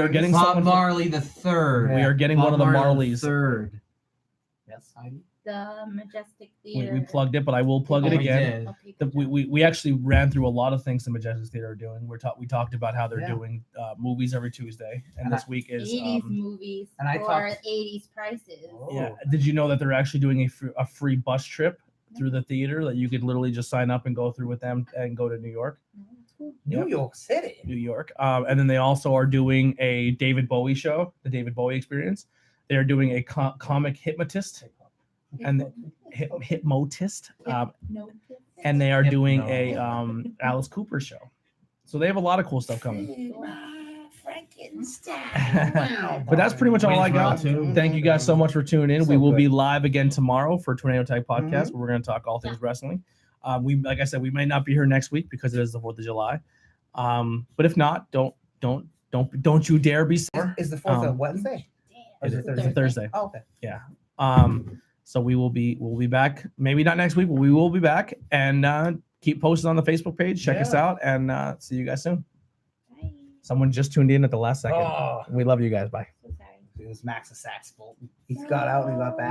getting Bob Marley the third. We are getting one of the Marleys. Third. Yes. The Majestic Theater. We plugged it, but I will plug it we again. did. We actually ran through a lot of things the Majestic Theater are doing. We talked about how they're doing movies every Tuesday, and this week is 80s movies and I for talked- 80s prices. Yeah. Did you know that they're actually doing a free bus trip through the theater that you could literally just sign up and go through with them and go to New York? New York City. New York. And then they also are doing a David Bowie show, the David Bowie Experience. They are doing a comic hypnotist and hypnotist. And they are doing a Alice Cooper show. So they have a lot of cool stuff coming. But that's pretty much all I got. Thank you guys so much for tuning in. We will be live again tomorrow for Tornado Tag Podcast, where we're going to talk all things wrestling. Like I said, we may not be here next week because it is the 4th of July. But if not, don't you dare be sore. Is the 4th a Wednesday? Or is it It's a Thursday. Oh, okay. Yeah. So we'll be back. Maybe not next week, but we will be back. And keep posting on the Facebook page. Check us out, and see you guys soon. Bye. Someone just tuned in at the last second. Oh. We love you guys. Bye. So sorry. It was Max's sax bolt. He got out and he got back.